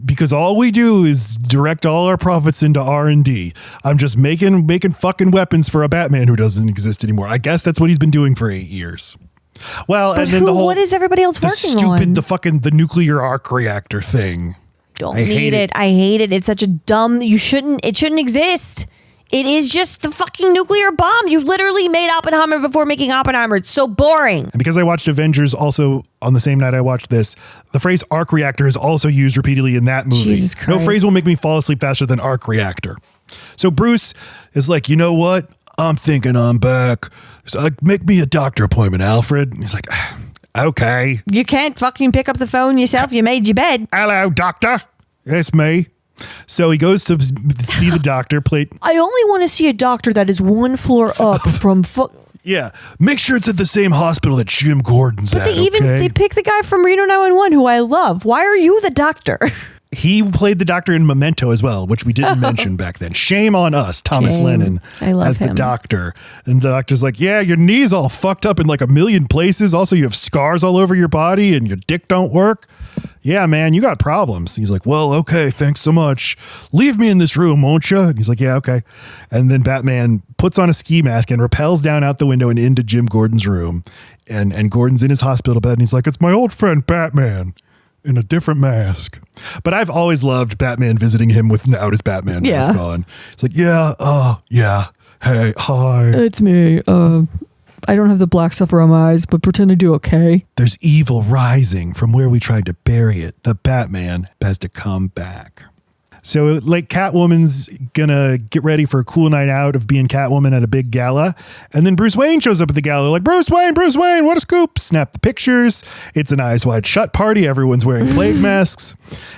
because all we do is direct all our profits into R&D. I'm just making fucking weapons for a Batman who doesn't exist anymore. I guess that's what he's been doing for 8 years. Well, but and then what is everybody else working on? The nuclear arc reactor thing. I hate it. It's such a dumb, it shouldn't exist. It is just the fucking nuclear bomb. You literally made Oppenheimer before making Oppenheimer. It's so boring. And because I watched Avengers also on the same night I watched this, the phrase arc reactor is also used repeatedly in that movie. Jesus Christ. No phrase will make me fall asleep faster than arc reactor. So Bruce is like, you know what? I'm thinking I'm back. So make me a doctor appointment, Alfred. And he's like, okay. You can't fucking pick up the phone yourself. You made your bed. Hello, doctor. It's me. So he goes to see the doctor. I only want to see a doctor that is one floor up from... Yeah. Make sure it's at the same hospital that Jim Gordon's at, They pick the guy from Reno 911 who I love. Why are you the doctor? He played the doctor in Memento as well, which we didn't mention back then. Shame on us, Thomas Lennon as the doctor. And the doctor's like, yeah, your knee's all fucked up in like a million places. Also, you have scars all over your body and your dick don't work. Yeah, man, you got problems. He's like, well, okay, thanks so much. Leave me in this room, won't you? And he's like, yeah, okay. And then Batman puts on a ski mask and rappels down out the window and into Jim Gordon's room. And Gordon's in his hospital bed and he's like, it's my old friend Batman. In a different mask. But I've always loved Batman visiting him without his Batman mask on. It's like, yeah, hey, hi. It's me. I don't have the black stuff around my eyes, but pretend I do, okay? There's evil rising from where we tried to bury it. The Batman has to come back. So like Catwoman's gonna get ready for a cool night out of being Catwoman at a big gala. And then Bruce Wayne shows up at the gala like, Bruce Wayne, what a scoop. Snap the pictures. It's an Eyes Wide Shut party. Everyone's wearing plague masks.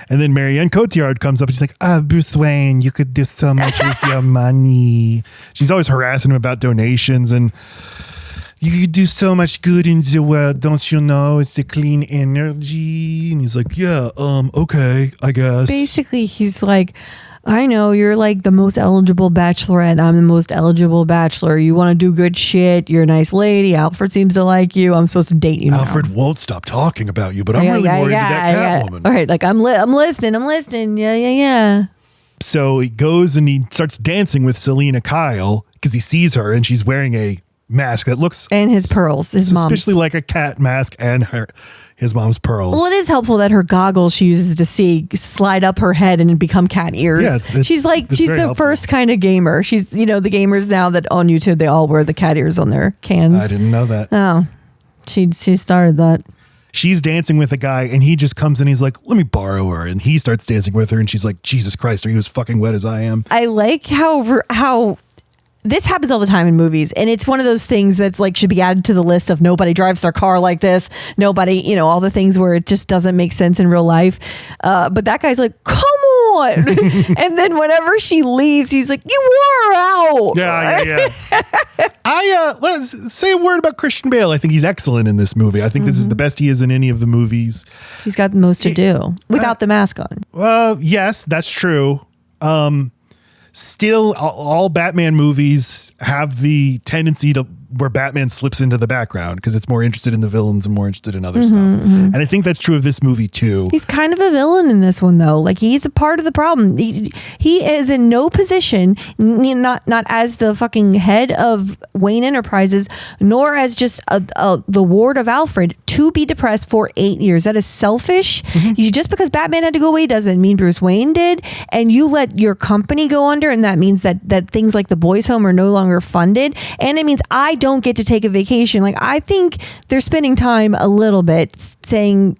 And then Marianne Cotillard comes up and she's like, Bruce Wayne, you could do so much with your money. She's always harassing him about donations and you could do so much good in the world, don't you know? It's a clean energy. And he's like, yeah, okay, I guess. Basically, he's like, I know you're like the most eligible bachelorette. I'm the most eligible bachelor. You want to do good shit. You're a nice lady. Alfred seems to like you. I'm supposed to date you now. Alfred won't stop talking about you, but I'm really more into that Catwoman. All right, like I'm listening. Yeah. So he goes and he starts dancing with Selina Kyle because he sees her and she's wearing a mask that looks and his pearls, his suspiciously like a cat mask, and his mom's pearls. Well, it is helpful that her goggles she uses to see slide up her head and become cat ears. Yeah, she's the helpful. first kind of gamer. She's, the gamers now that on YouTube, they all wear the cat ears on their cans. I didn't know that. Oh, she started that. She's dancing with a guy and he just comes in. He's like, let me borrow her. And he starts dancing with her. And she's like, Jesus Christ, are you as fucking wet as I am? I like how this happens all the time in movies. And it's one of those things that's like should be added to the list of nobody drives their car like this. Nobody, all the things where it just doesn't make sense in real life. But that guy's like, come on. And then whenever she leaves, he's like, you wore her out. Yeah. Let's say a word about Christian Bale. I think he's excellent in this movie. I think this is the best he is in any of the movies. He's got the most to do without the mask on. Yes, that's true. Still, all Batman movies have the tendency to where Batman slips into the background because it's more interested in the villains and more interested in other stuff. And I think that's true of this movie too. He's kind of a villain in this one though. Like he's a part of the problem. He is in no position, not as the fucking head of Wayne Enterprises, nor as just the ward of Alfred to be depressed for 8 years. That is selfish. Just because Batman had to go away doesn't mean Bruce Wayne did. And you let your company go under, and that means that things like the boys' home are no longer funded. And it means I don't get to take a vacation. Like I think they're spending time a little bit saying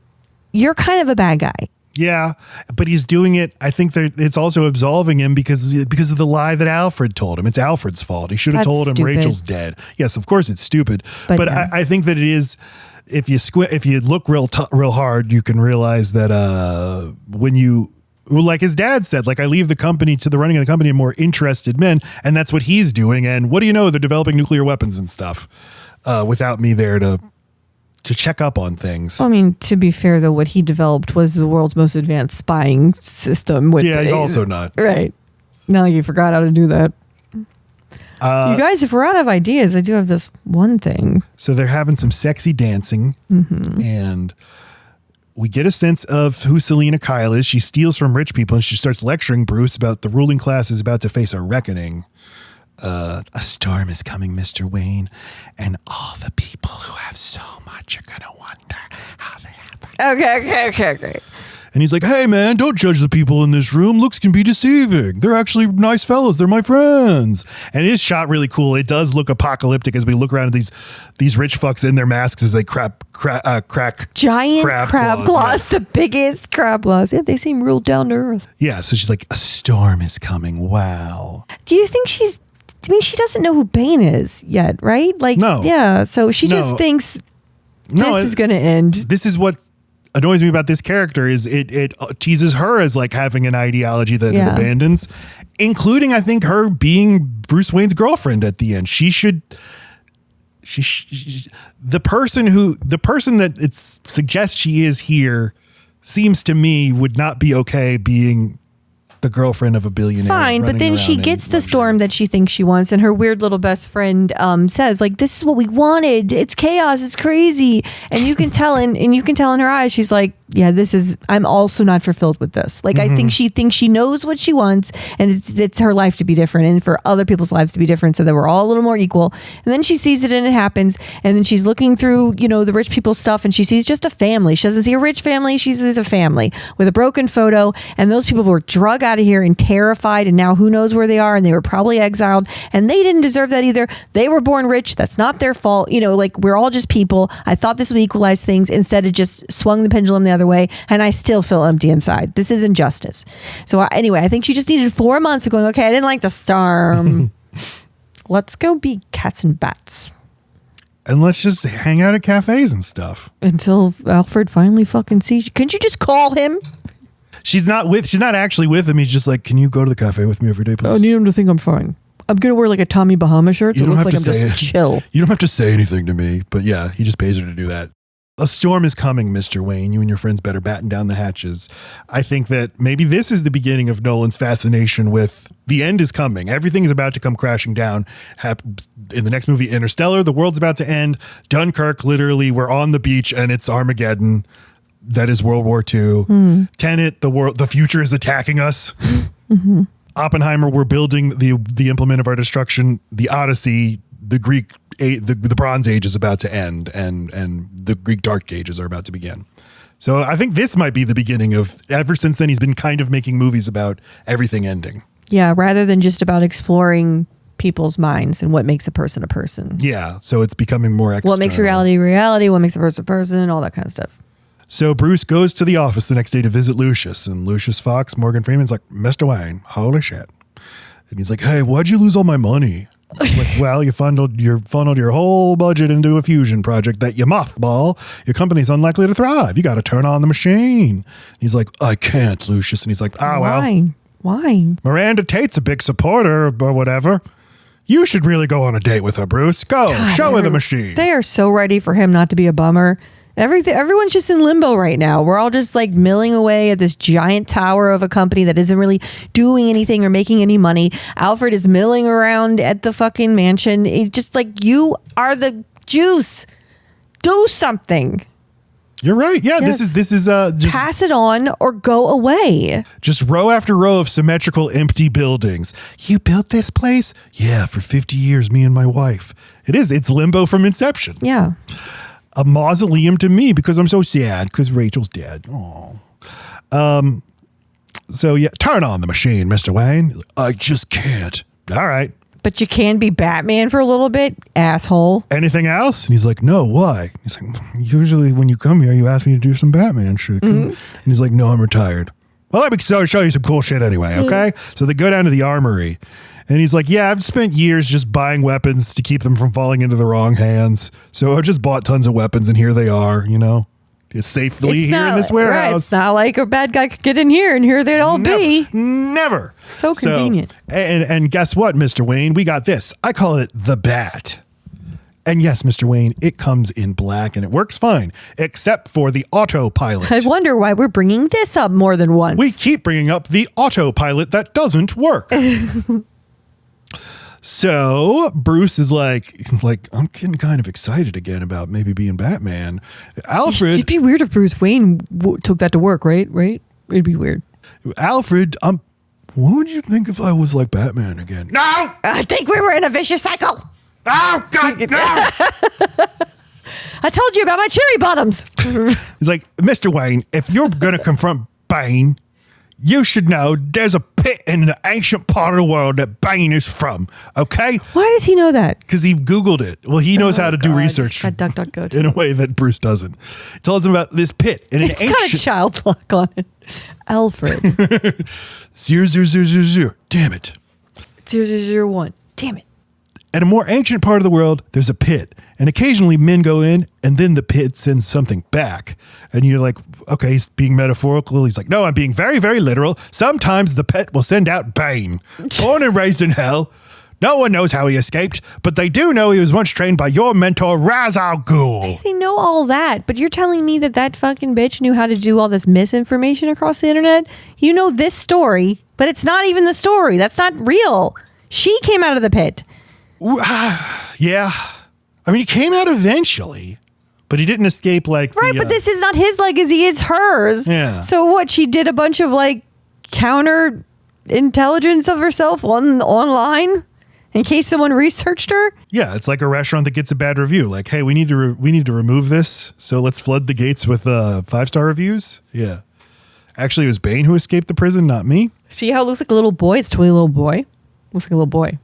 you're kind of a bad guy. Yeah, but he's doing it. I think that it's also absolving him because of the lie that Alfred told him. It's Alfred's fault. He should have told him Rachel's dead. Yes, of course it's stupid. But yeah. I think that it is. If you look real hard, you can realize that when you. Like his dad said, like I leave the company to the running of the company of more interested men, and that's what he's doing. And what do you know? They're developing nuclear weapons and stuff without me there to check up on things. I mean, to be fair, though, what he developed was the world's most advanced spying system. He's also not. Right. Not like you forgot how to do that. You guys, if we're out of ideas, I do have this one thing. So they're having some sexy dancing, and we get a sense of who Selina Kyle is. She steals from rich people and she starts lecturing Bruce about the ruling class is about to face a reckoning. A storm is coming, Mr. Wayne, and all the people who have so much are going to wonder how they have. Okay. And he's like, hey, man, don't judge the people in this room. Looks can be deceiving. They're actually nice fellas. They're my friends. And it is shot really cool. It does look apocalyptic as we look around at these rich fucks in their masks as they crack giant crab claws. The biggest crab claws. Yeah, they seem real down to earth. Yeah, so she's like, a storm is coming. Wow. Do you think she doesn't know who Bane is yet, right? Like, no. Yeah, so she just thinks this is going to end. This is what annoys me about this character is it teases her as like having an ideology that it abandons, including I think her being Bruce Wayne's girlfriend at the end. The person that it suggests she is here seems to me would not be okay being the girlfriend of a billionaire. Fine, but then she gets the storm that she thinks she wants, and her weird little best friend says, like, this is what we wanted. It's chaos. It's crazy. And you can tell and you can tell in her eyes, she's like, yeah, I'm also not fulfilled with this. Like, I think she thinks she knows what she wants, and it's her life to be different and for other people's lives to be different so that we're all a little more equal. And then she sees it and it happens. And then she's looking through, the rich people's stuff, and she sees just a family. She doesn't see a rich family. She sees a family with a broken photo. And those people were drug out of here and terrified. And now who knows where they are. And they were probably exiled. And they didn't deserve that either. They were born rich. That's not their fault. Like, we're all just people. I thought this would equalize things. Instead, it just swung the pendulum the other way, and I still feel empty inside. This is injustice. So anyway, I think she just needed 4 months of going, okay, I didn't like the storm. Let's go be cats and bats. And let's just hang out at cafes and stuff. Until Alfred finally fucking sees you. Couldn't you just call him? She's not actually with him. He's just like, can you go to the cafe with me every day, please? I need him to think I'm fine. I'm going to wear like a Tommy Bahama shirt, so it looks like I'm just chill. You don't have to say anything to me, but yeah, he just pays her to do that. A storm is coming, Mr. Wayne. You and your friends better batten down the hatches. I think that maybe this is the beginning of Nolan's fascination with the end is coming. Everything is about to come crashing down. In the next movie, Interstellar, the world's about to end. Dunkirk, literally, we're on the beach and it's Armageddon. That is World War II. Tenet, the future is attacking us. Oppenheimer, we're building the implement of our destruction. The Odyssey, the Greek the Bronze Age is about to end and the Greek Dark Ages are about to begin. So I think this might be the beginning of, ever since then, he's been kind of making movies about everything ending. Yeah, rather than just about exploring people's minds and what makes a person a person. Yeah, so it's becoming more external. What makes reality reality, what makes a person a person, all that kind of stuff. So Bruce goes to the office the next day to visit Lucius, and Lucius Fox, Morgan Freeman's like, Mr. Wayne, holy shit. And he's like, hey, why'd you lose all my money? Like, well, you funneled your whole budget into a fusion project that you mothball. Your company's unlikely to thrive. You got to turn on the machine. He's like, I can't, Lucius. And he's like, oh, well. Why? Miranda Tate's a big supporter or whatever. You should really go on a date with her, Bruce. Go, show her the machine. They are so ready for him not to be a bummer. Everyone's just in limbo right now. We're all just like milling away at this giant tower of a company that isn't really doing anything or making any money. Alfred is milling around at the fucking mansion. It's just like, you are the juice. Do something. You're right. Yeah, Yes. this is just Pass it on or go away. just row after row of symmetrical empty buildings. You built this place? Yeah, for 50 years, me and my wife. It's limbo from Inception. Yeah. A mausoleum to me because I'm so sad because Rachel's dead. Oh. So yeah, turn on the machine, Mr. Wayne. I just can't. All right. But you can be Batman for a little bit, asshole. Anything else? And he's like, no, why? He's like, usually when you come here, you ask me to do some Batman shit. And he's like, no, I'm retired. Well, let me show you some cool shit anyway, okay? So they go down to the armory. And he's like, yeah, I've spent years just buying weapons to keep them from falling into the wrong hands. So I just bought tons of weapons, and here they are, It's safely here in this warehouse. Right, it's not like a bad guy could get in here, and here they'd all be. Never. So convenient. And guess what, Mr. Wayne? We got this. I call it the Bat. And yes, Mr. Wayne, it comes in black, and it works fine, except for the autopilot. I wonder why we're bringing this up more than once. We keep bringing up the autopilot that doesn't work. So Bruce is like, I'm getting kind of excited again about maybe being Batman. Alfred. It'd be weird if Bruce Wayne took that to work, right? It'd be weird. Alfred, what would you think if I was like Batman again? No! I think we were in a vicious cycle. Oh, God, no! I told you about my cherry bottoms. He's like, Mr. Wayne, if you're going to confront Bane, you should know there's a pit in the ancient part of the world that Bane is from, okay? Why does he know that? Because he Googled it. Well, he knows how to do research DuckDuckGo. in a way that Bruce doesn't. He tells him about this pit. And It's got a child lock on it. Alfred. 00000. Damn it. 0001. Damn it. At a more ancient part of the world, there's a pit. And occasionally men go in and then the pit sends something back. And you're like, okay, he's being metaphorical. He's like, no, I'm being very, very literal. Sometimes the pit will send out Bane. Born and raised in hell. No one knows how he escaped, but they do know he was once trained by your mentor, al-Ghul. They know all that, but you're telling me that fucking bitch knew how to do all this misinformation across the internet? You know this story, but it's not even the story. That's not real. She came out of the pit. Yeah. I mean, he came out eventually, but he didn't escape like but this is not his legacy, it's hers. Yeah. So what, she did a bunch of like counter intelligence of herself online in case someone researched her? Yeah, it's like a restaurant that gets a bad review. Like, hey, we need to remove this, so let's flood the gates with 5-star reviews. Yeah. Actually, it was Bane who escaped the prison, not me. See how it looks like a little boy? It's totally a little boy. Looks like a little boy.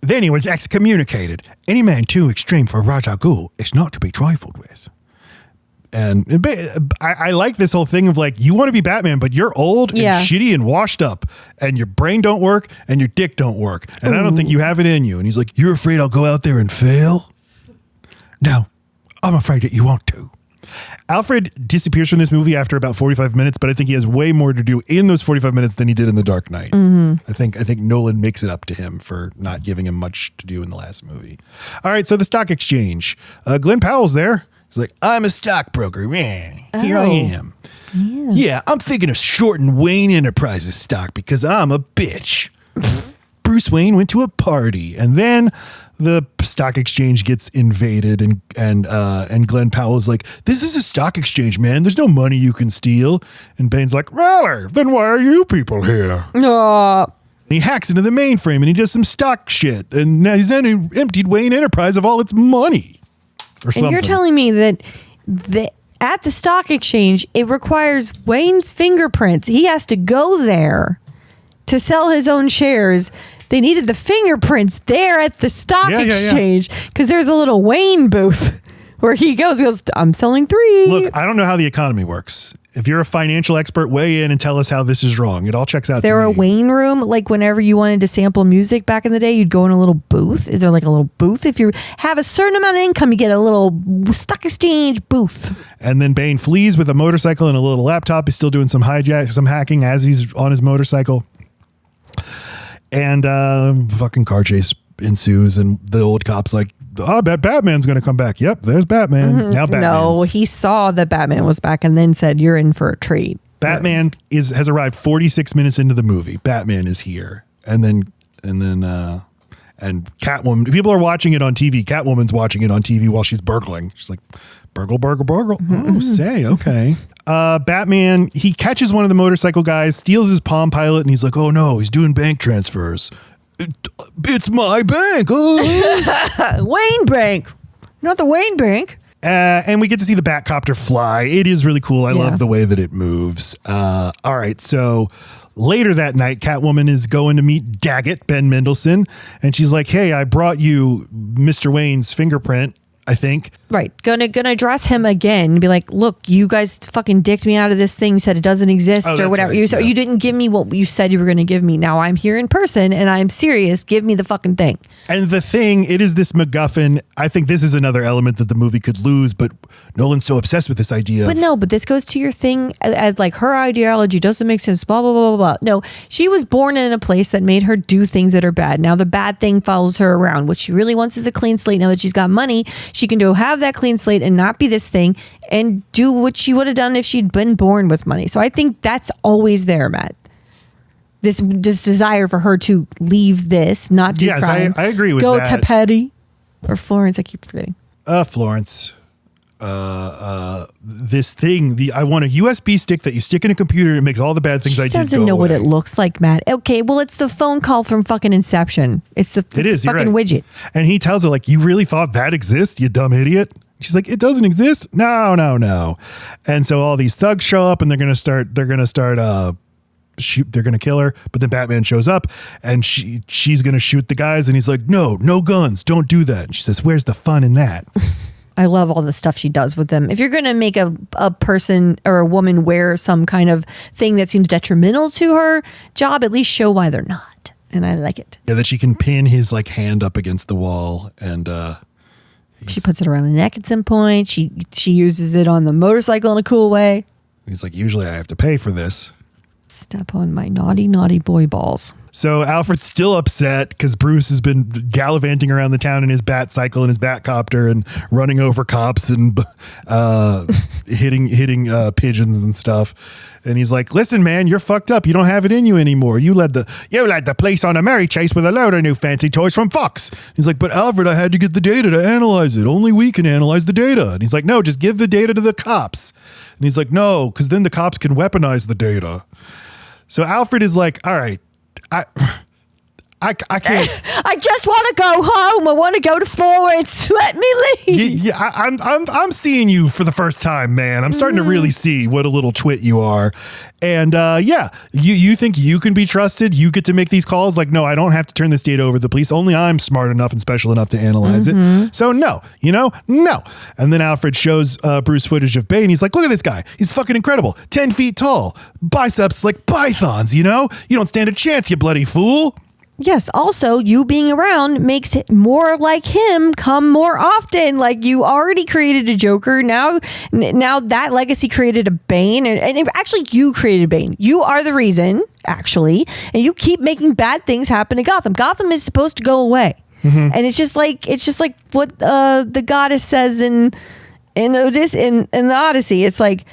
Then he was excommunicated. Any man too extreme for al-Ghul is not to be trifled with. And I like this whole thing of like, you want to be Batman, but you're old and shitty and washed up, and your brain don't work and your dick don't work. And I don't think you have it in you. And he's like, you're afraid I'll go out there and fail? No, I'm afraid that you won't too. Alfred disappears from this movie after about 45 minutes, but I think he has way more to do in those 45 minutes than he did in The Dark Knight. I think Nolan makes it up to him for not giving him much to do in the last movie. All right, so the stock exchange. Glenn Powell's there. He's like, I'm a stockbroker. Here I am. Yeah, I'm thinking of shorting Wayne Enterprises stock because I'm a bitch. Bruce Wayne went to a party, and then the stock exchange gets invaded, and Glenn Powell is like, this is a stock exchange, man. There's no money you can steal. And Bane's like, really? Then why are you people here? he hacks into the mainframe and he does some stock shit. And now he's emptied Wayne Enterprise of all its money. Or something. And you're telling me that at the stock exchange, it requires Wayne's fingerprints. He has to go there to sell his own shares. They needed the fingerprints there at the stock exchange because there's a little Wayne booth where he goes, I'm selling 3. Look, I don't know how the economy works. If you're a financial expert, weigh in and tell us how this is wrong. It all checks out. There a Wayne room, like whenever you wanted to sample music back in the day, you'd go in a little booth. Is there like a little booth? If you have a certain amount of income, you get a little stock exchange booth. And then Bane flees with a motorcycle and a little laptop. He's still doing some hacking as he's on his motorcycle. And fucking car chase ensues, and the old cop's like, I bet Batman's going to come back. Yep, there's Batman. Mm-hmm. Now Batman. No, he saw that Batman was back and then said, you're in for a treat. Batman has arrived 46 minutes into the movie. Batman is here. And Catwoman, people are watching it on TV. Catwoman's watching it on TV while she's burgling. She's like, burgle. Mm-hmm. Oh, say, okay. Batman, he catches one of the motorcycle guys, steals his Palm Pilot, and he's like, oh no, he's doing bank transfers. It's my bank. Oh. Wayne Bank. Not the Wayne Bank. And we get to see the Batcopter fly. It is really cool. I love the way that it moves. All right. So later that night, Catwoman is going to meet Daggett, Ben Mendelsohn. And she's like, hey, I brought you Mr. Wayne's fingerprint, I think. Right. Gonna address him again and be like, look, you guys fucking dicked me out of this thing. You said it doesn't exist or whatever. Right. You didn't give me what you said you were going to give me. Now I'm here in person and I'm serious. Give me the fucking thing. And the thing, it is this MacGuffin. I think this is another element that the movie could lose, but Nolan's so obsessed with this idea. But this goes to your thing as like her ideology doesn't make sense, blah, blah, blah, blah, blah. No, she was born in a place that made her do things that are bad. Now the bad thing follows her around. What she really wants is a clean slate. Now that she's got money, she can go have that clean slate and not be this thing and do what she would have done if she'd been born with money. So I think that's always there, Matt. This desire for her to leave this, not do crime. I agree with that. that. Go to Petty or Florence. I keep forgetting. Florence. This thing, I want a USB stick that you stick in a computer and it makes all the bad things I did go away. Doesn't know what it looks like, Matt. Okay, well, it's the phone call from fucking Inception. It's the fucking widget. And he tells her, like, you really thought that exists, you dumb idiot? She's like, it doesn't exist? No. And so all these thugs show up and they're going to shoot, they're going to kill her. But then Batman shows up and she's going to shoot the guys. And he's like, no guns. Don't do that. And she says, where's the fun in that? I love all the stuff she does with them. If you're going to make a person or a woman wear some kind of thing that seems detrimental to her job, at least show why they're not. And I like it. Yeah, that she can pin his like hand up against the wall and she puts it around the neck at some point. She uses it on the motorcycle in a cool way. He's like, usually I have to pay for this. Step on my naughty, naughty boy balls. So Alfred's still upset because Bruce has been gallivanting around the town in his bat cycle and his Batcopter and running over cops and hitting pigeons and stuff. And he's like, listen, man, you're fucked up. You don't have it in you anymore. You led the police on a merry chase with a load of new fancy toys from Fox. He's like, but Alfred, I had to get the data to analyze it. Only we can analyze the data. And he's like, no, just give the data to the cops. And he's like, no, because then the cops can weaponize the data. So Alfred is like, all right, I can't. I just want to go home. I want to go to Florence. Let me leave. Yeah, I'm seeing you for the first time, man. I'm starting to really see what a little twit you are. And you think you can be trusted? You get to make these calls? Like, no, I don't have to turn this data over to the police. Only I'm smart enough and special enough to analyze it. So no. And then Alfred shows Bruce footage of Bane. He's like, look at this guy. He's fucking incredible. 10 feet tall. Biceps like pythons, You don't stand a chance, you bloody fool. Yes. Also, you being around makes it more like him come more often. Like you already created a Joker. Now that legacy created a Bane. And actually, you created Bane. You are the reason, actually. And you keep making bad things happen to Gotham. Gotham is supposed to go away. Mm-hmm. And it's just like what the goddess says in the Odyssey. It's like,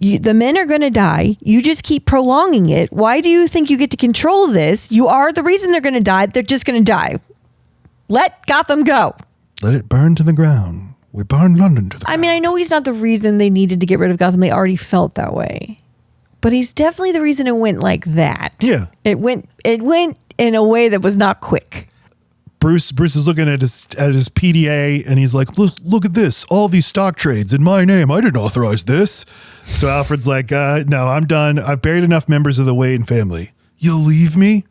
the men are going to die. You just keep prolonging it. Why do you think you get to control this? You are the reason they're going to die. They're just going to die. Let Gotham go. Let it burn to the ground. We burn London to the ground. I mean, I know he's not the reason they needed to get rid of Gotham. They already felt that way. But he's definitely the reason it went like that. Yeah. It went in a way that was not quick. Bruce is looking at his PDA and he's like, look at this. All these stock trades in my name. I didn't authorize this. So Alfred's like, no, I'm done. I've buried enough members of the Wayne family. You'll leave me?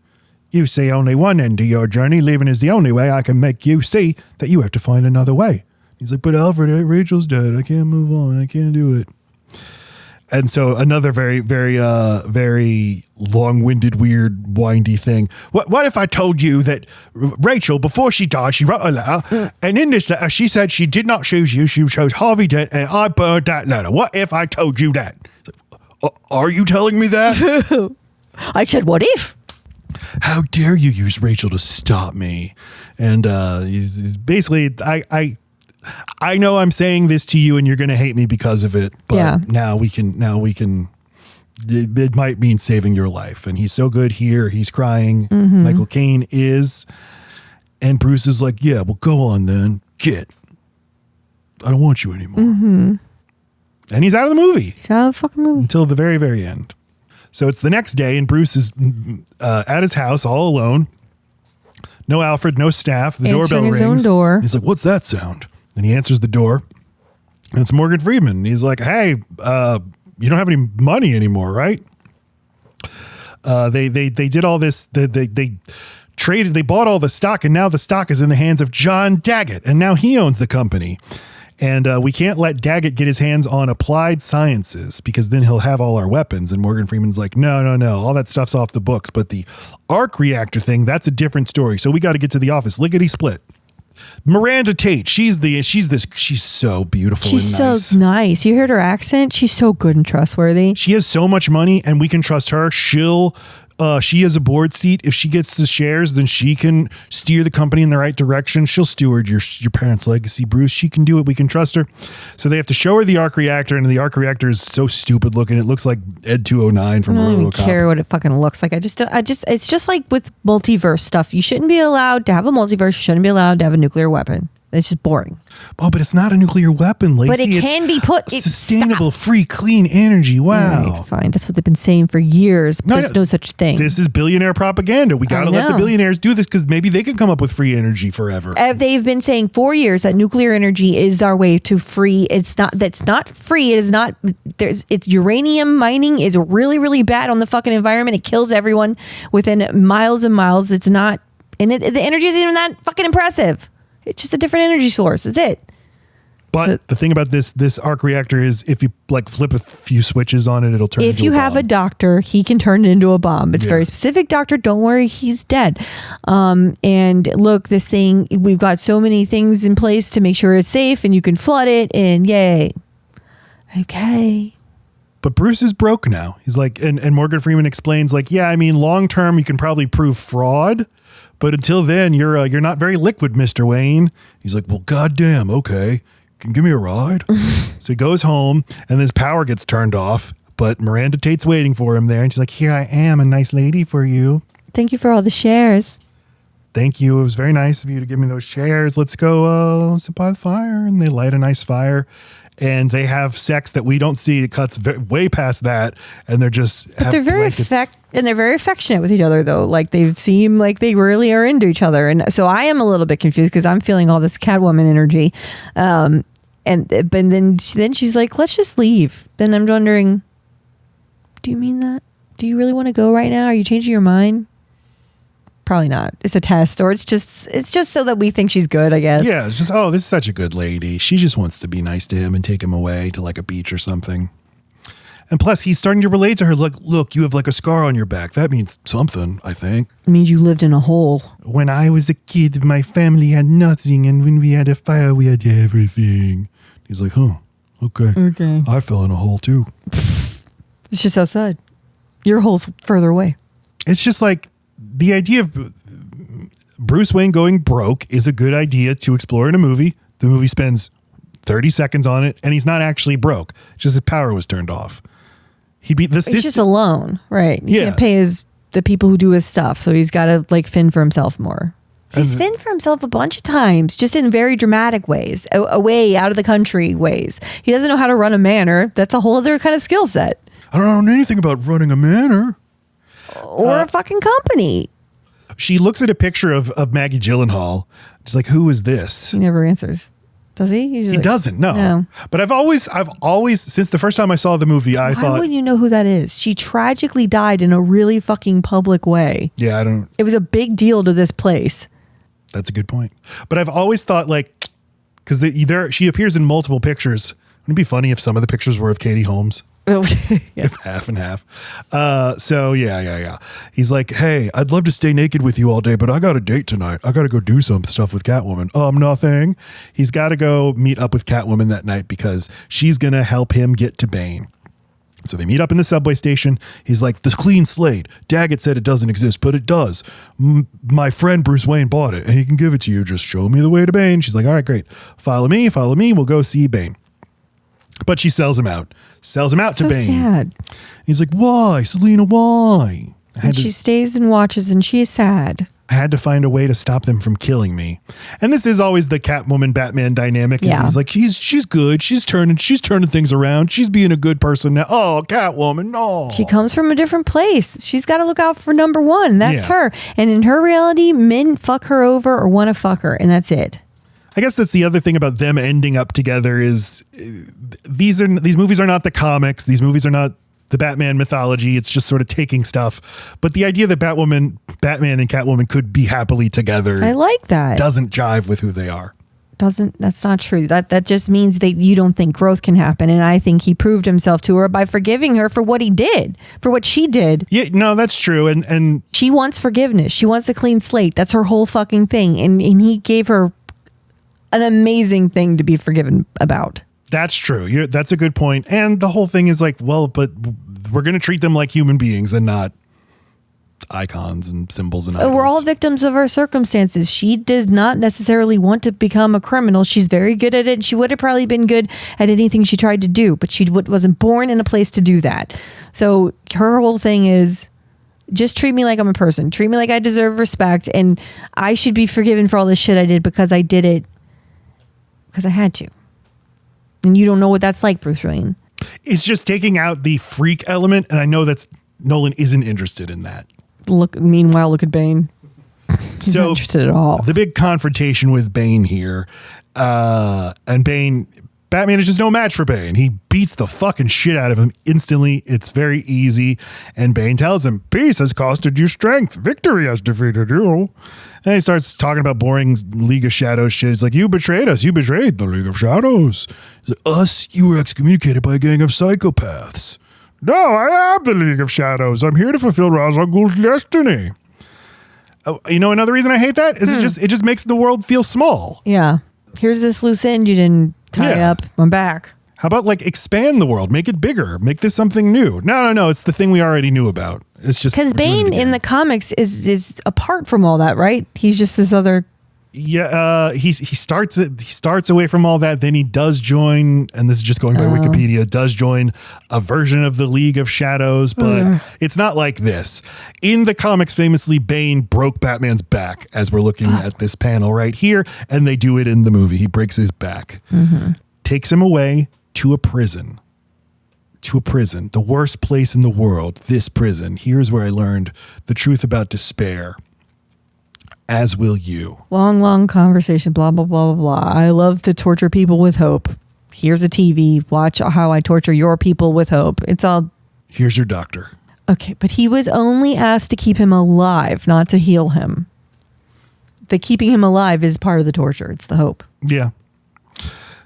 You see only one end to your journey. Leaving is the only way I can make you see that you have to find another way. He's like, but Alfred, Rachel's dead. I can't move on. I can't do it. And so another very, very, very long-winded, weird, windy thing. What if I told you that Rachel, before she died, she wrote a letter, and in this letter, she said she did not choose you, she chose Harvey Dent, and I burned that letter. What if I told you that? Are you telling me that? I said, what if? How dare you use Rachel to stop me? And he's basically, I know I'm saying this to you and you're going to hate me because of it, but now we can, it might mean saving your life. And he's so good here. He's crying. Mm-hmm. Michael Caine is. And Bruce is like, yeah, well, go on then. Get. I don't want you anymore. Mm-hmm. And he's out of the movie. He's out of the fucking movie. Until the very, very end. So it's the next day and Bruce is at his house all alone. No Alfred, no staff. The doorbell rings. His own door. He's like, what's that sound? And he answers the door, and it's Morgan Freeman. He's like, hey, you don't have any money anymore, right? They did all this. They traded, they bought all the stock, and now the stock is in the hands of John Daggett, and now he owns the company. And we can't let Daggett get his hands on applied sciences because then he'll have all our weapons. And Morgan Freeman's like, no, all that stuff's off the books. But the arc reactor thing, that's a different story. So we got to get to the office. Lickety split. Miranda Tate, she's so beautiful. She's and nice. So nice. You heard her accent? She's so good and trustworthy. She has so much money and we can trust her. She has a board seat. If she gets the shares, then she can steer the company in the right direction. She'll steward your parents' legacy, Bruce. She can do it. We can trust her. So they have to show her the arc reactor, and the arc reactor is so stupid looking. It looks like Ed 209 from RoboCop. I don't even care what it fucking looks like. It's just like with multiverse stuff. You shouldn't be allowed to have a multiverse. You shouldn't be allowed to have a nuclear weapon. It's just boring. Oh, but it's not a nuclear weapon, Laci. But it can be put... Sustainable, free, clean energy. Wow. Right, fine. That's what they've been saying for years. But there's no such thing. This is billionaire propaganda. We got to let the billionaires do this because maybe they can come up with free energy forever. They've been saying for years that nuclear energy is our way to free. That's not free. It is not... It's uranium mining is really, really bad on the fucking environment. It kills everyone within miles and miles. It's not... And the energy isn't even that fucking impressive. It's just a different energy source. That's it. But the thing about this arc reactor is if you like flip a few switches on it, it'll turn into a bomb. If you have a doctor, he can turn it into a bomb. It's very specific, doctor. Don't worry, he's dead. And look, this thing, we've got so many things in place to make sure it's safe and you can flood it and yay. Okay. But Bruce is broke now. He's like, and Morgan Freeman explains like, yeah, I mean, long term, you can probably prove fraud. But until then, you're not very liquid, Mr. Wayne. He's like, well, goddamn, okay. Can you give me a ride? So he goes home, and his power gets turned off. But Miranda Tate's waiting for him there, and she's like, here I am, a nice lady for you. Thank you for all the shares. Thank you. It was very nice of you to give me those shares. Let's go sit by the fire. And they light a nice fire. And they have sex that we don't see. It cuts way past that, and they're just. But they're very they're very affectionate with each other, though. Like they seem like they really are into each other, and so I am a little bit confused because I'm feeling all this Catwoman energy. But then she's like, "Let's just leave." Then I'm wondering, do you mean that? Do you really want to go right now? Are you changing your mind? Probably not. It's a test, or it's just so that we think she's good, I guess. Yeah, it's just, oh, this is such a good lady. She just wants to be nice to him and take him away to like a beach or something. And plus, he's starting to relate to her. Look, you have like a scar on your back. That means something, I think. It means you lived in a hole. When I was a kid, my family had nothing, and when we had a fire, we had everything. He's like, huh, okay. I fell in a hole too. It's just outside. Your hole's further away. It's just like, the idea of Bruce Wayne going broke is a good idea to explore in a movie. The movie spends 30 seconds on it, and he's not actually broke. Just his power was turned off. He beat the system. He's just alone, right? He can't pay the people who do his stuff, so he's got to like fend for himself more. He's fend for himself a bunch of times, just in very dramatic ways, away out of the country ways. He doesn't know how to run a manor. That's a whole other kind of skill set. I don't know anything about running a manor. Or a fucking company. She looks at a picture of Maggie Gyllenhaal. She's like, who is this? He never answers. Does he? He doesn't, no. But I've always, since the first time I saw the movie, I thought... Why wouldn't you know who that is? She tragically died in a really fucking public way. Yeah, I don't... It was a big deal to this place. That's a good point. But I've always thought, like, because she appears in multiple pictures. Wouldn't it be funny if some of the pictures were of Katie Holmes? Yeah. Half and half. So yeah. He's like, hey, I'd love to stay naked with you all day, but I got a date tonight. I got to go do some stuff with Catwoman. Nothing. He's got to go meet up with Catwoman that night because she's going to help him get to Bane. So they meet up in the subway station. He's like, this clean slate. Daggett said it doesn't exist, but it does. My friend Bruce Wayne bought it and he can give it to you. Just show me the way to Bane. She's like, all right, great. Follow me. We'll go see Bane. But she sells him out to Bane. Sad. He's like, why, Selina, why? She stays and watches and she's sad. I had to find a way to stop them from killing me. And this is always the Catwoman Batman dynamic. Yeah. He's like, she's good. She's turning things around. She's being a good person now. Oh, Catwoman, no. She comes from a different place. She's got to look out for number one. That's her. And in her reality, men fuck her over or want to fuck her, and that's it. I guess that's the other thing about them ending up together is these movies are not the comics. These movies are not the Batman mythology. It's just sort of taking stuff. But the idea that Batman and Catwoman could be happily together, I like that. Doesn't jive with who they are. That's not true. That just means that you don't think growth can happen. And I think he proved himself to her by forgiving her for what he did, for what she did. Yeah, no, that's true. And she wants forgiveness. She wants a clean slate. That's her whole fucking thing. And he gave her an amazing thing to be forgiven about. That's true. That's a good point. And the whole thing is like, well, but we're going to treat them like human beings and not icons and symbols and idols. We're all victims of our circumstances. She does not necessarily want to become a criminal. She's very good at it. She would have probably been good at anything she tried to do, but she wasn't born in a place to do that. So her whole thing is, just treat me like I'm a person. Treat me like I deserve respect, and I should be forgiven for all this shit I did because I did it because I had to. And you don't know what that's like, Bruce Wayne. It's just taking out the freak element, and I know that's Nolan isn't interested in that. Meanwhile, look at Bane. He's not interested at all. The big confrontation with Bane here, and Batman is just no match for Bane. He beats the fucking shit out of him instantly. It's very easy. And Bane tells him, peace has costed you strength. Victory has defeated you. And he starts talking about boring League of Shadows shit. He's like, you betrayed us. You betrayed the League of Shadows. He's like, us? You were excommunicated by a gang of psychopaths. No, I am the League of Shadows. I'm here to fulfill Ra's al Ghul's destiny. Oh, you know, another reason I hate that is it just makes the world feel small. Yeah. Here's this loose end you didn't tie up. I'm back. How about like expand the world, make it bigger, make this something new? No. It's the thing we already knew about. It's just because Bane in the comics is apart from all that, right? He's just this other. Yeah, he starts away from all that. Then he does join, and this is just going by Wikipedia, does join a version of the League of Shadows, but it's not like this. In the comics, famously, Bane broke Batman's back, as we're looking at this panel right here, and they do it in the movie. He breaks his back, takes him away to a prison. The worst place in the world, this prison. Here's where I learned the truth about despair. As will you. Long conversation, blah, blah, blah, blah, blah. I love to torture people with hope. Here's a TV. Watch how I torture your people with hope. It's all. Here's your doctor. Okay, but he was only asked to keep him alive, not to heal him. The keeping him alive is part of the torture. It's the hope. Yeah.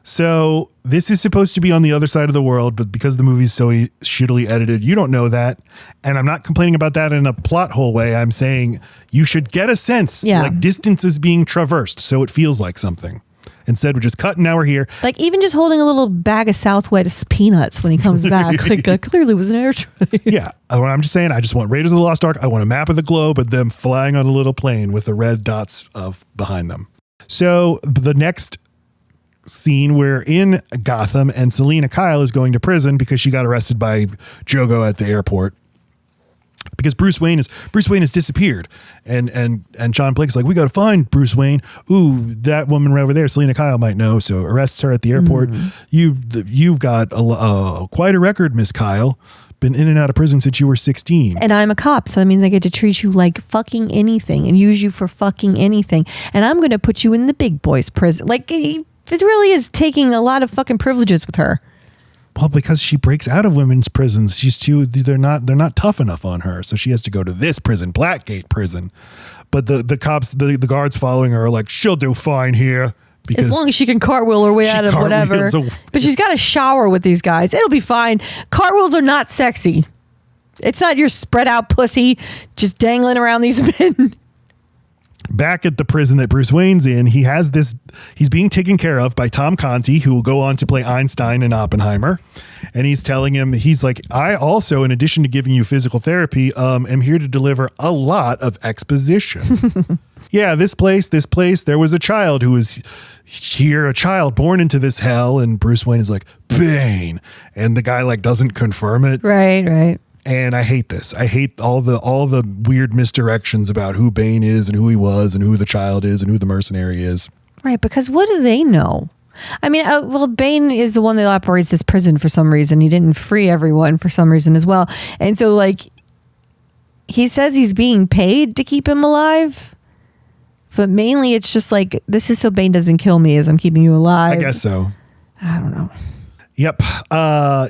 So this is supposed to be on the other side of the world, but because the movie's so shittily edited, you don't know that. And I'm not complaining about that in a plot hole way. I'm saying you should get a sense, like distance is being traversed, so it feels like something. Instead, we're just cutting. Now we're here. Like even just holding a little bag of Southwest peanuts when he comes back, like clearly was an air train. Yeah, I'm just saying. I just want Raiders of the Lost Ark. I want a map of the globe and them flying on a little plane with the red dots behind them. So the next scene, we're in Gotham, and Selina Kyle is going to prison because she got arrested by Jogo at the airport. Because Bruce Wayne has disappeared, and John Blake's like, we got to find Bruce Wayne. Ooh, that woman right over there, Selina Kyle might know, so arrests her at the airport. You've got quite a record, Miss Kyle. been in and out of prison since you were 16. And I'm a cop, so that means I get to treat you like fucking anything and use you for fucking anything. And I'm going to put you in the big boys prison. Like, it really is taking a lot of fucking privileges with her. Well, because she breaks out of women's prisons, they're not tough enough on her, so she has to go to this prison, Blackgate Prison. But the cops, the guards following her are like, she'll do fine here. Because as long as she can cartwheel her way out of whatever. But she's got to shower with these guys. It'll be fine. Cartwheels are not sexy. It's not your spread out pussy just dangling around these men. Back at the prison that Bruce Wayne's in, he's being taken care of by Tom Conti, who will go on to play Einstein in Oppenheimer. And he's telling him, he's like, I also, in addition to giving you physical therapy, am here to deliver a lot of exposition. Yeah, this place, there was a child who was here, a child born into this hell. And Bruce Wayne is like, Bane. And the guy like doesn't confirm it. Right. And I hate this. I hate all the weird misdirections about who Bane is and who he was and who the child is and who the mercenary is. Right, because what do they know? I mean, Bane is the one that operates this prison for some reason. He didn't free everyone for some reason as well. And so, like, he says he's being paid to keep him alive. But mainly it's just like, this is so Bane doesn't kill me as I'm keeping you alive. I guess so. I don't know. Yep.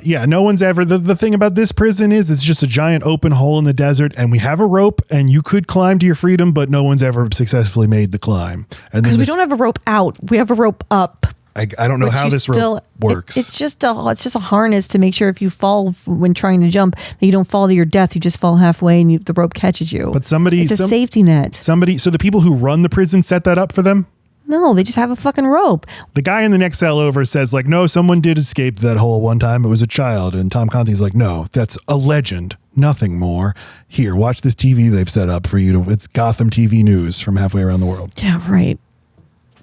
Yeah, no one's ever, the thing about this prison is it's just a giant open hole in the desert, and we have a rope and you could climb to your freedom, but no one's ever successfully made the climb. Because we don't have a rope out. We have a rope up. I don't know how this rope works. It's just a harness to make sure if you fall when trying to jump, that you don't fall to your death. You just fall halfway and the rope catches you. But it's a safety net. So the people who run the prison set that up for them? No, they just have a fucking rope. The guy in the next cell over says like, no, someone did escape that hole one time. It was a child. And Tom Conti's like, no, that's a legend. Nothing more. Here, watch this TV they've set up for you. It's Gotham TV news from halfway around the world. Yeah, right.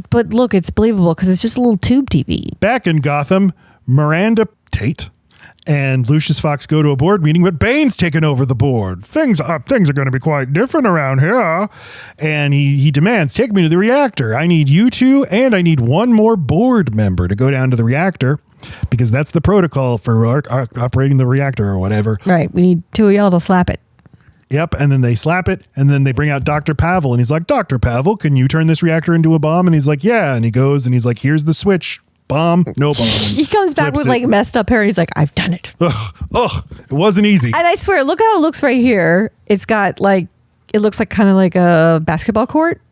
But look, it's believable because it's just a little tube TV. Back in Gotham, Miranda Tate and Lucius Fox go to a board meeting, but Bane's taken over the board. Things are going to be quite different around here. And he demands, take me to the reactor. I need you two, and I need one more board member to go down to the reactor, because that's the protocol for operating the reactor or whatever. Right. We need two of y'all to slap it. Yep. And then they slap it, and then they bring out Dr. Pavel, and he's like, Dr. Pavel, can you turn this reactor into a bomb? And he's like, yeah. And he goes and he's like, here's the switch. Bomb, no bomb. He comes back with like messed up hair and he's like, I've done it. It wasn't easy. And I swear, look how it looks right here. It's got like, it looks like kind of like a basketball court,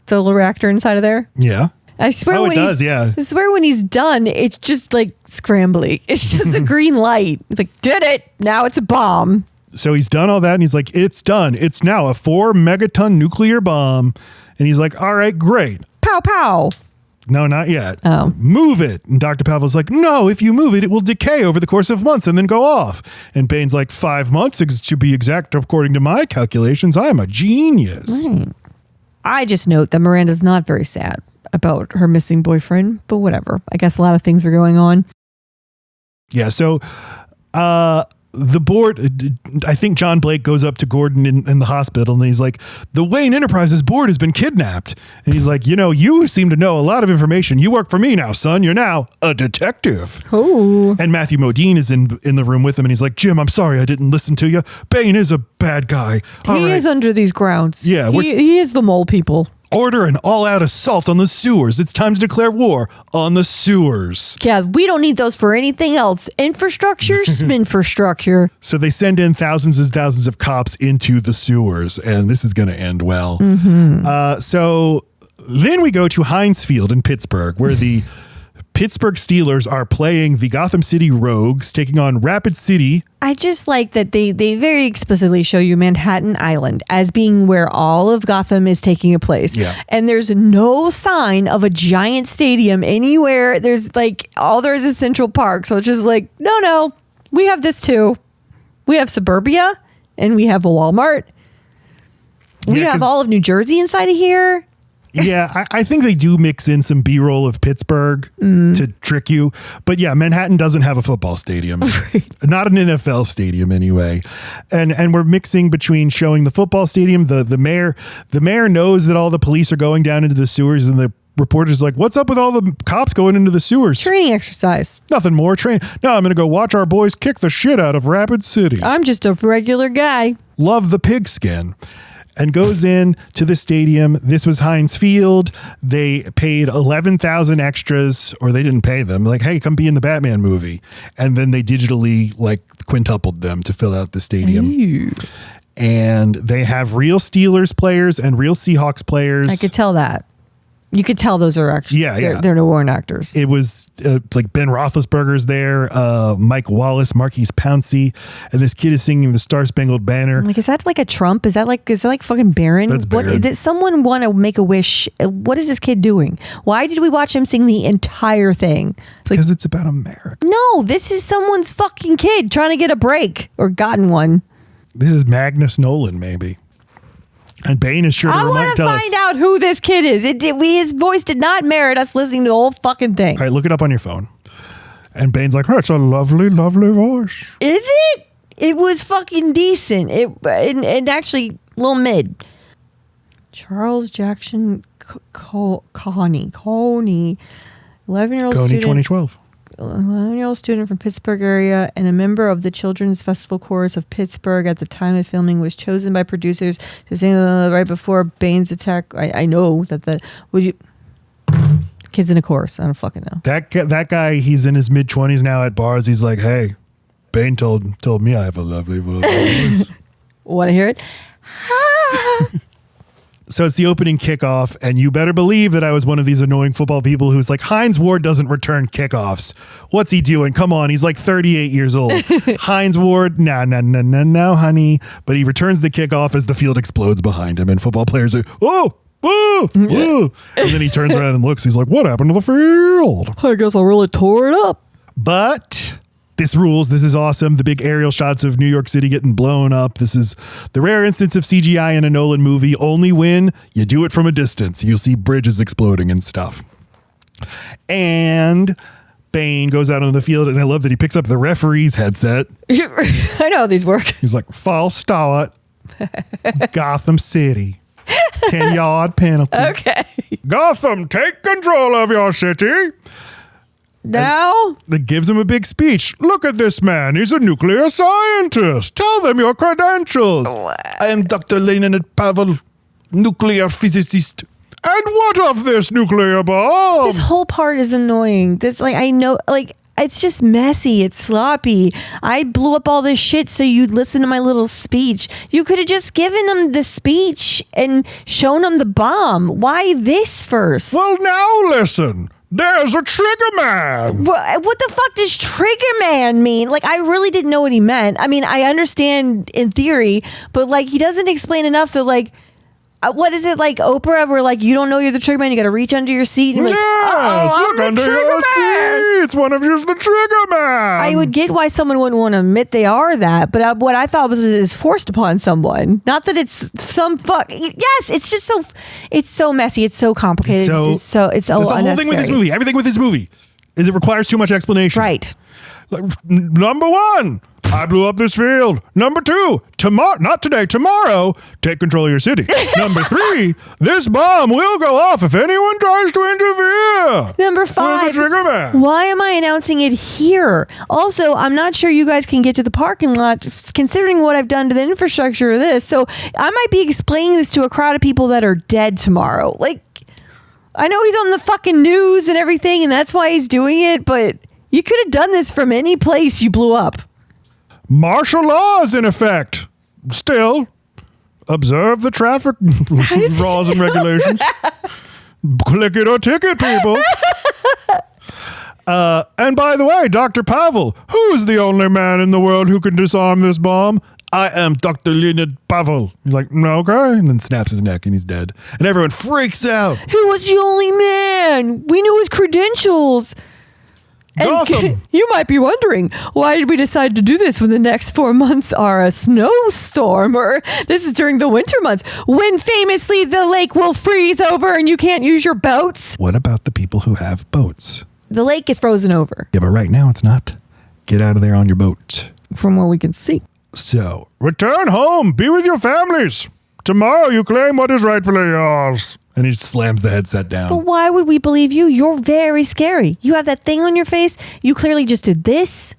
the little reactor inside of there. Yeah. I swear it does, yeah. I swear when he's done, it's just like scrambly. It's just a green light. It's like, did it. Now it's a bomb. So he's done all that and he's like, it's done. It's now a 4 megaton nuclear bomb. And he's like, all right, great. Pow, pow. No, not yet. Oh. Move it. And Dr. Pavel's like, no, if you move it, it will decay over the course of months and then go off. And Bane's like, 5 months to be exact, according to my calculations. I'm a genius. Right. I just note that Miranda's not very sad about her missing boyfriend, but whatever. I guess a lot of things are going on. Yeah, so the board, I think John Blake goes up to Gordon in the hospital and he's like, the Wayne Enterprises board has been kidnapped. And he's like, you seem to know a lot of information. You work for me now, son. You're now a detective. Oh. And Matthew Modine is in the room with him and he's like, Jim, I'm sorry I didn't listen to you. Bane is a bad guy. He is under these grounds. Yeah. He is the mole people. Order an all-out assault on the sewers. It's time to declare war on the sewers. Yeah, we don't need those for anything else. Infrastructure, infrastructure. So they send in thousands and thousands of cops into the sewers, and this is going to end well. Mm-hmm. So then we go to Heinz Field in Pittsburgh, where the Pittsburgh Steelers are playing the Gotham City Rogues, taking on Rapid City. I just like that they very explicitly show you Manhattan Island as being where all of Gotham is taking place. Yeah. And there's no sign of a giant stadium anywhere. There's like, all there is Central Park. So it's just like, no, we have this too. We have suburbia and we have a Walmart. We have all of New Jersey inside of here. Yeah, I think they do mix in some B-roll of Pittsburgh to trick you. But yeah, Manhattan doesn't have a football stadium. Right. Not an NFL stadium anyway. And we're mixing between showing the football stadium, the mayor knows that all the police are going down into the sewers and the reporter's like, what's up with all the cops going into the sewers? Training exercise. Nothing more. Now I'm going to go watch our boys kick the shit out of Rapid City. I'm just a regular guy. Love the pigskin. And goes in to the stadium. This was Heinz Field. They paid 11,000 extras, or they didn't pay them. Like, hey, come be in the Batman movie. And then they digitally like quintupled them to fill out the stadium. Ew. And they have real Steelers players and real Seahawks players. I could tell that. You could tell those are actually, they're no warrant actors. It was like Ben Roethlisberger's there, Mike Wallace, Marquise Pouncey, and this kid is singing the Star Spangled Banner. Like, is that like a Trump? Is that like fucking Barron? That's Barron. Did someone want to make a wish? What is this kid doing? Why did we watch him sing the entire thing? Because it's about America. No, this is someone's fucking kid trying to get a break or gotten one. This is Magnus Nolan, maybe. And Bane is sure to I want to find out who this kid is. His voice did not merit us listening to the whole fucking thing. All right, look it up on your phone. And Bane's like, oh, it's a lovely, lovely voice. Is it? It was fucking decent. And actually a little mid. Charles Jackson Coney, 11-year-old student. 2012. 11-year-old student from Pittsburgh area and a member of the Children's Festival Chorus of Pittsburgh at the time of filming, was chosen by producers to sing right before Bane's attack. I know that would you kids in a chorus. I don't fucking know. That guy, he's in his mid-20s now at bars. He's like, hey, Bane told me I have a lovely voice. Want to hear it? So it's the opening kickoff, and you better believe that I was one of these annoying football people who's like, Hines Ward doesn't return kickoffs. What's he doing? Come on, he's like 38 years old. Hines Ward, no, honey. But he returns the kickoff as the field explodes behind him, and football players are, oh, woo, woo. And then he turns around and looks. He's like, what happened to the field? I guess I really tore it up. But this rules. This is awesome. The big aerial shots of New York City getting blown up. This is the rare instance of CGI in a Nolan movie. Only when you do it from a distance. You'll see bridges exploding and stuff. And Bane goes out on the field, and I love that he picks up the referee's headset. I know how these work. He's like, false start, Gotham City, 10-yard penalty. Okay. Gotham, take control of your city. Now? It gives him a big speech. Look at this man. He's a nuclear scientist. Tell them your credentials. I am Dr. Leonid Pavel, nuclear physicist. And what of this nuclear bomb? This whole part is annoying. I know, it's just messy. It's sloppy. I blew up all this shit so you'd listen to my little speech. You could have just given him the speech and shown him the bomb. Why this first? Well, now listen. There's a trigger man. What the fuck does trigger man mean? I really didn't know what he meant. I mean, I understand in theory, but he doesn't explain enough that what is it like Oprah where you don't know you're the trigger man, you got to reach under your seat and look under your seat. It's one of you's the trigger man. I would get why someone wouldn't want to admit they are that, but what I thought was is forced upon someone. Not that it's some fuck. Yes, it's just it's so messy. It's so complicated. It's so that's the whole thing with this movie. Everything with this movie is it requires too much explanation. Right. Number one, I blew up this field. Number two, not today, tomorrow, take control of your city. Number three, this bomb will go off if anyone tries to interfere. Number five, the trigger man. Why am I announcing it here? Also, I'm not sure you guys can get to the parking lot considering what I've done to the infrastructure of this. So I might be explaining this to a crowd of people that are dead tomorrow. I know he's on the fucking news and everything, and that's why he's doing it, but you could have done this from any place you blew up. Martial law is in effect. Still, observe the traffic laws and regulations. Click it or ticket, people. And by the way, Dr. Pavel, who is the only man in the world who can disarm this bomb? I am Dr. Leonid Pavel. He's like, okay. And then snaps his neck and he's dead. And everyone freaks out. He was the only man. We knew his credentials. Gotham. You might be wondering, why did we decide to do this when the next 4 months are a snowstorm? Or this is during the winter months when famously the lake will freeze over and you can't use your boats. What about the people who have boats? The lake is frozen over. Yeah, but right now it's not. Get out of there on your boat. From what we can see. So, return home. Be with your families. Tomorrow you claim what is rightfully yours. And he just slams the headset down. But why would we believe you? You're very scary. You have that thing on your face. You clearly just did this.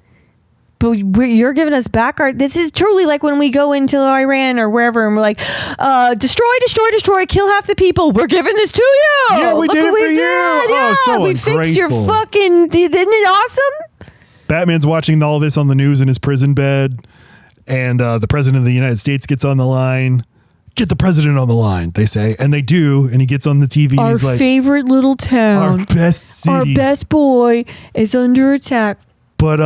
But you're giving us back our... This is truly like when we go into Iran or wherever and we're like, destroy, kill half the people. We're giving this to you. Yeah, we Look did it what for we you. did. Oh, Yeah, so we fixed your ungrateful. fucking... Isn't it awesome? Batman's watching all this on the news in his prison bed. And the president of the United States gets on the line. Get the president on the line, they say. And they do. And he gets on the TV and he's like... favorite little town. Our best city. Our best boy is under attack. But,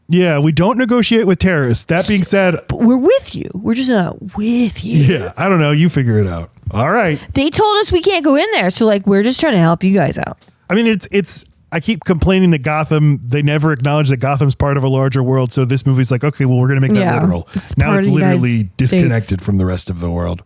yeah, we don't negotiate with terrorists. That being said... But we're with you. We're just not with you. Yeah, I don't know. You figure it out. All right. They told us we can't go in there. So, like, we're just trying to help you guys out. I mean, it's... I keep complaining that Gotham, they never acknowledge that Gotham's part of a larger world. So this movie's like, okay, well, we're going to make that literal. Now it's literally disconnected from the rest of the world.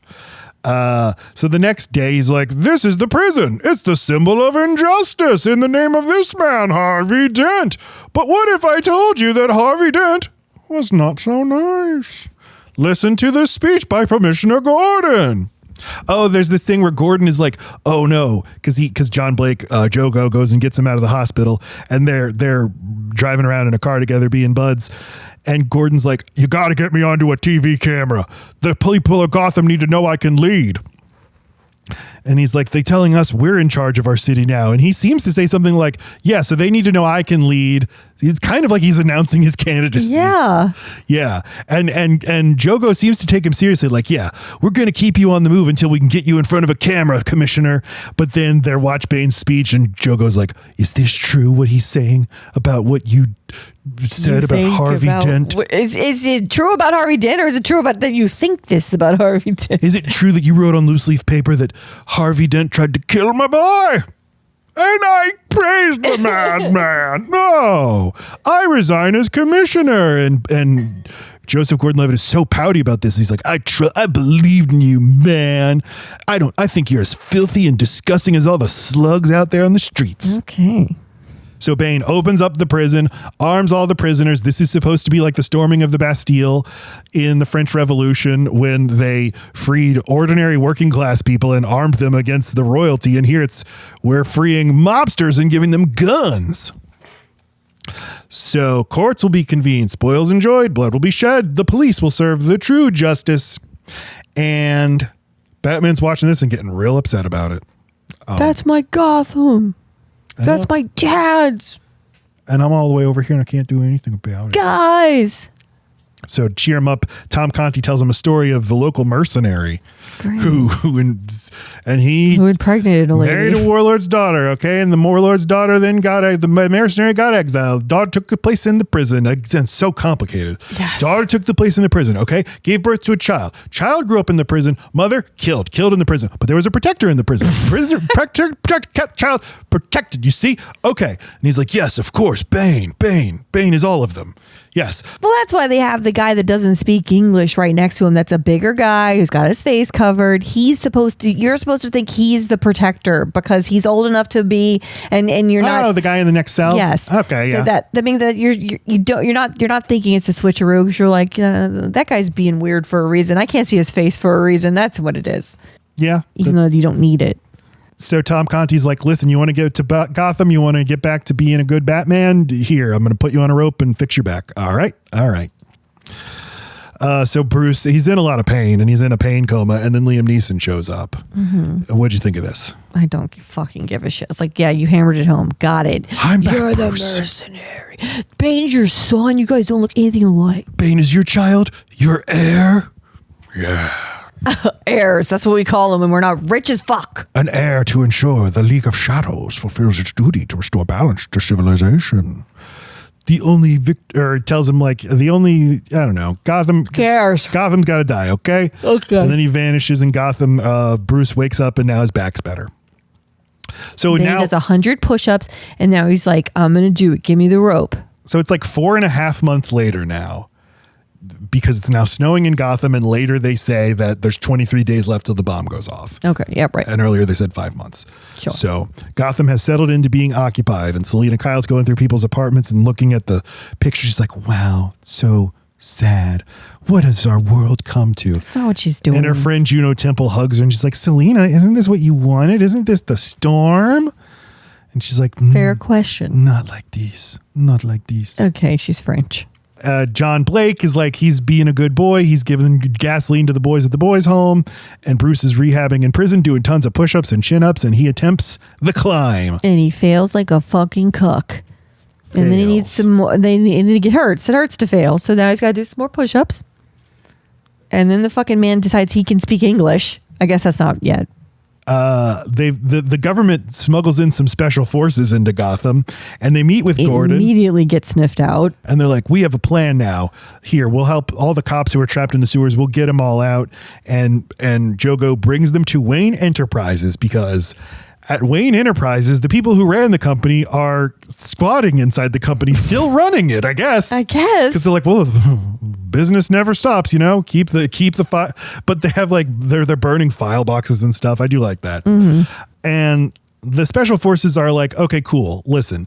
So the next day he's like, this is the prison. It's the symbol of injustice in the name of this man, Harvey Dent. But what if I told you that Harvey Dent was not so nice? Listen to this speech by Commissioner Gordon. Oh, there's this thing where Gordon is like, oh no, because John Blake, Jogo goes and gets him out of the hospital, and they're driving around in a car together being buds. And Gordon's like, you got to get me onto a TV camera. The people of Gotham need to know I can lead. And he's like, they're telling us we're in charge of our city now. And he seems to say something like, yeah, so they need to know I can lead. It's kind of like he's announcing his candidacy. Yeah. Yeah. And Jogo seems to take him seriously. Like, yeah, we're going to keep you on the move until we can get you in front of a camera, Commissioner. But then they watch Bane's speech and Jogo's like, is this true what he's saying about what you said about Harvey Dent? Is it true about Harvey Dent, or is it true about that you think this about Harvey Dent? Is it true that you wrote on loose leaf paper that Harvey Dent tried to kill my boy? And I praised the madman. No, I resign as commissioner. And Joseph Gordon-Levitt is so pouty about this. He's like, I believed in you, man. I think you're as filthy and disgusting as all the slugs out there on the streets. Okay. So Bane opens up the prison, arms all the prisoners. This is supposed to be like the storming of the Bastille in the French Revolution when they freed ordinary working class people and armed them against the royalty. And here we're freeing mobsters and giving them guns. So courts will be convened, spoils enjoyed, blood will be shed. The police will serve the true justice. And Batman's watching this and getting real upset about it. That's my Gotham. That's my dad's. And I'm all the way over here and I can't do anything about it. Guys. So to cheer him up, Tom Conti tells him a story of the local mercenary who impregnated a lady. Married a warlord's daughter, okay? And the warlord's daughter then the mercenary got exiled. Daughter took the place in the prison. It's so complicated. Yes. Daughter took the place in the prison, okay? Gave birth to a child. Child grew up in the prison. Mother killed in the prison. But there was a protector in the prison. Kept child protected, you see? Okay. And he's like, yes, of course, Bane is all of them. Yes. Well, that's why they have the guy that doesn't speak English right next to him. That's a bigger guy who's got his face covered. You're supposed to think he's the protector because he's old enough to be, and you're not. Oh, the guy in the next cell. Yes. Okay. So Yeah. that means that you're not thinking it's a switcheroo because you're like, that guy's being weird for a reason. I can't see his face for a reason. That's what it is. Yeah. Even though you don't need it. So Tom Conti's like, listen, you want to go to Gotham? You want to get back to being a good Batman? Here, I'm going to put you on a rope and fix your back. All right. So Bruce, he's in a lot of pain and he's in a pain coma. And then Liam Neeson shows up. Mm-hmm. What'd you think of this? I don't fucking give a shit. It's like, yeah, you hammered it home. Got it. I'm back, You're the Bruce. mercenary. Bane's your son. You guys don't look anything alike. Bane is your child? Your heir? Yeah. Heirs. That's what we call them when we're not rich as fuck. An heir to ensure the League of Shadows fulfills its duty to restore balance to civilization. The only tells him like I don't know, Gotham cares. Gotham's got to die, okay? Okay. And then he vanishes in Gotham. Bruce wakes up and now his back's better. So Bane now does 100 push-ups and now he's like, I'm going to do it. Give me the rope. So it's like 4.5 months later now. Because it's now snowing in Gotham, and later they say that there's 23 days left till the bomb goes off. Okay, yeah, right. And earlier they said 5 months. Sure. So Gotham has settled into being occupied, and Selina Kyle's going through people's apartments and looking at the pictures. She's like, wow, so sad. What has our world come to? That's not what she's doing. And her friend Juno Temple hugs her and she's like, Selina, isn't this what you wanted? Isn't this the storm? And she's like, fair question. Not like these. Not like these. Okay, she's French. John Blake is like, he's being a good boy. He's giving gasoline to the boys at the boys' home. And Bruce is rehabbing in prison, doing tons of push-ups and chin-ups. And he attempts the climb. And he fails like a fucking cuck. And then he needs some more. And then it hurts. It hurts to fail. So now he's got to do some more push-ups. And then the fucking man decides he can speak English. I guess that's not yet. The government smuggles in some special forces into Gotham, and they meet with Gordon. Immediately get sniffed out. And they're like, we have a plan now. Here, we'll help all the cops who are trapped in the sewers. We'll get them all out. And Jogo brings them to Wayne Enterprises because at Wayne Enterprises, the people who ran the company are squatting inside the company, still running it, I guess. Because they're like, well, business never stops, you know, keep the file. But they have like, they're burning file boxes and stuff. I do like that. Mm-hmm. And the special forces are like, okay, cool. Listen,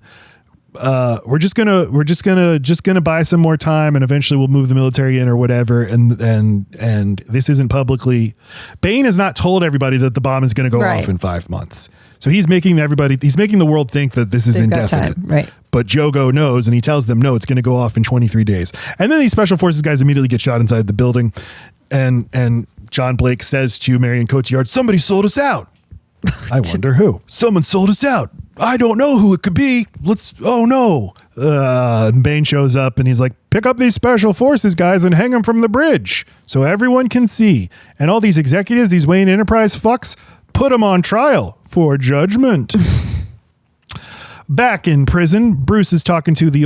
we're just gonna buy some more time and eventually we'll move the military in or whatever. And this isn't publicly. Bane has not told everybody that the bomb is going to go off in 5 months. So he's making the world think that this is indefinite. Right. But Jogo knows and he tells them, no, it's going to go off in 23 days. And then these special forces guys immediately get shot inside the building. And John Blake says to Marion Cotillard, somebody sold us out. I wonder who. Someone sold us out. I don't know who it could be. Oh no. And Bane shows up and he's like, pick up these special forces guys and hang them from the bridge so everyone can see. And all these executives, these Wayne Enterprise fucks, put them on trial for judgment. Back in prison, Bruce is talking to the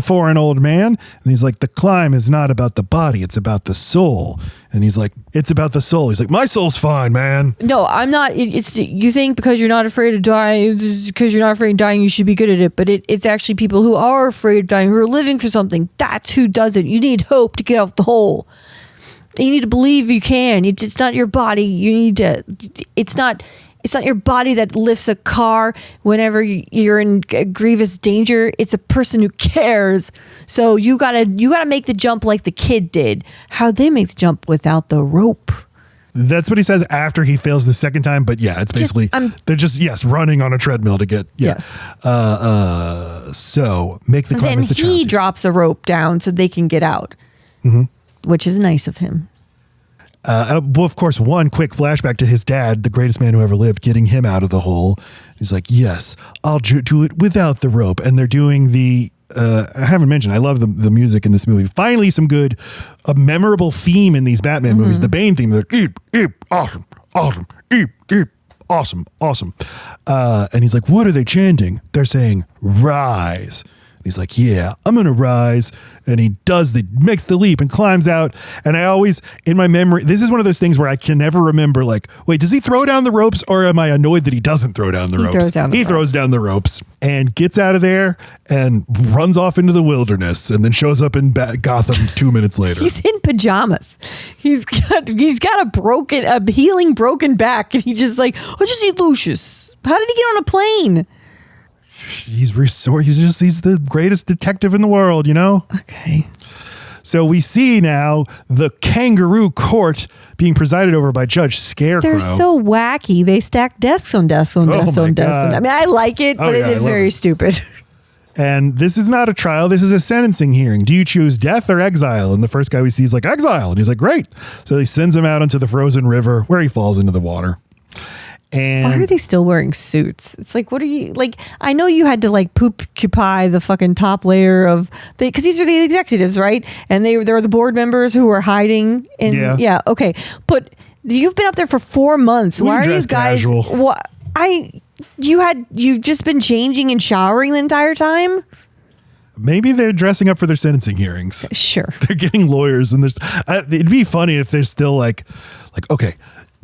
foreign old man, and he's like, the climb is not about the body, it's about the soul. And he's like, it's about the soul. He's like, my soul's fine, man. No, I'm not. It's you think because you're not afraid of dying, because you're not afraid of dying, you should be good at it. But it's actually people who are afraid of dying, who are living for something. That's who does it. You need hope to get out of the hole. You need to believe you can. It's not your body. You need to. It's not your body that lifts a car whenever you're in grievous danger. It's a person who cares. So you gotta make the jump like the kid did. How'd they make the jump without the rope? That's what he says after he fails the second time. But yeah, it's basically they're just running on a treadmill to get yes. So make the climb as the child. Then he drops a rope down so they can get out, which is nice of him. Well, of course, one quick flashback to his dad, the greatest man who ever lived, getting him out of the hole. He's like, yes, I'll do it without the rope. And they're doing the, I haven't mentioned, I love the music in this movie. Finally, a memorable theme in these Batman movies. The Bane theme, they're awesome, awesome. And he's like, what are they chanting? They're saying, rise. He's like, yeah, I'm going to rise. And he makes the leap and climbs out. And I always, in my memory, this is one of those things where I can never remember, like, wait, does he throw down the ropes or am I annoyed that he doesn't throw down the ropes? He throws down the ropes and gets out of there and runs off into the wilderness and then shows up in Gotham 2 minutes later. He's in pajamas. He's got a healing broken back. And he's just like, I just need Lucius. How did he get on a plane? He's the greatest detective in the world, you know? Okay. So we see now the kangaroo court being presided over by Judge Scarecrow. They're so wacky. They stack desks on desks on desks on desks. I mean, I like it, but it is very stupid. And this is not a trial. This is a sentencing hearing. Do you choose death or exile? And the first guy we see is like, exile. And he's like, great. So he sends him out into the frozen river where he falls into the water. And why are they still wearing suits? It's like, what are you like? I know you had to like poop-cupy the fucking top layer of because these are the executives, right? And they're the board members who are hiding. Yeah. Okay. But you've been up there for 4 months. Why are you guys? Casual. You've just been changing and showering the entire time. Maybe they're dressing up for their sentencing hearings. Sure. They're getting lawyers, and it'd be funny if they're still like, okay.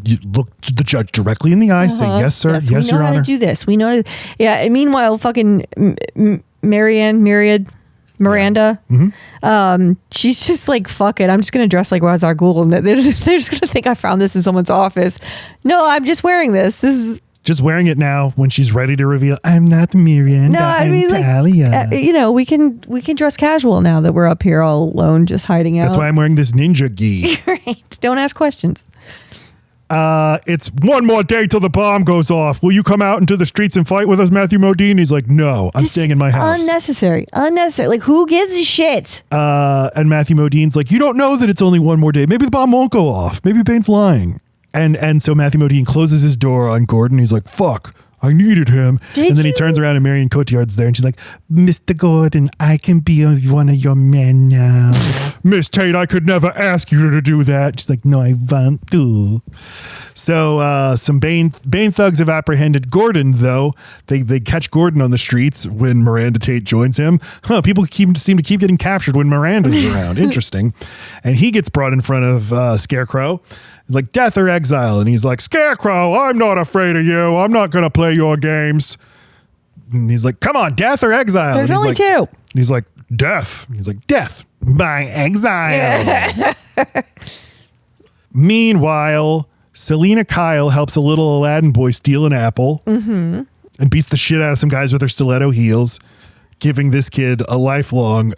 You look the judge directly in the eye, say, yes, sir. Yes, Your Honor. We know how to do this. We know. Yeah. And meanwhile, fucking Miranda, she's just like, fuck it. I'm just going to dress like al-Ghul. And they're just going to think I found this in someo's office. No, I'm just wearing this. This is Just wearing it now when she's ready to reveal, I'm not Miranda, I'm Talia. We can dress casual now that we're up here all alone, just hiding out. That's why I'm wearing this ninja gi. Right. Don't ask questions. It's one more day till the bomb goes off. Will you come out into the streets and fight with us, Matthew Modine? He's like, no, I'm staying in my house. Unnecessary. Like, who gives a shit? And Matthew Modine's like, you don't know that it's only one more day. Maybe the bomb won't go off. Maybe Bane's lying. And so Matthew Modine closes his door on Gordon. He's like, fuck, I needed him. And then he turns around and Marion Cotillard's there and she's like, Mr. Gordon, I can be one of your men now. Miss Tate, I could never ask you to do that. She's like, no, I want to. So some Bane thugs have apprehended Gordon, though. They catch Gordon on the streets when Miranda Tate joins him. People seem to keep getting captured when Miranda's around. Interesting. And he gets brought in front of Scarecrow. Like, death or exile. And he's like, Scarecrow, I'm not afraid of you. I'm not going to play your games. And he's like, come on, death or exile. There's only two. He's like, death. He's like, death by exile. Meanwhile, Selina Kyle helps a little Aladdin boy steal an apple and beats the shit out of some guys with her stiletto heels, giving this kid a lifelong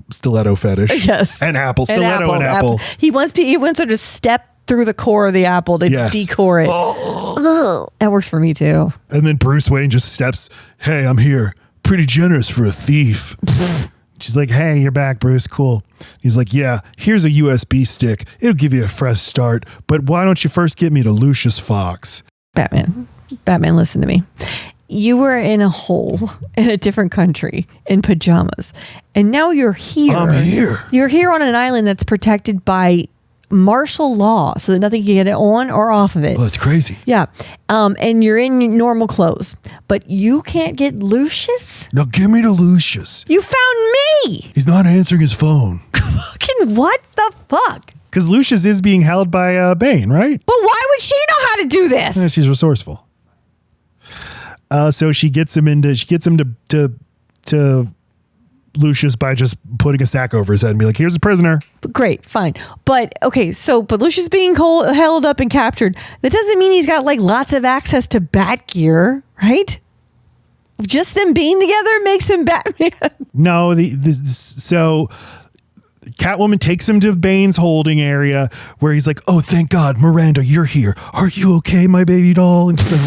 stiletto fetish. Yes. An apple. Stiletto and apple. He wants her to step through the core of the apple to decore it. That works for me too. And then Bruce Wayne just steps, hey, I'm here. Pretty generous for a thief. She's like, hey, you're back, Bruce. Cool. He's like, yeah, here's a USB stick. It'll give you a fresh start. But why don't you first get me to Lucius Fox? Batman, listen to me. You were in a hole in a different country in pajamas. And now you're here. I'm here. You're here on an island that's protected by martial law so that nothing can get it on or off of it. Oh, that's crazy. Yeah. And you're in normal clothes, but you can't get Lucius? Now give me to Lucius. You found me. He's not answering his phone. Fucking what the fuck? Because Lucius is being held by Bane, right? But why would she know how to do this? Yeah, she's resourceful. So she gets him to Lucius by just putting a sack over his head and be like, here's a prisoner. Great, fine. But okay, but Lucius being held up and captured, that doesn't mean he's got like lots of access to bat gear, right? Just them being together makes him Batman. No, so Catwoman takes him to Bane's holding area where he's like, oh, thank God, Miranda, you're here. Are you okay, my baby doll? And she's like,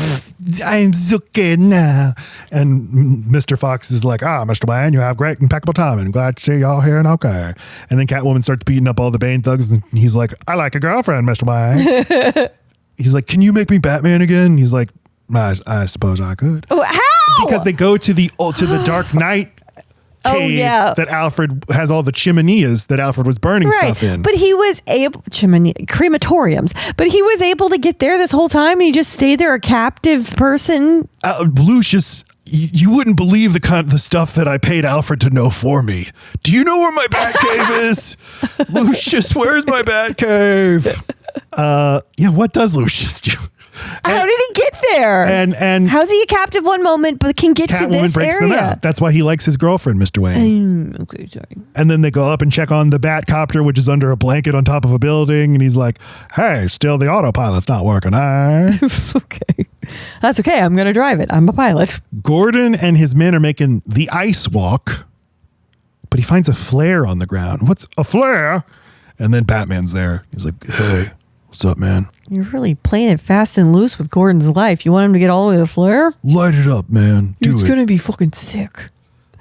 I'm so good now. And Mr. Fox is like, Mr. Wayne, you have great impeccable timing. Glad to see y'all here and okay. And then Catwoman starts beating up all the Bane thugs and he's like, I like a girlfriend, Mr. Wayne. He's like, can you make me Batman again? He's like, I suppose I could. Oh, how? Because they go to the Dark Knight cave that Alfred has all the chimeneas that Alfred was burning stuff in. But he was crematoriums. But he was able to get there this whole time and he just stayed there a captive person. Lucius, you wouldn't believe the stuff that I paid Alfred to know for me. Do you know where my Batcave is? Lucius, where's my Batcave? What does Lucius do? How did he get there? And how's he a captive one moment but can get to this breaks area? Them out. That's why he likes his girlfriend, Mr. Wayne. Okay, sorry. And then they go up and check on the Batcopter, which is under a blanket on top of a building, and he's like, "Hey, still the autopilot's not working, Okay, that's okay. I'm gonna drive it. I'm a pilot." Gordon and his men are making the ice walk, but he finds a flare on the ground. What's a flare? And then Batman's there. He's like, "Hey, what's up, man? You're really playing it fast and loose with Gordon's life. You want him to get all the way to the flare? Light it up, man. It's gonna be fucking sick.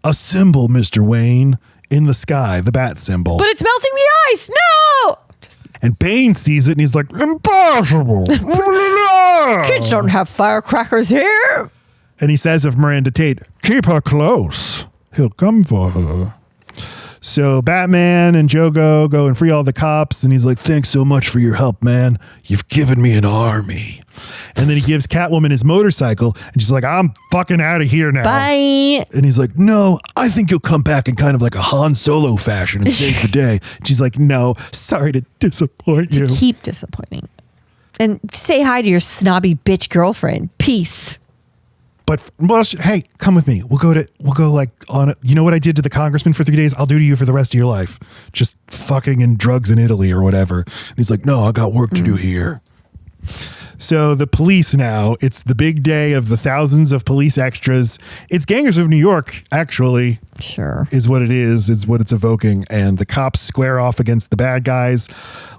A symbol, Mr. Wayne, in the sky, the bat symbol. But it's melting the ice. No! And Bane sees it and he's like, impossible. Kids don't have firecrackers here. And he says of Miranda Tate, keep her close. He'll come for her. So Batman and Jogo go and free all the cops. And he's like, thanks so much for your help, man. You've given me an army. And then he gives Catwoman his motorcycle. And she's like, I'm fucking out of here now. Bye. And he's like, no, I think you'll come back in kind of like a Han Solo fashion and save the day. And she's like, no, sorry to disappoint you. To keep disappointing. And say hi to your snobby bitch girlfriend. Peace. But, well, hey, come with me. We'll go like on it. You know what I did to the congressman for 3 days? I'll do to you for the rest of your life. Just fucking and drugs in Italy or whatever. And he's like, no, I got work to do here. So the police now, it's the big day of the thousands of police extras. It's Gangers of New York, actually. Sure. Is what it is what it's evoking. And the cops square off against the bad guys.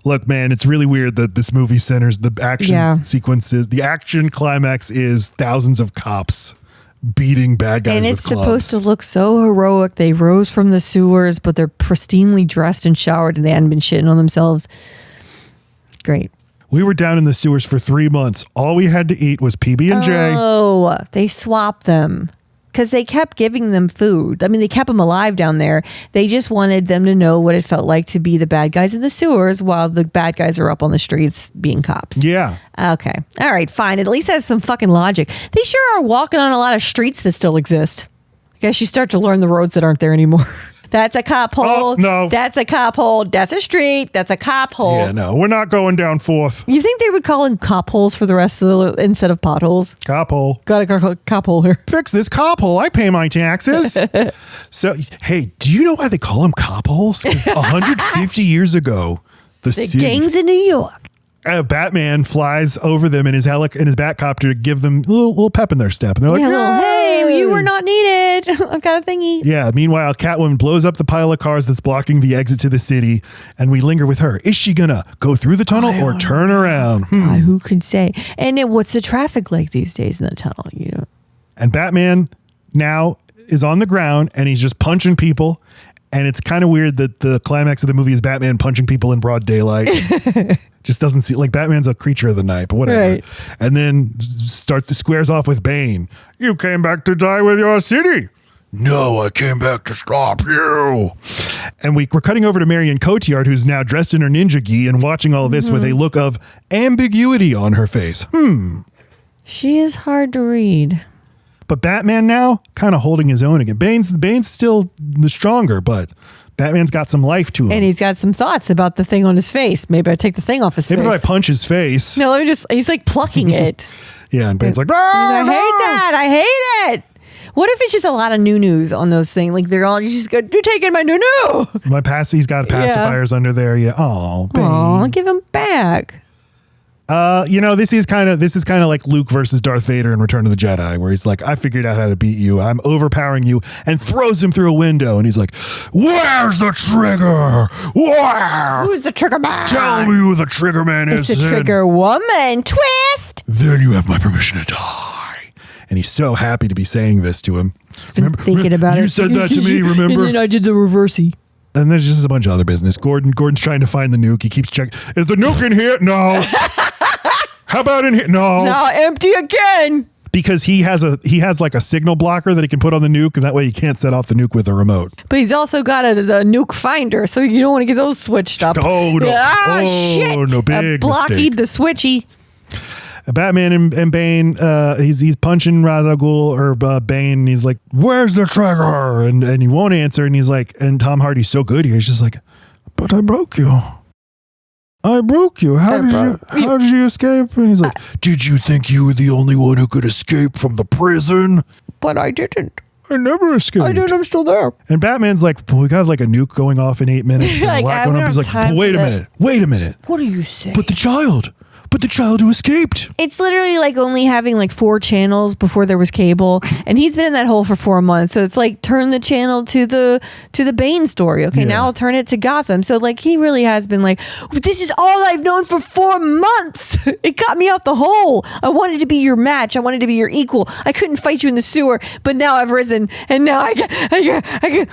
Look, man, it's really weird that this movie centers the action sequences. The action climax is thousands of cops beating bad guys and with it's clubs. supposed to look so heroic. They rose from the sewers, but they're pristinely dressed and showered, and they hadn't been shitting on themselves. Great. We were down in the sewers for 3 months. All we had to eat was PB&J. Oh, they swapped them because they kept giving them food. I mean, they kept them alive down there. They just wanted them to know what it felt like to be the bad guys in the sewers while the bad guys are up on the streets being cops. Yeah. Okay. All right, fine. At least has some fucking logic. They sure are walking on a lot of streets that still exist. I guess you start to learn the roads that aren't there anymore. That's a cop hole. Oh, no. That's a cop hole. That's a street. That's a cop hole. Yeah, no, we're not going down 4th. You think they would call them cop holes for the rest of the instead of potholes? Cop hole. Got a cop hole here. Fix this cop hole. I pay my taxes. So, hey, do you know why they call them cop holes? Because 150 years ago, the city, gangs in New York. Batman flies over them in his Batcopter to give them a little pep in their step. And they're like, Hey, you were not needed. I've got a thingy. Yeah. Meanwhile, Catwoman blows up the pile of cars that's blocking the exit to the city, and we linger with her. Is she gonna go through the tunnel or turn around? God, who could say? And what's the traffic like these days in the tunnel? You know. And Batman now is on the ground, and he's just punching people. And it's kind of weird that the climax of the movie is Batman punching people in broad daylight. Just doesn't see, like, Batman's a creature of the night, but whatever. Right. And then squares off with Bane. You came back to die with your city. No, I came back to stop you. And we're cutting over to Marion Cotillard, who's now dressed in her ninja gi and watching all this with a look of ambiguity on her face. She is hard to read. But Batman now kind of holding his own again. Bane's still the stronger, but Batman's got some life to him. And he's got some thoughts about the thing on his face. Maybe I take the thing off his face. Maybe if I punch his face. No, he's like plucking it. Yeah, and Bane's like, I hate that. I hate it. What if it's just a lot of new-news on those things? Like they're all just go, you're taking my new-new. He's got pacifiers under there. Yeah. Oh, Bane. I'll give him back. This is kind of like Luke versus Darth Vader in Return of the Jedi, where he's like, I figured out how to beat you. I'm overpowering you, and throws him through a window. And he's like, where's the trigger? Where? Who's the trigger man? Tell me who the trigger man is. It's the trigger woman. Twist. Then you have my permission to die. And he's so happy to be saying this to him. Thinking about you it. You said that to me, remember? And then I did the reversey. And there's just a bunch of other business. Gordon's trying to find the nuke. He keeps checking. Is the nuke in here? No. How about in here? No. Now empty again. Because he has like a signal blocker that he can put on the nuke, and that way he can't set off the nuke with a remote. But he's also got the nuke finder, so you don't want to get those switched up. Oh no! Shit! No, big blockade the switchy. Batman and Bane, he's punching al-Ghul or Bane, and he's like, "Where's the trigger?" And he won't answer, and he's like, and Tom Hardy's so good here, he's just like, "But I broke you. I broke you. How did you escape?" And he's like, "Did you think you were the only one who could escape from the prison?" But I didn't. I never escaped. I did. I'm still there. And Batman's like, well, we got like a nuke going off in 8 minutes. And like, a lot going up. He's like, wait a minute. What are you saying? But the child who escaped. It's literally like only having like 4 channels before there was cable, and he's been in that hole for 4 months. So it's like turn the channel to the Bane story. Okay, now I'll turn it to Gotham. So like he really has been like, this is all I've known for 4 months. It got me out the hole. I wanted to be your match. I wanted to be your equal. I couldn't fight you in the sewer, but now I've risen, and now I can.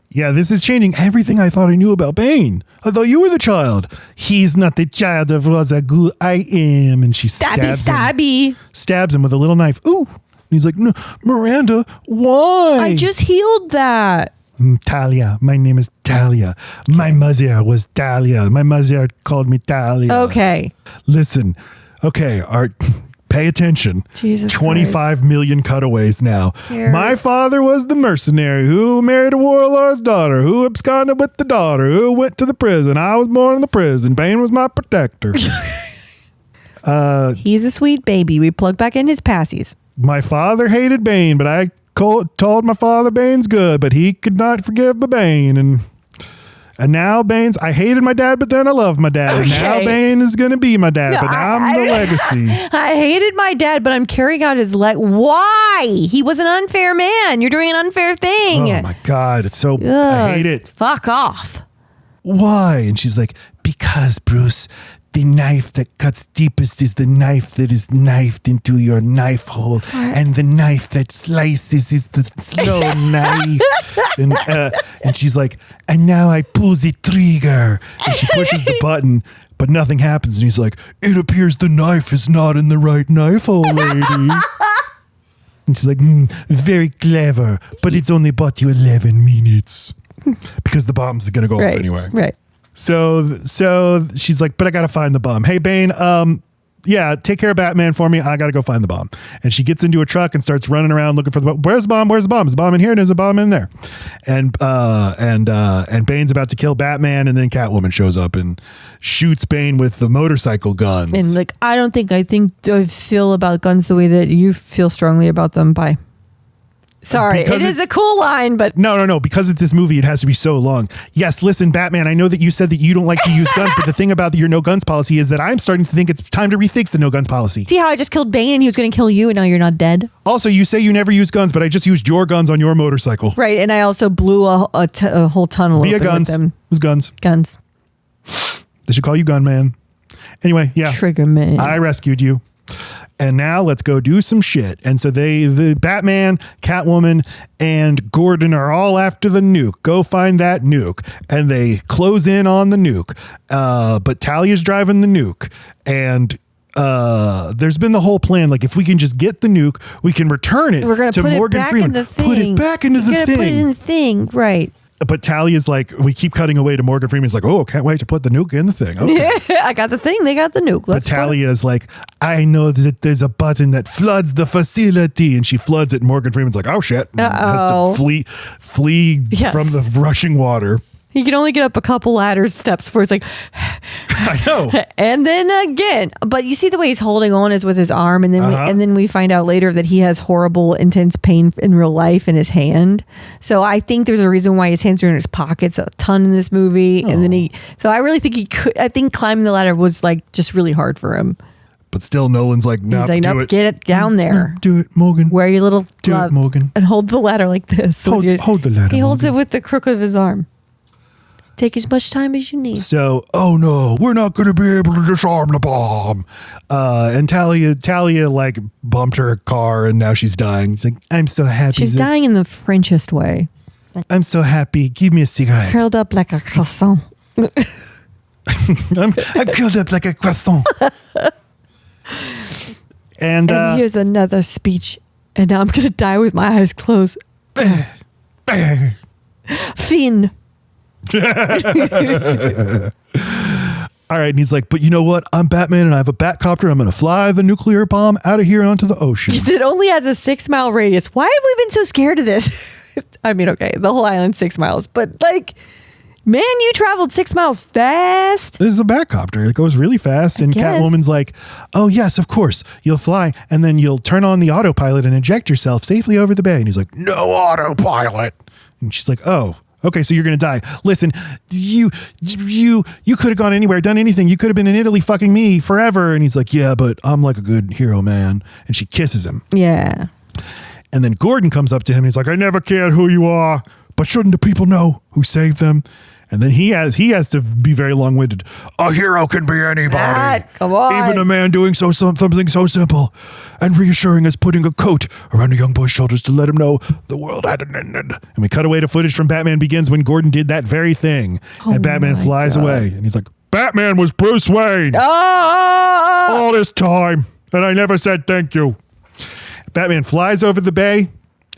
Yeah, this is changing everything I thought I knew about Bane. I thought you were the child. He's not the child of al-Ghul. I am. And she stabs him with a little knife. Ooh. And he's like, no, Miranda, why? I just healed that. Talia. My name is Talia. My mother was Talia. My mother called me Talia. Okay. Listen. Okay, Art. Pay attention. Jesus 25 Christ. million cutaways now. Yes. My father was the mercenary who married a warlord's daughter, who absconded with the daughter, who went to the prison. I was born in the prison. Bane was my protector. He's a sweet baby. We plug back in his passies. My father hated Bane, but I told my father Bane's good, but he could not forgive the Bane. And now Bane's, I hated my dad, but then I love my dad. And now Bane is going to be my dad, but now I'm the legacy. I hated my dad, but I'm carrying out his Why? He was an unfair man. You're doing an unfair thing. Oh my God. It's so, I hate it. Fuck off. Why? And she's like, because Bruce, the knife that cuts deepest is the knife that is knifed into your knife hole. And the knife that slices is the slow knife. And she's like, and now I pull the trigger. And she pushes the button, but nothing happens. And he's like, it appears the knife is not in the right knife hole, lady. And she's like, very clever, but it's only bought you 11 minutes. Because the bomb's going to go off anyway. Right. So she's like, but I got to find the bomb. Hey, Bane, yeah, take care of Batman for me. I got to go find the bomb. And she gets into a truck and starts running around looking for the bomb. Where's the bomb? Where's the bomb? Is the bomb in here? There's a bomb in there. And Bane's about to kill Batman. And then Catwoman shows up and shoots Bane with the motorcycle guns. And like, I think I feel about guns the way that you feel strongly about them. Bye. Sorry, it is a cool line, but... No. Because it's this movie, it has to be so long. Yes, listen, Batman, I know that you said that you don't like to use guns, but the thing about your no guns policy is that I'm starting to think it's time to rethink the no guns policy. See how I just killed Bane and he was going to kill you and now you're not dead? Also, you say you never use guns, but I just used your guns on your motorcycle. Right, and I also blew a whole tunnel via open guns. with them. It was guns. Guns. They should call you Gunman. Anyway, yeah. Trigger man. I rescued you. And now let's go do some shit. And so the Batman, Catwoman, and Gordon are all after the nuke. Go find that nuke. And they close in on the nuke. But Talia's driving the nuke. And there's been the whole plan. Like, if we can just get the nuke, we can return it to Morgan Freeman. Put it back into the thing. Put it in the thing. Right. But Talia's like, we keep cutting away to Morgan Freeman's like, oh, can't wait to put the nuke in the thing. Okay. Yeah, I got the thing. They got the nuke. But Talia's like, I know that there's a button that floods the facility. And she floods it. And Morgan Freeman's like, oh, shit. And has to flee from the rushing water. He can only get up a couple ladder steps before it's like, I know. And then again, but you see the way he's holding on is with his arm, and then we find out later that he has horrible, intense pain in real life in his hand. So I think there's a reason why his hands are in his pockets a ton in this movie. And then I really think I think climbing the ladder was like just really hard for him. But still, Nolan's like, no, get it down there. Do it, Morgan. Wear your little glove. Do it, Morgan. And hold the ladder like this. Hold the ladder. He holds it with the crook of his arm. Take as much time as you need. So, oh no, we're not going to be able to disarm the bomb. And Talia like bumped her car and now she's dying. She's like, I'm so happy. She's dying in the Frenchest way. I'm so happy. Give me a cigarette. Curled up like a croissant. I'm curled up like a croissant. And here's another speech. And now I'm going to die with my eyes closed. Fiend. All right, and he's like, but you know what? I'm Batman and I have a Batcopter. I'm going to fly the nuclear bomb out of here onto the ocean. It only has a 6-mile radius. Why have we been so scared of this? I mean, okay, the whole island's 6 miles, but like, man, you traveled 6 miles fast. This is a Batcopter. It goes really fast. And Catwoman's like, oh, yes, of course. You'll fly and then you'll turn on the autopilot and eject yourself safely over the bay. And he's like, no autopilot. And she's like, oh. Okay, so you're going to die. Listen, you could have gone anywhere, done anything. You could have been in Italy fucking me forever. And he's like, yeah, but I'm like a good hero, man. And she kisses him. Yeah. And then Gordon comes up to him and he's like, I never cared who you are, but shouldn't the people know who saved them? And then he has to be very long-winded. A hero can be anybody. Come on. Even a man doing something so simple and reassuring as putting a coat around a young boy's shoulders to let him know the world hadn't ended. And we cut away to footage from Batman Begins when Gordon did that very thing. And Batman flies away. And he's like, Batman was Bruce Wayne all this time. And I never said thank you. Batman flies over the bay.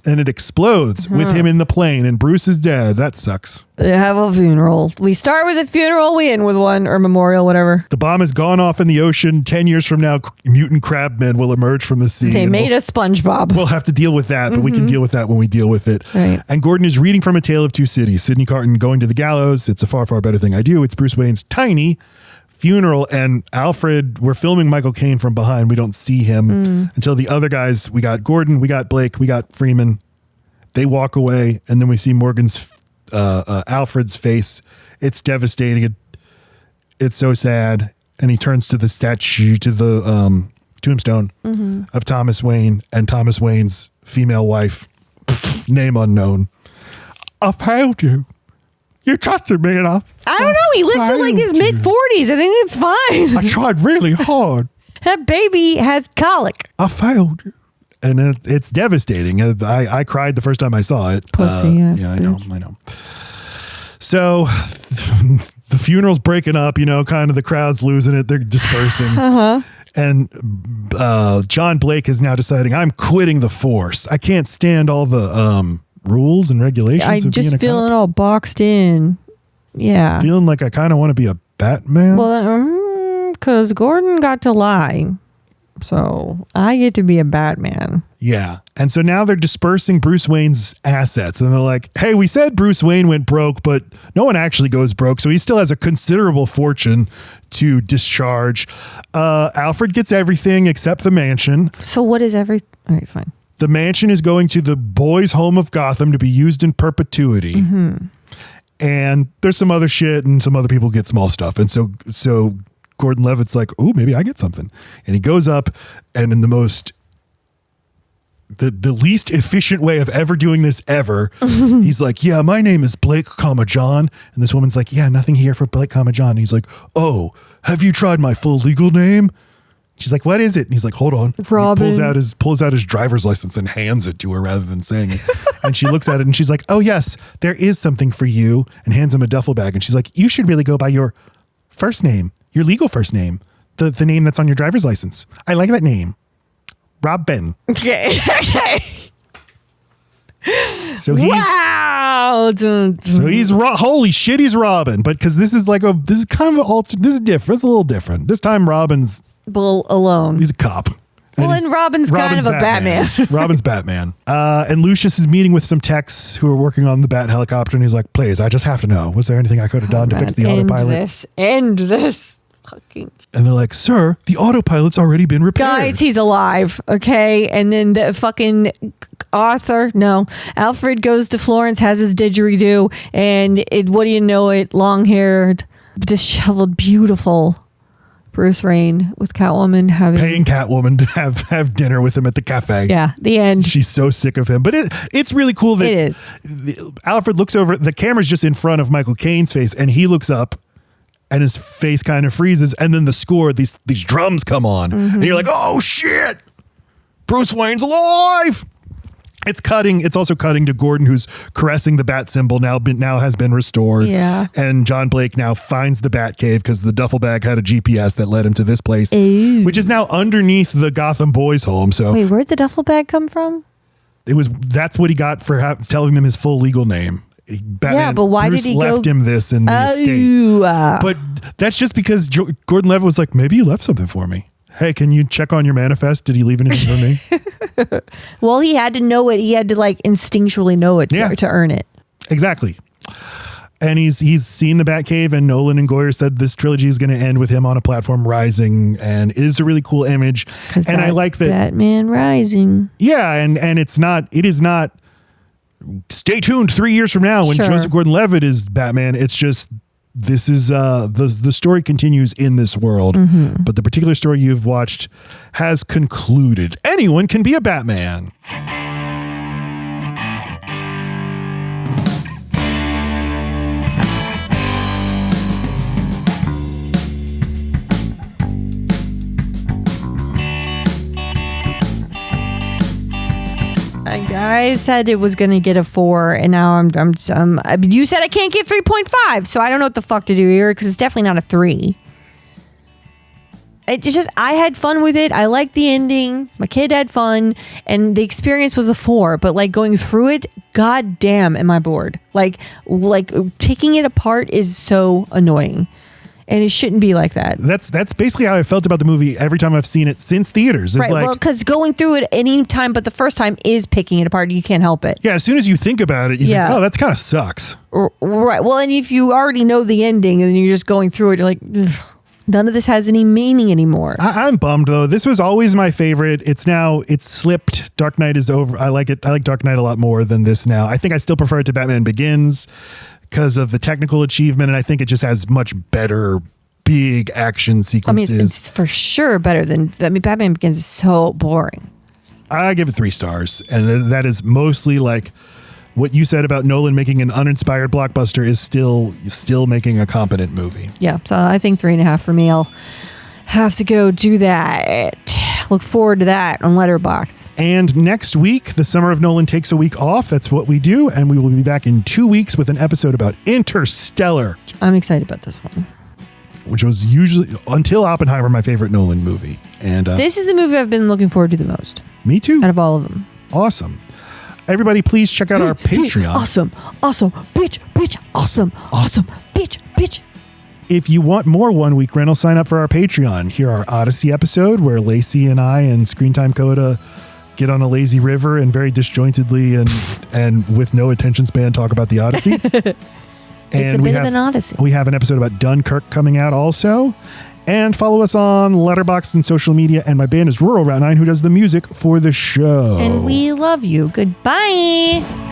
And it explodes with him in the plane, and Bruce is dead. That sucks. They have a funeral. We start with a funeral, we end with one, or memorial, whatever. The bomb has gone off in the ocean. 10 years from now, mutant crabmen will emerge from the sea. They made a SpongeBob. We'll have to deal with that, but we can deal with that when we deal with it. Right. And Gordon is reading from A Tale of Two Cities. Sidney Carton going to the gallows. It's a far, far better thing I do. It's Bruce Wayne's tiny funeral, and Alfred, we're filming Michael Caine from behind. We don't see him until the other guys. We got Gordon, we got Blake, we got Freeman. They walk away, and then we see Morgan's Alfred's face. It's devastating. It's so sad. And he turns to the statue, to the tombstone of Thomas Wayne, and Thomas Wayne's female wife, name unknown. I failed you. You trusted me enough. I don't know. He lived to like his mid-40s. I think it's fine. I tried really hard. That baby has colic. I failed you. And it's devastating. I cried the first time I saw it. Pussy ass yeah, bitch. I know. So the funeral's breaking up, kind of the crowd's losing it. They're dispersing. And John Blake is now deciding, I'm quitting the force. I can't stand all the rules and regulations. I'm just feeling all boxed in. Yeah. Feeling like I kind of want to be a Batman. Well, because Gordon got to lie. So I get to be a Batman. Yeah. And so now they're dispersing Bruce Wayne's assets. And they're like, hey, we said Bruce Wayne went broke, but no one actually goes broke. So he still has a considerable fortune to discharge. Alfred gets everything except the mansion. So what is all right, fine. The mansion is going to the boys' home of Gotham to be used in perpetuity. And there's some other shit and some other people get small stuff. And so Gordon Levitt's like, oh, maybe I get something. And he goes up, and in the least efficient way of ever doing this ever, he's like, yeah, my name is Blake, John. And this woman's like, yeah, nothing here for Blake, John. And he's like, oh, have you tried my full legal name? She's like, what is it? And he's like, hold on. Robin. He pulls out his driver's license and hands it to her rather than saying it. And she looks at it and she's like, oh yes, there is something for you, and hands him a duffel bag. And she's like, you should really go by your first name, your legal first name, the name that's on your driver's license. I like that name. Robin. Okay. So he's wow. So he's holy shit, he's Robin. But because this is kind of this is different. It's a little different. This time Robin's alone. He's a cop. And Robin's kind of a Batman. Robin's Batman. And Lucius is meeting with some techs who are working on the Bat helicopter, and he's like, please, I just have to know, was there anything I could have done to fix the autopilot? End this. Fucking. And they're like, sir, the autopilot's already been repaired. Guys, he's alive. Okay. And then the fucking Alfred goes to Florence, has his didgeridoo, and what do you know it, long-haired, disheveled, beautiful Bruce Wayne with Catwoman paying Catwoman to have dinner with him at the cafe. Yeah, the end. She's so sick of him. But it's really cool that it is. Alfred looks over, the camera's just in front of Michael Caine's face, and he looks up and his face kind of freezes, and then the score, these drums come on, and you're like, oh shit, Bruce Wayne's alive. It's also cutting to Gordon, who's caressing the bat symbol, now has been restored. Yeah. And John Blake now finds the bat cave because the duffel bag had a GPS that led him to this place, which is now underneath the Gotham boys' home. So wait, where'd the duffel bag come from? That's what he got for telling them his full legal name. Batman, but why Bruce did he left him this in the estate? But that's just because Gordon Levitt was like, maybe you left something for me. Hey, can you check on your manifest? Did he leave anything for me? Well, he had to know it. He had to instinctually know it to earn it. Exactly. And he's seen the Batcave, and Nolan and Goyer said this trilogy is going to end with him on a platform rising, and it is a really cool image. And I like that Batman Rising. Yeah, and it is not. Stay tuned 3 years from now when Joseph Gordon-Levitt is Batman. It's just this is the story continues in this world, but the particular story you've watched has concluded. Anyone can be a Batman. I said it was going to get a 4, and now you said I can't get 3.5, so I don't know what the fuck to do here, because it's definitely not a 3. It's just, I had fun with it. I liked the ending. My kid had fun, and the experience was a 4, but going through it, god damn, am I bored. Like picking it apart is so annoying. And it shouldn't be like that. That's basically how I felt about the movie every time I've seen it since theaters. It's right, because going through it any time but the first time is picking it apart. You can't help it. Yeah, as soon as you think about it, you think, oh, that kind of sucks. Right. Well, and if you already know the ending and you're just going through it, you're like, ugh. None of this has any meaning anymore. I'm bummed though. This was always my favorite. It's slipped. Dark Knight is over. I like it. I like Dark Knight a lot more than this now. I think I still prefer it to Batman Begins because of the technical achievement, and I think it just has much better big action sequences. I mean, it's for sure better than. Batman Begins is so boring. I give it 3 stars, and that is mostly like what you said about Nolan making an uninspired blockbuster is still making a competent movie. Yeah, so I think 3.5 for me. I'll have to go do that. Look forward to that on Letterboxd. And next week, the Summer of Nolan takes a week off. That's what we do, and we will be back in 2 weeks with an episode about Interstellar. I'm excited about this one. Which was usually, until Oppenheimer, my favorite Nolan movie. And this is the movie I've been looking forward to the most. Me too. Out of all of them. Awesome. Everybody, please check out our Patreon. Awesome. Bitch. Awesome. Bitch. If you want more 1 week rental, sign up for our Patreon. Hear our Odyssey episode where Laci and I and Screentime Coda get on a lazy river and very disjointedly and with no attention span talk about the Odyssey. It's a bit of an Odyssey. We have an episode about Dunkirk coming out also. And follow us on Letterboxd and social media. And my band is Rural Route 9, who does the music for the show. And we love you. Goodbye.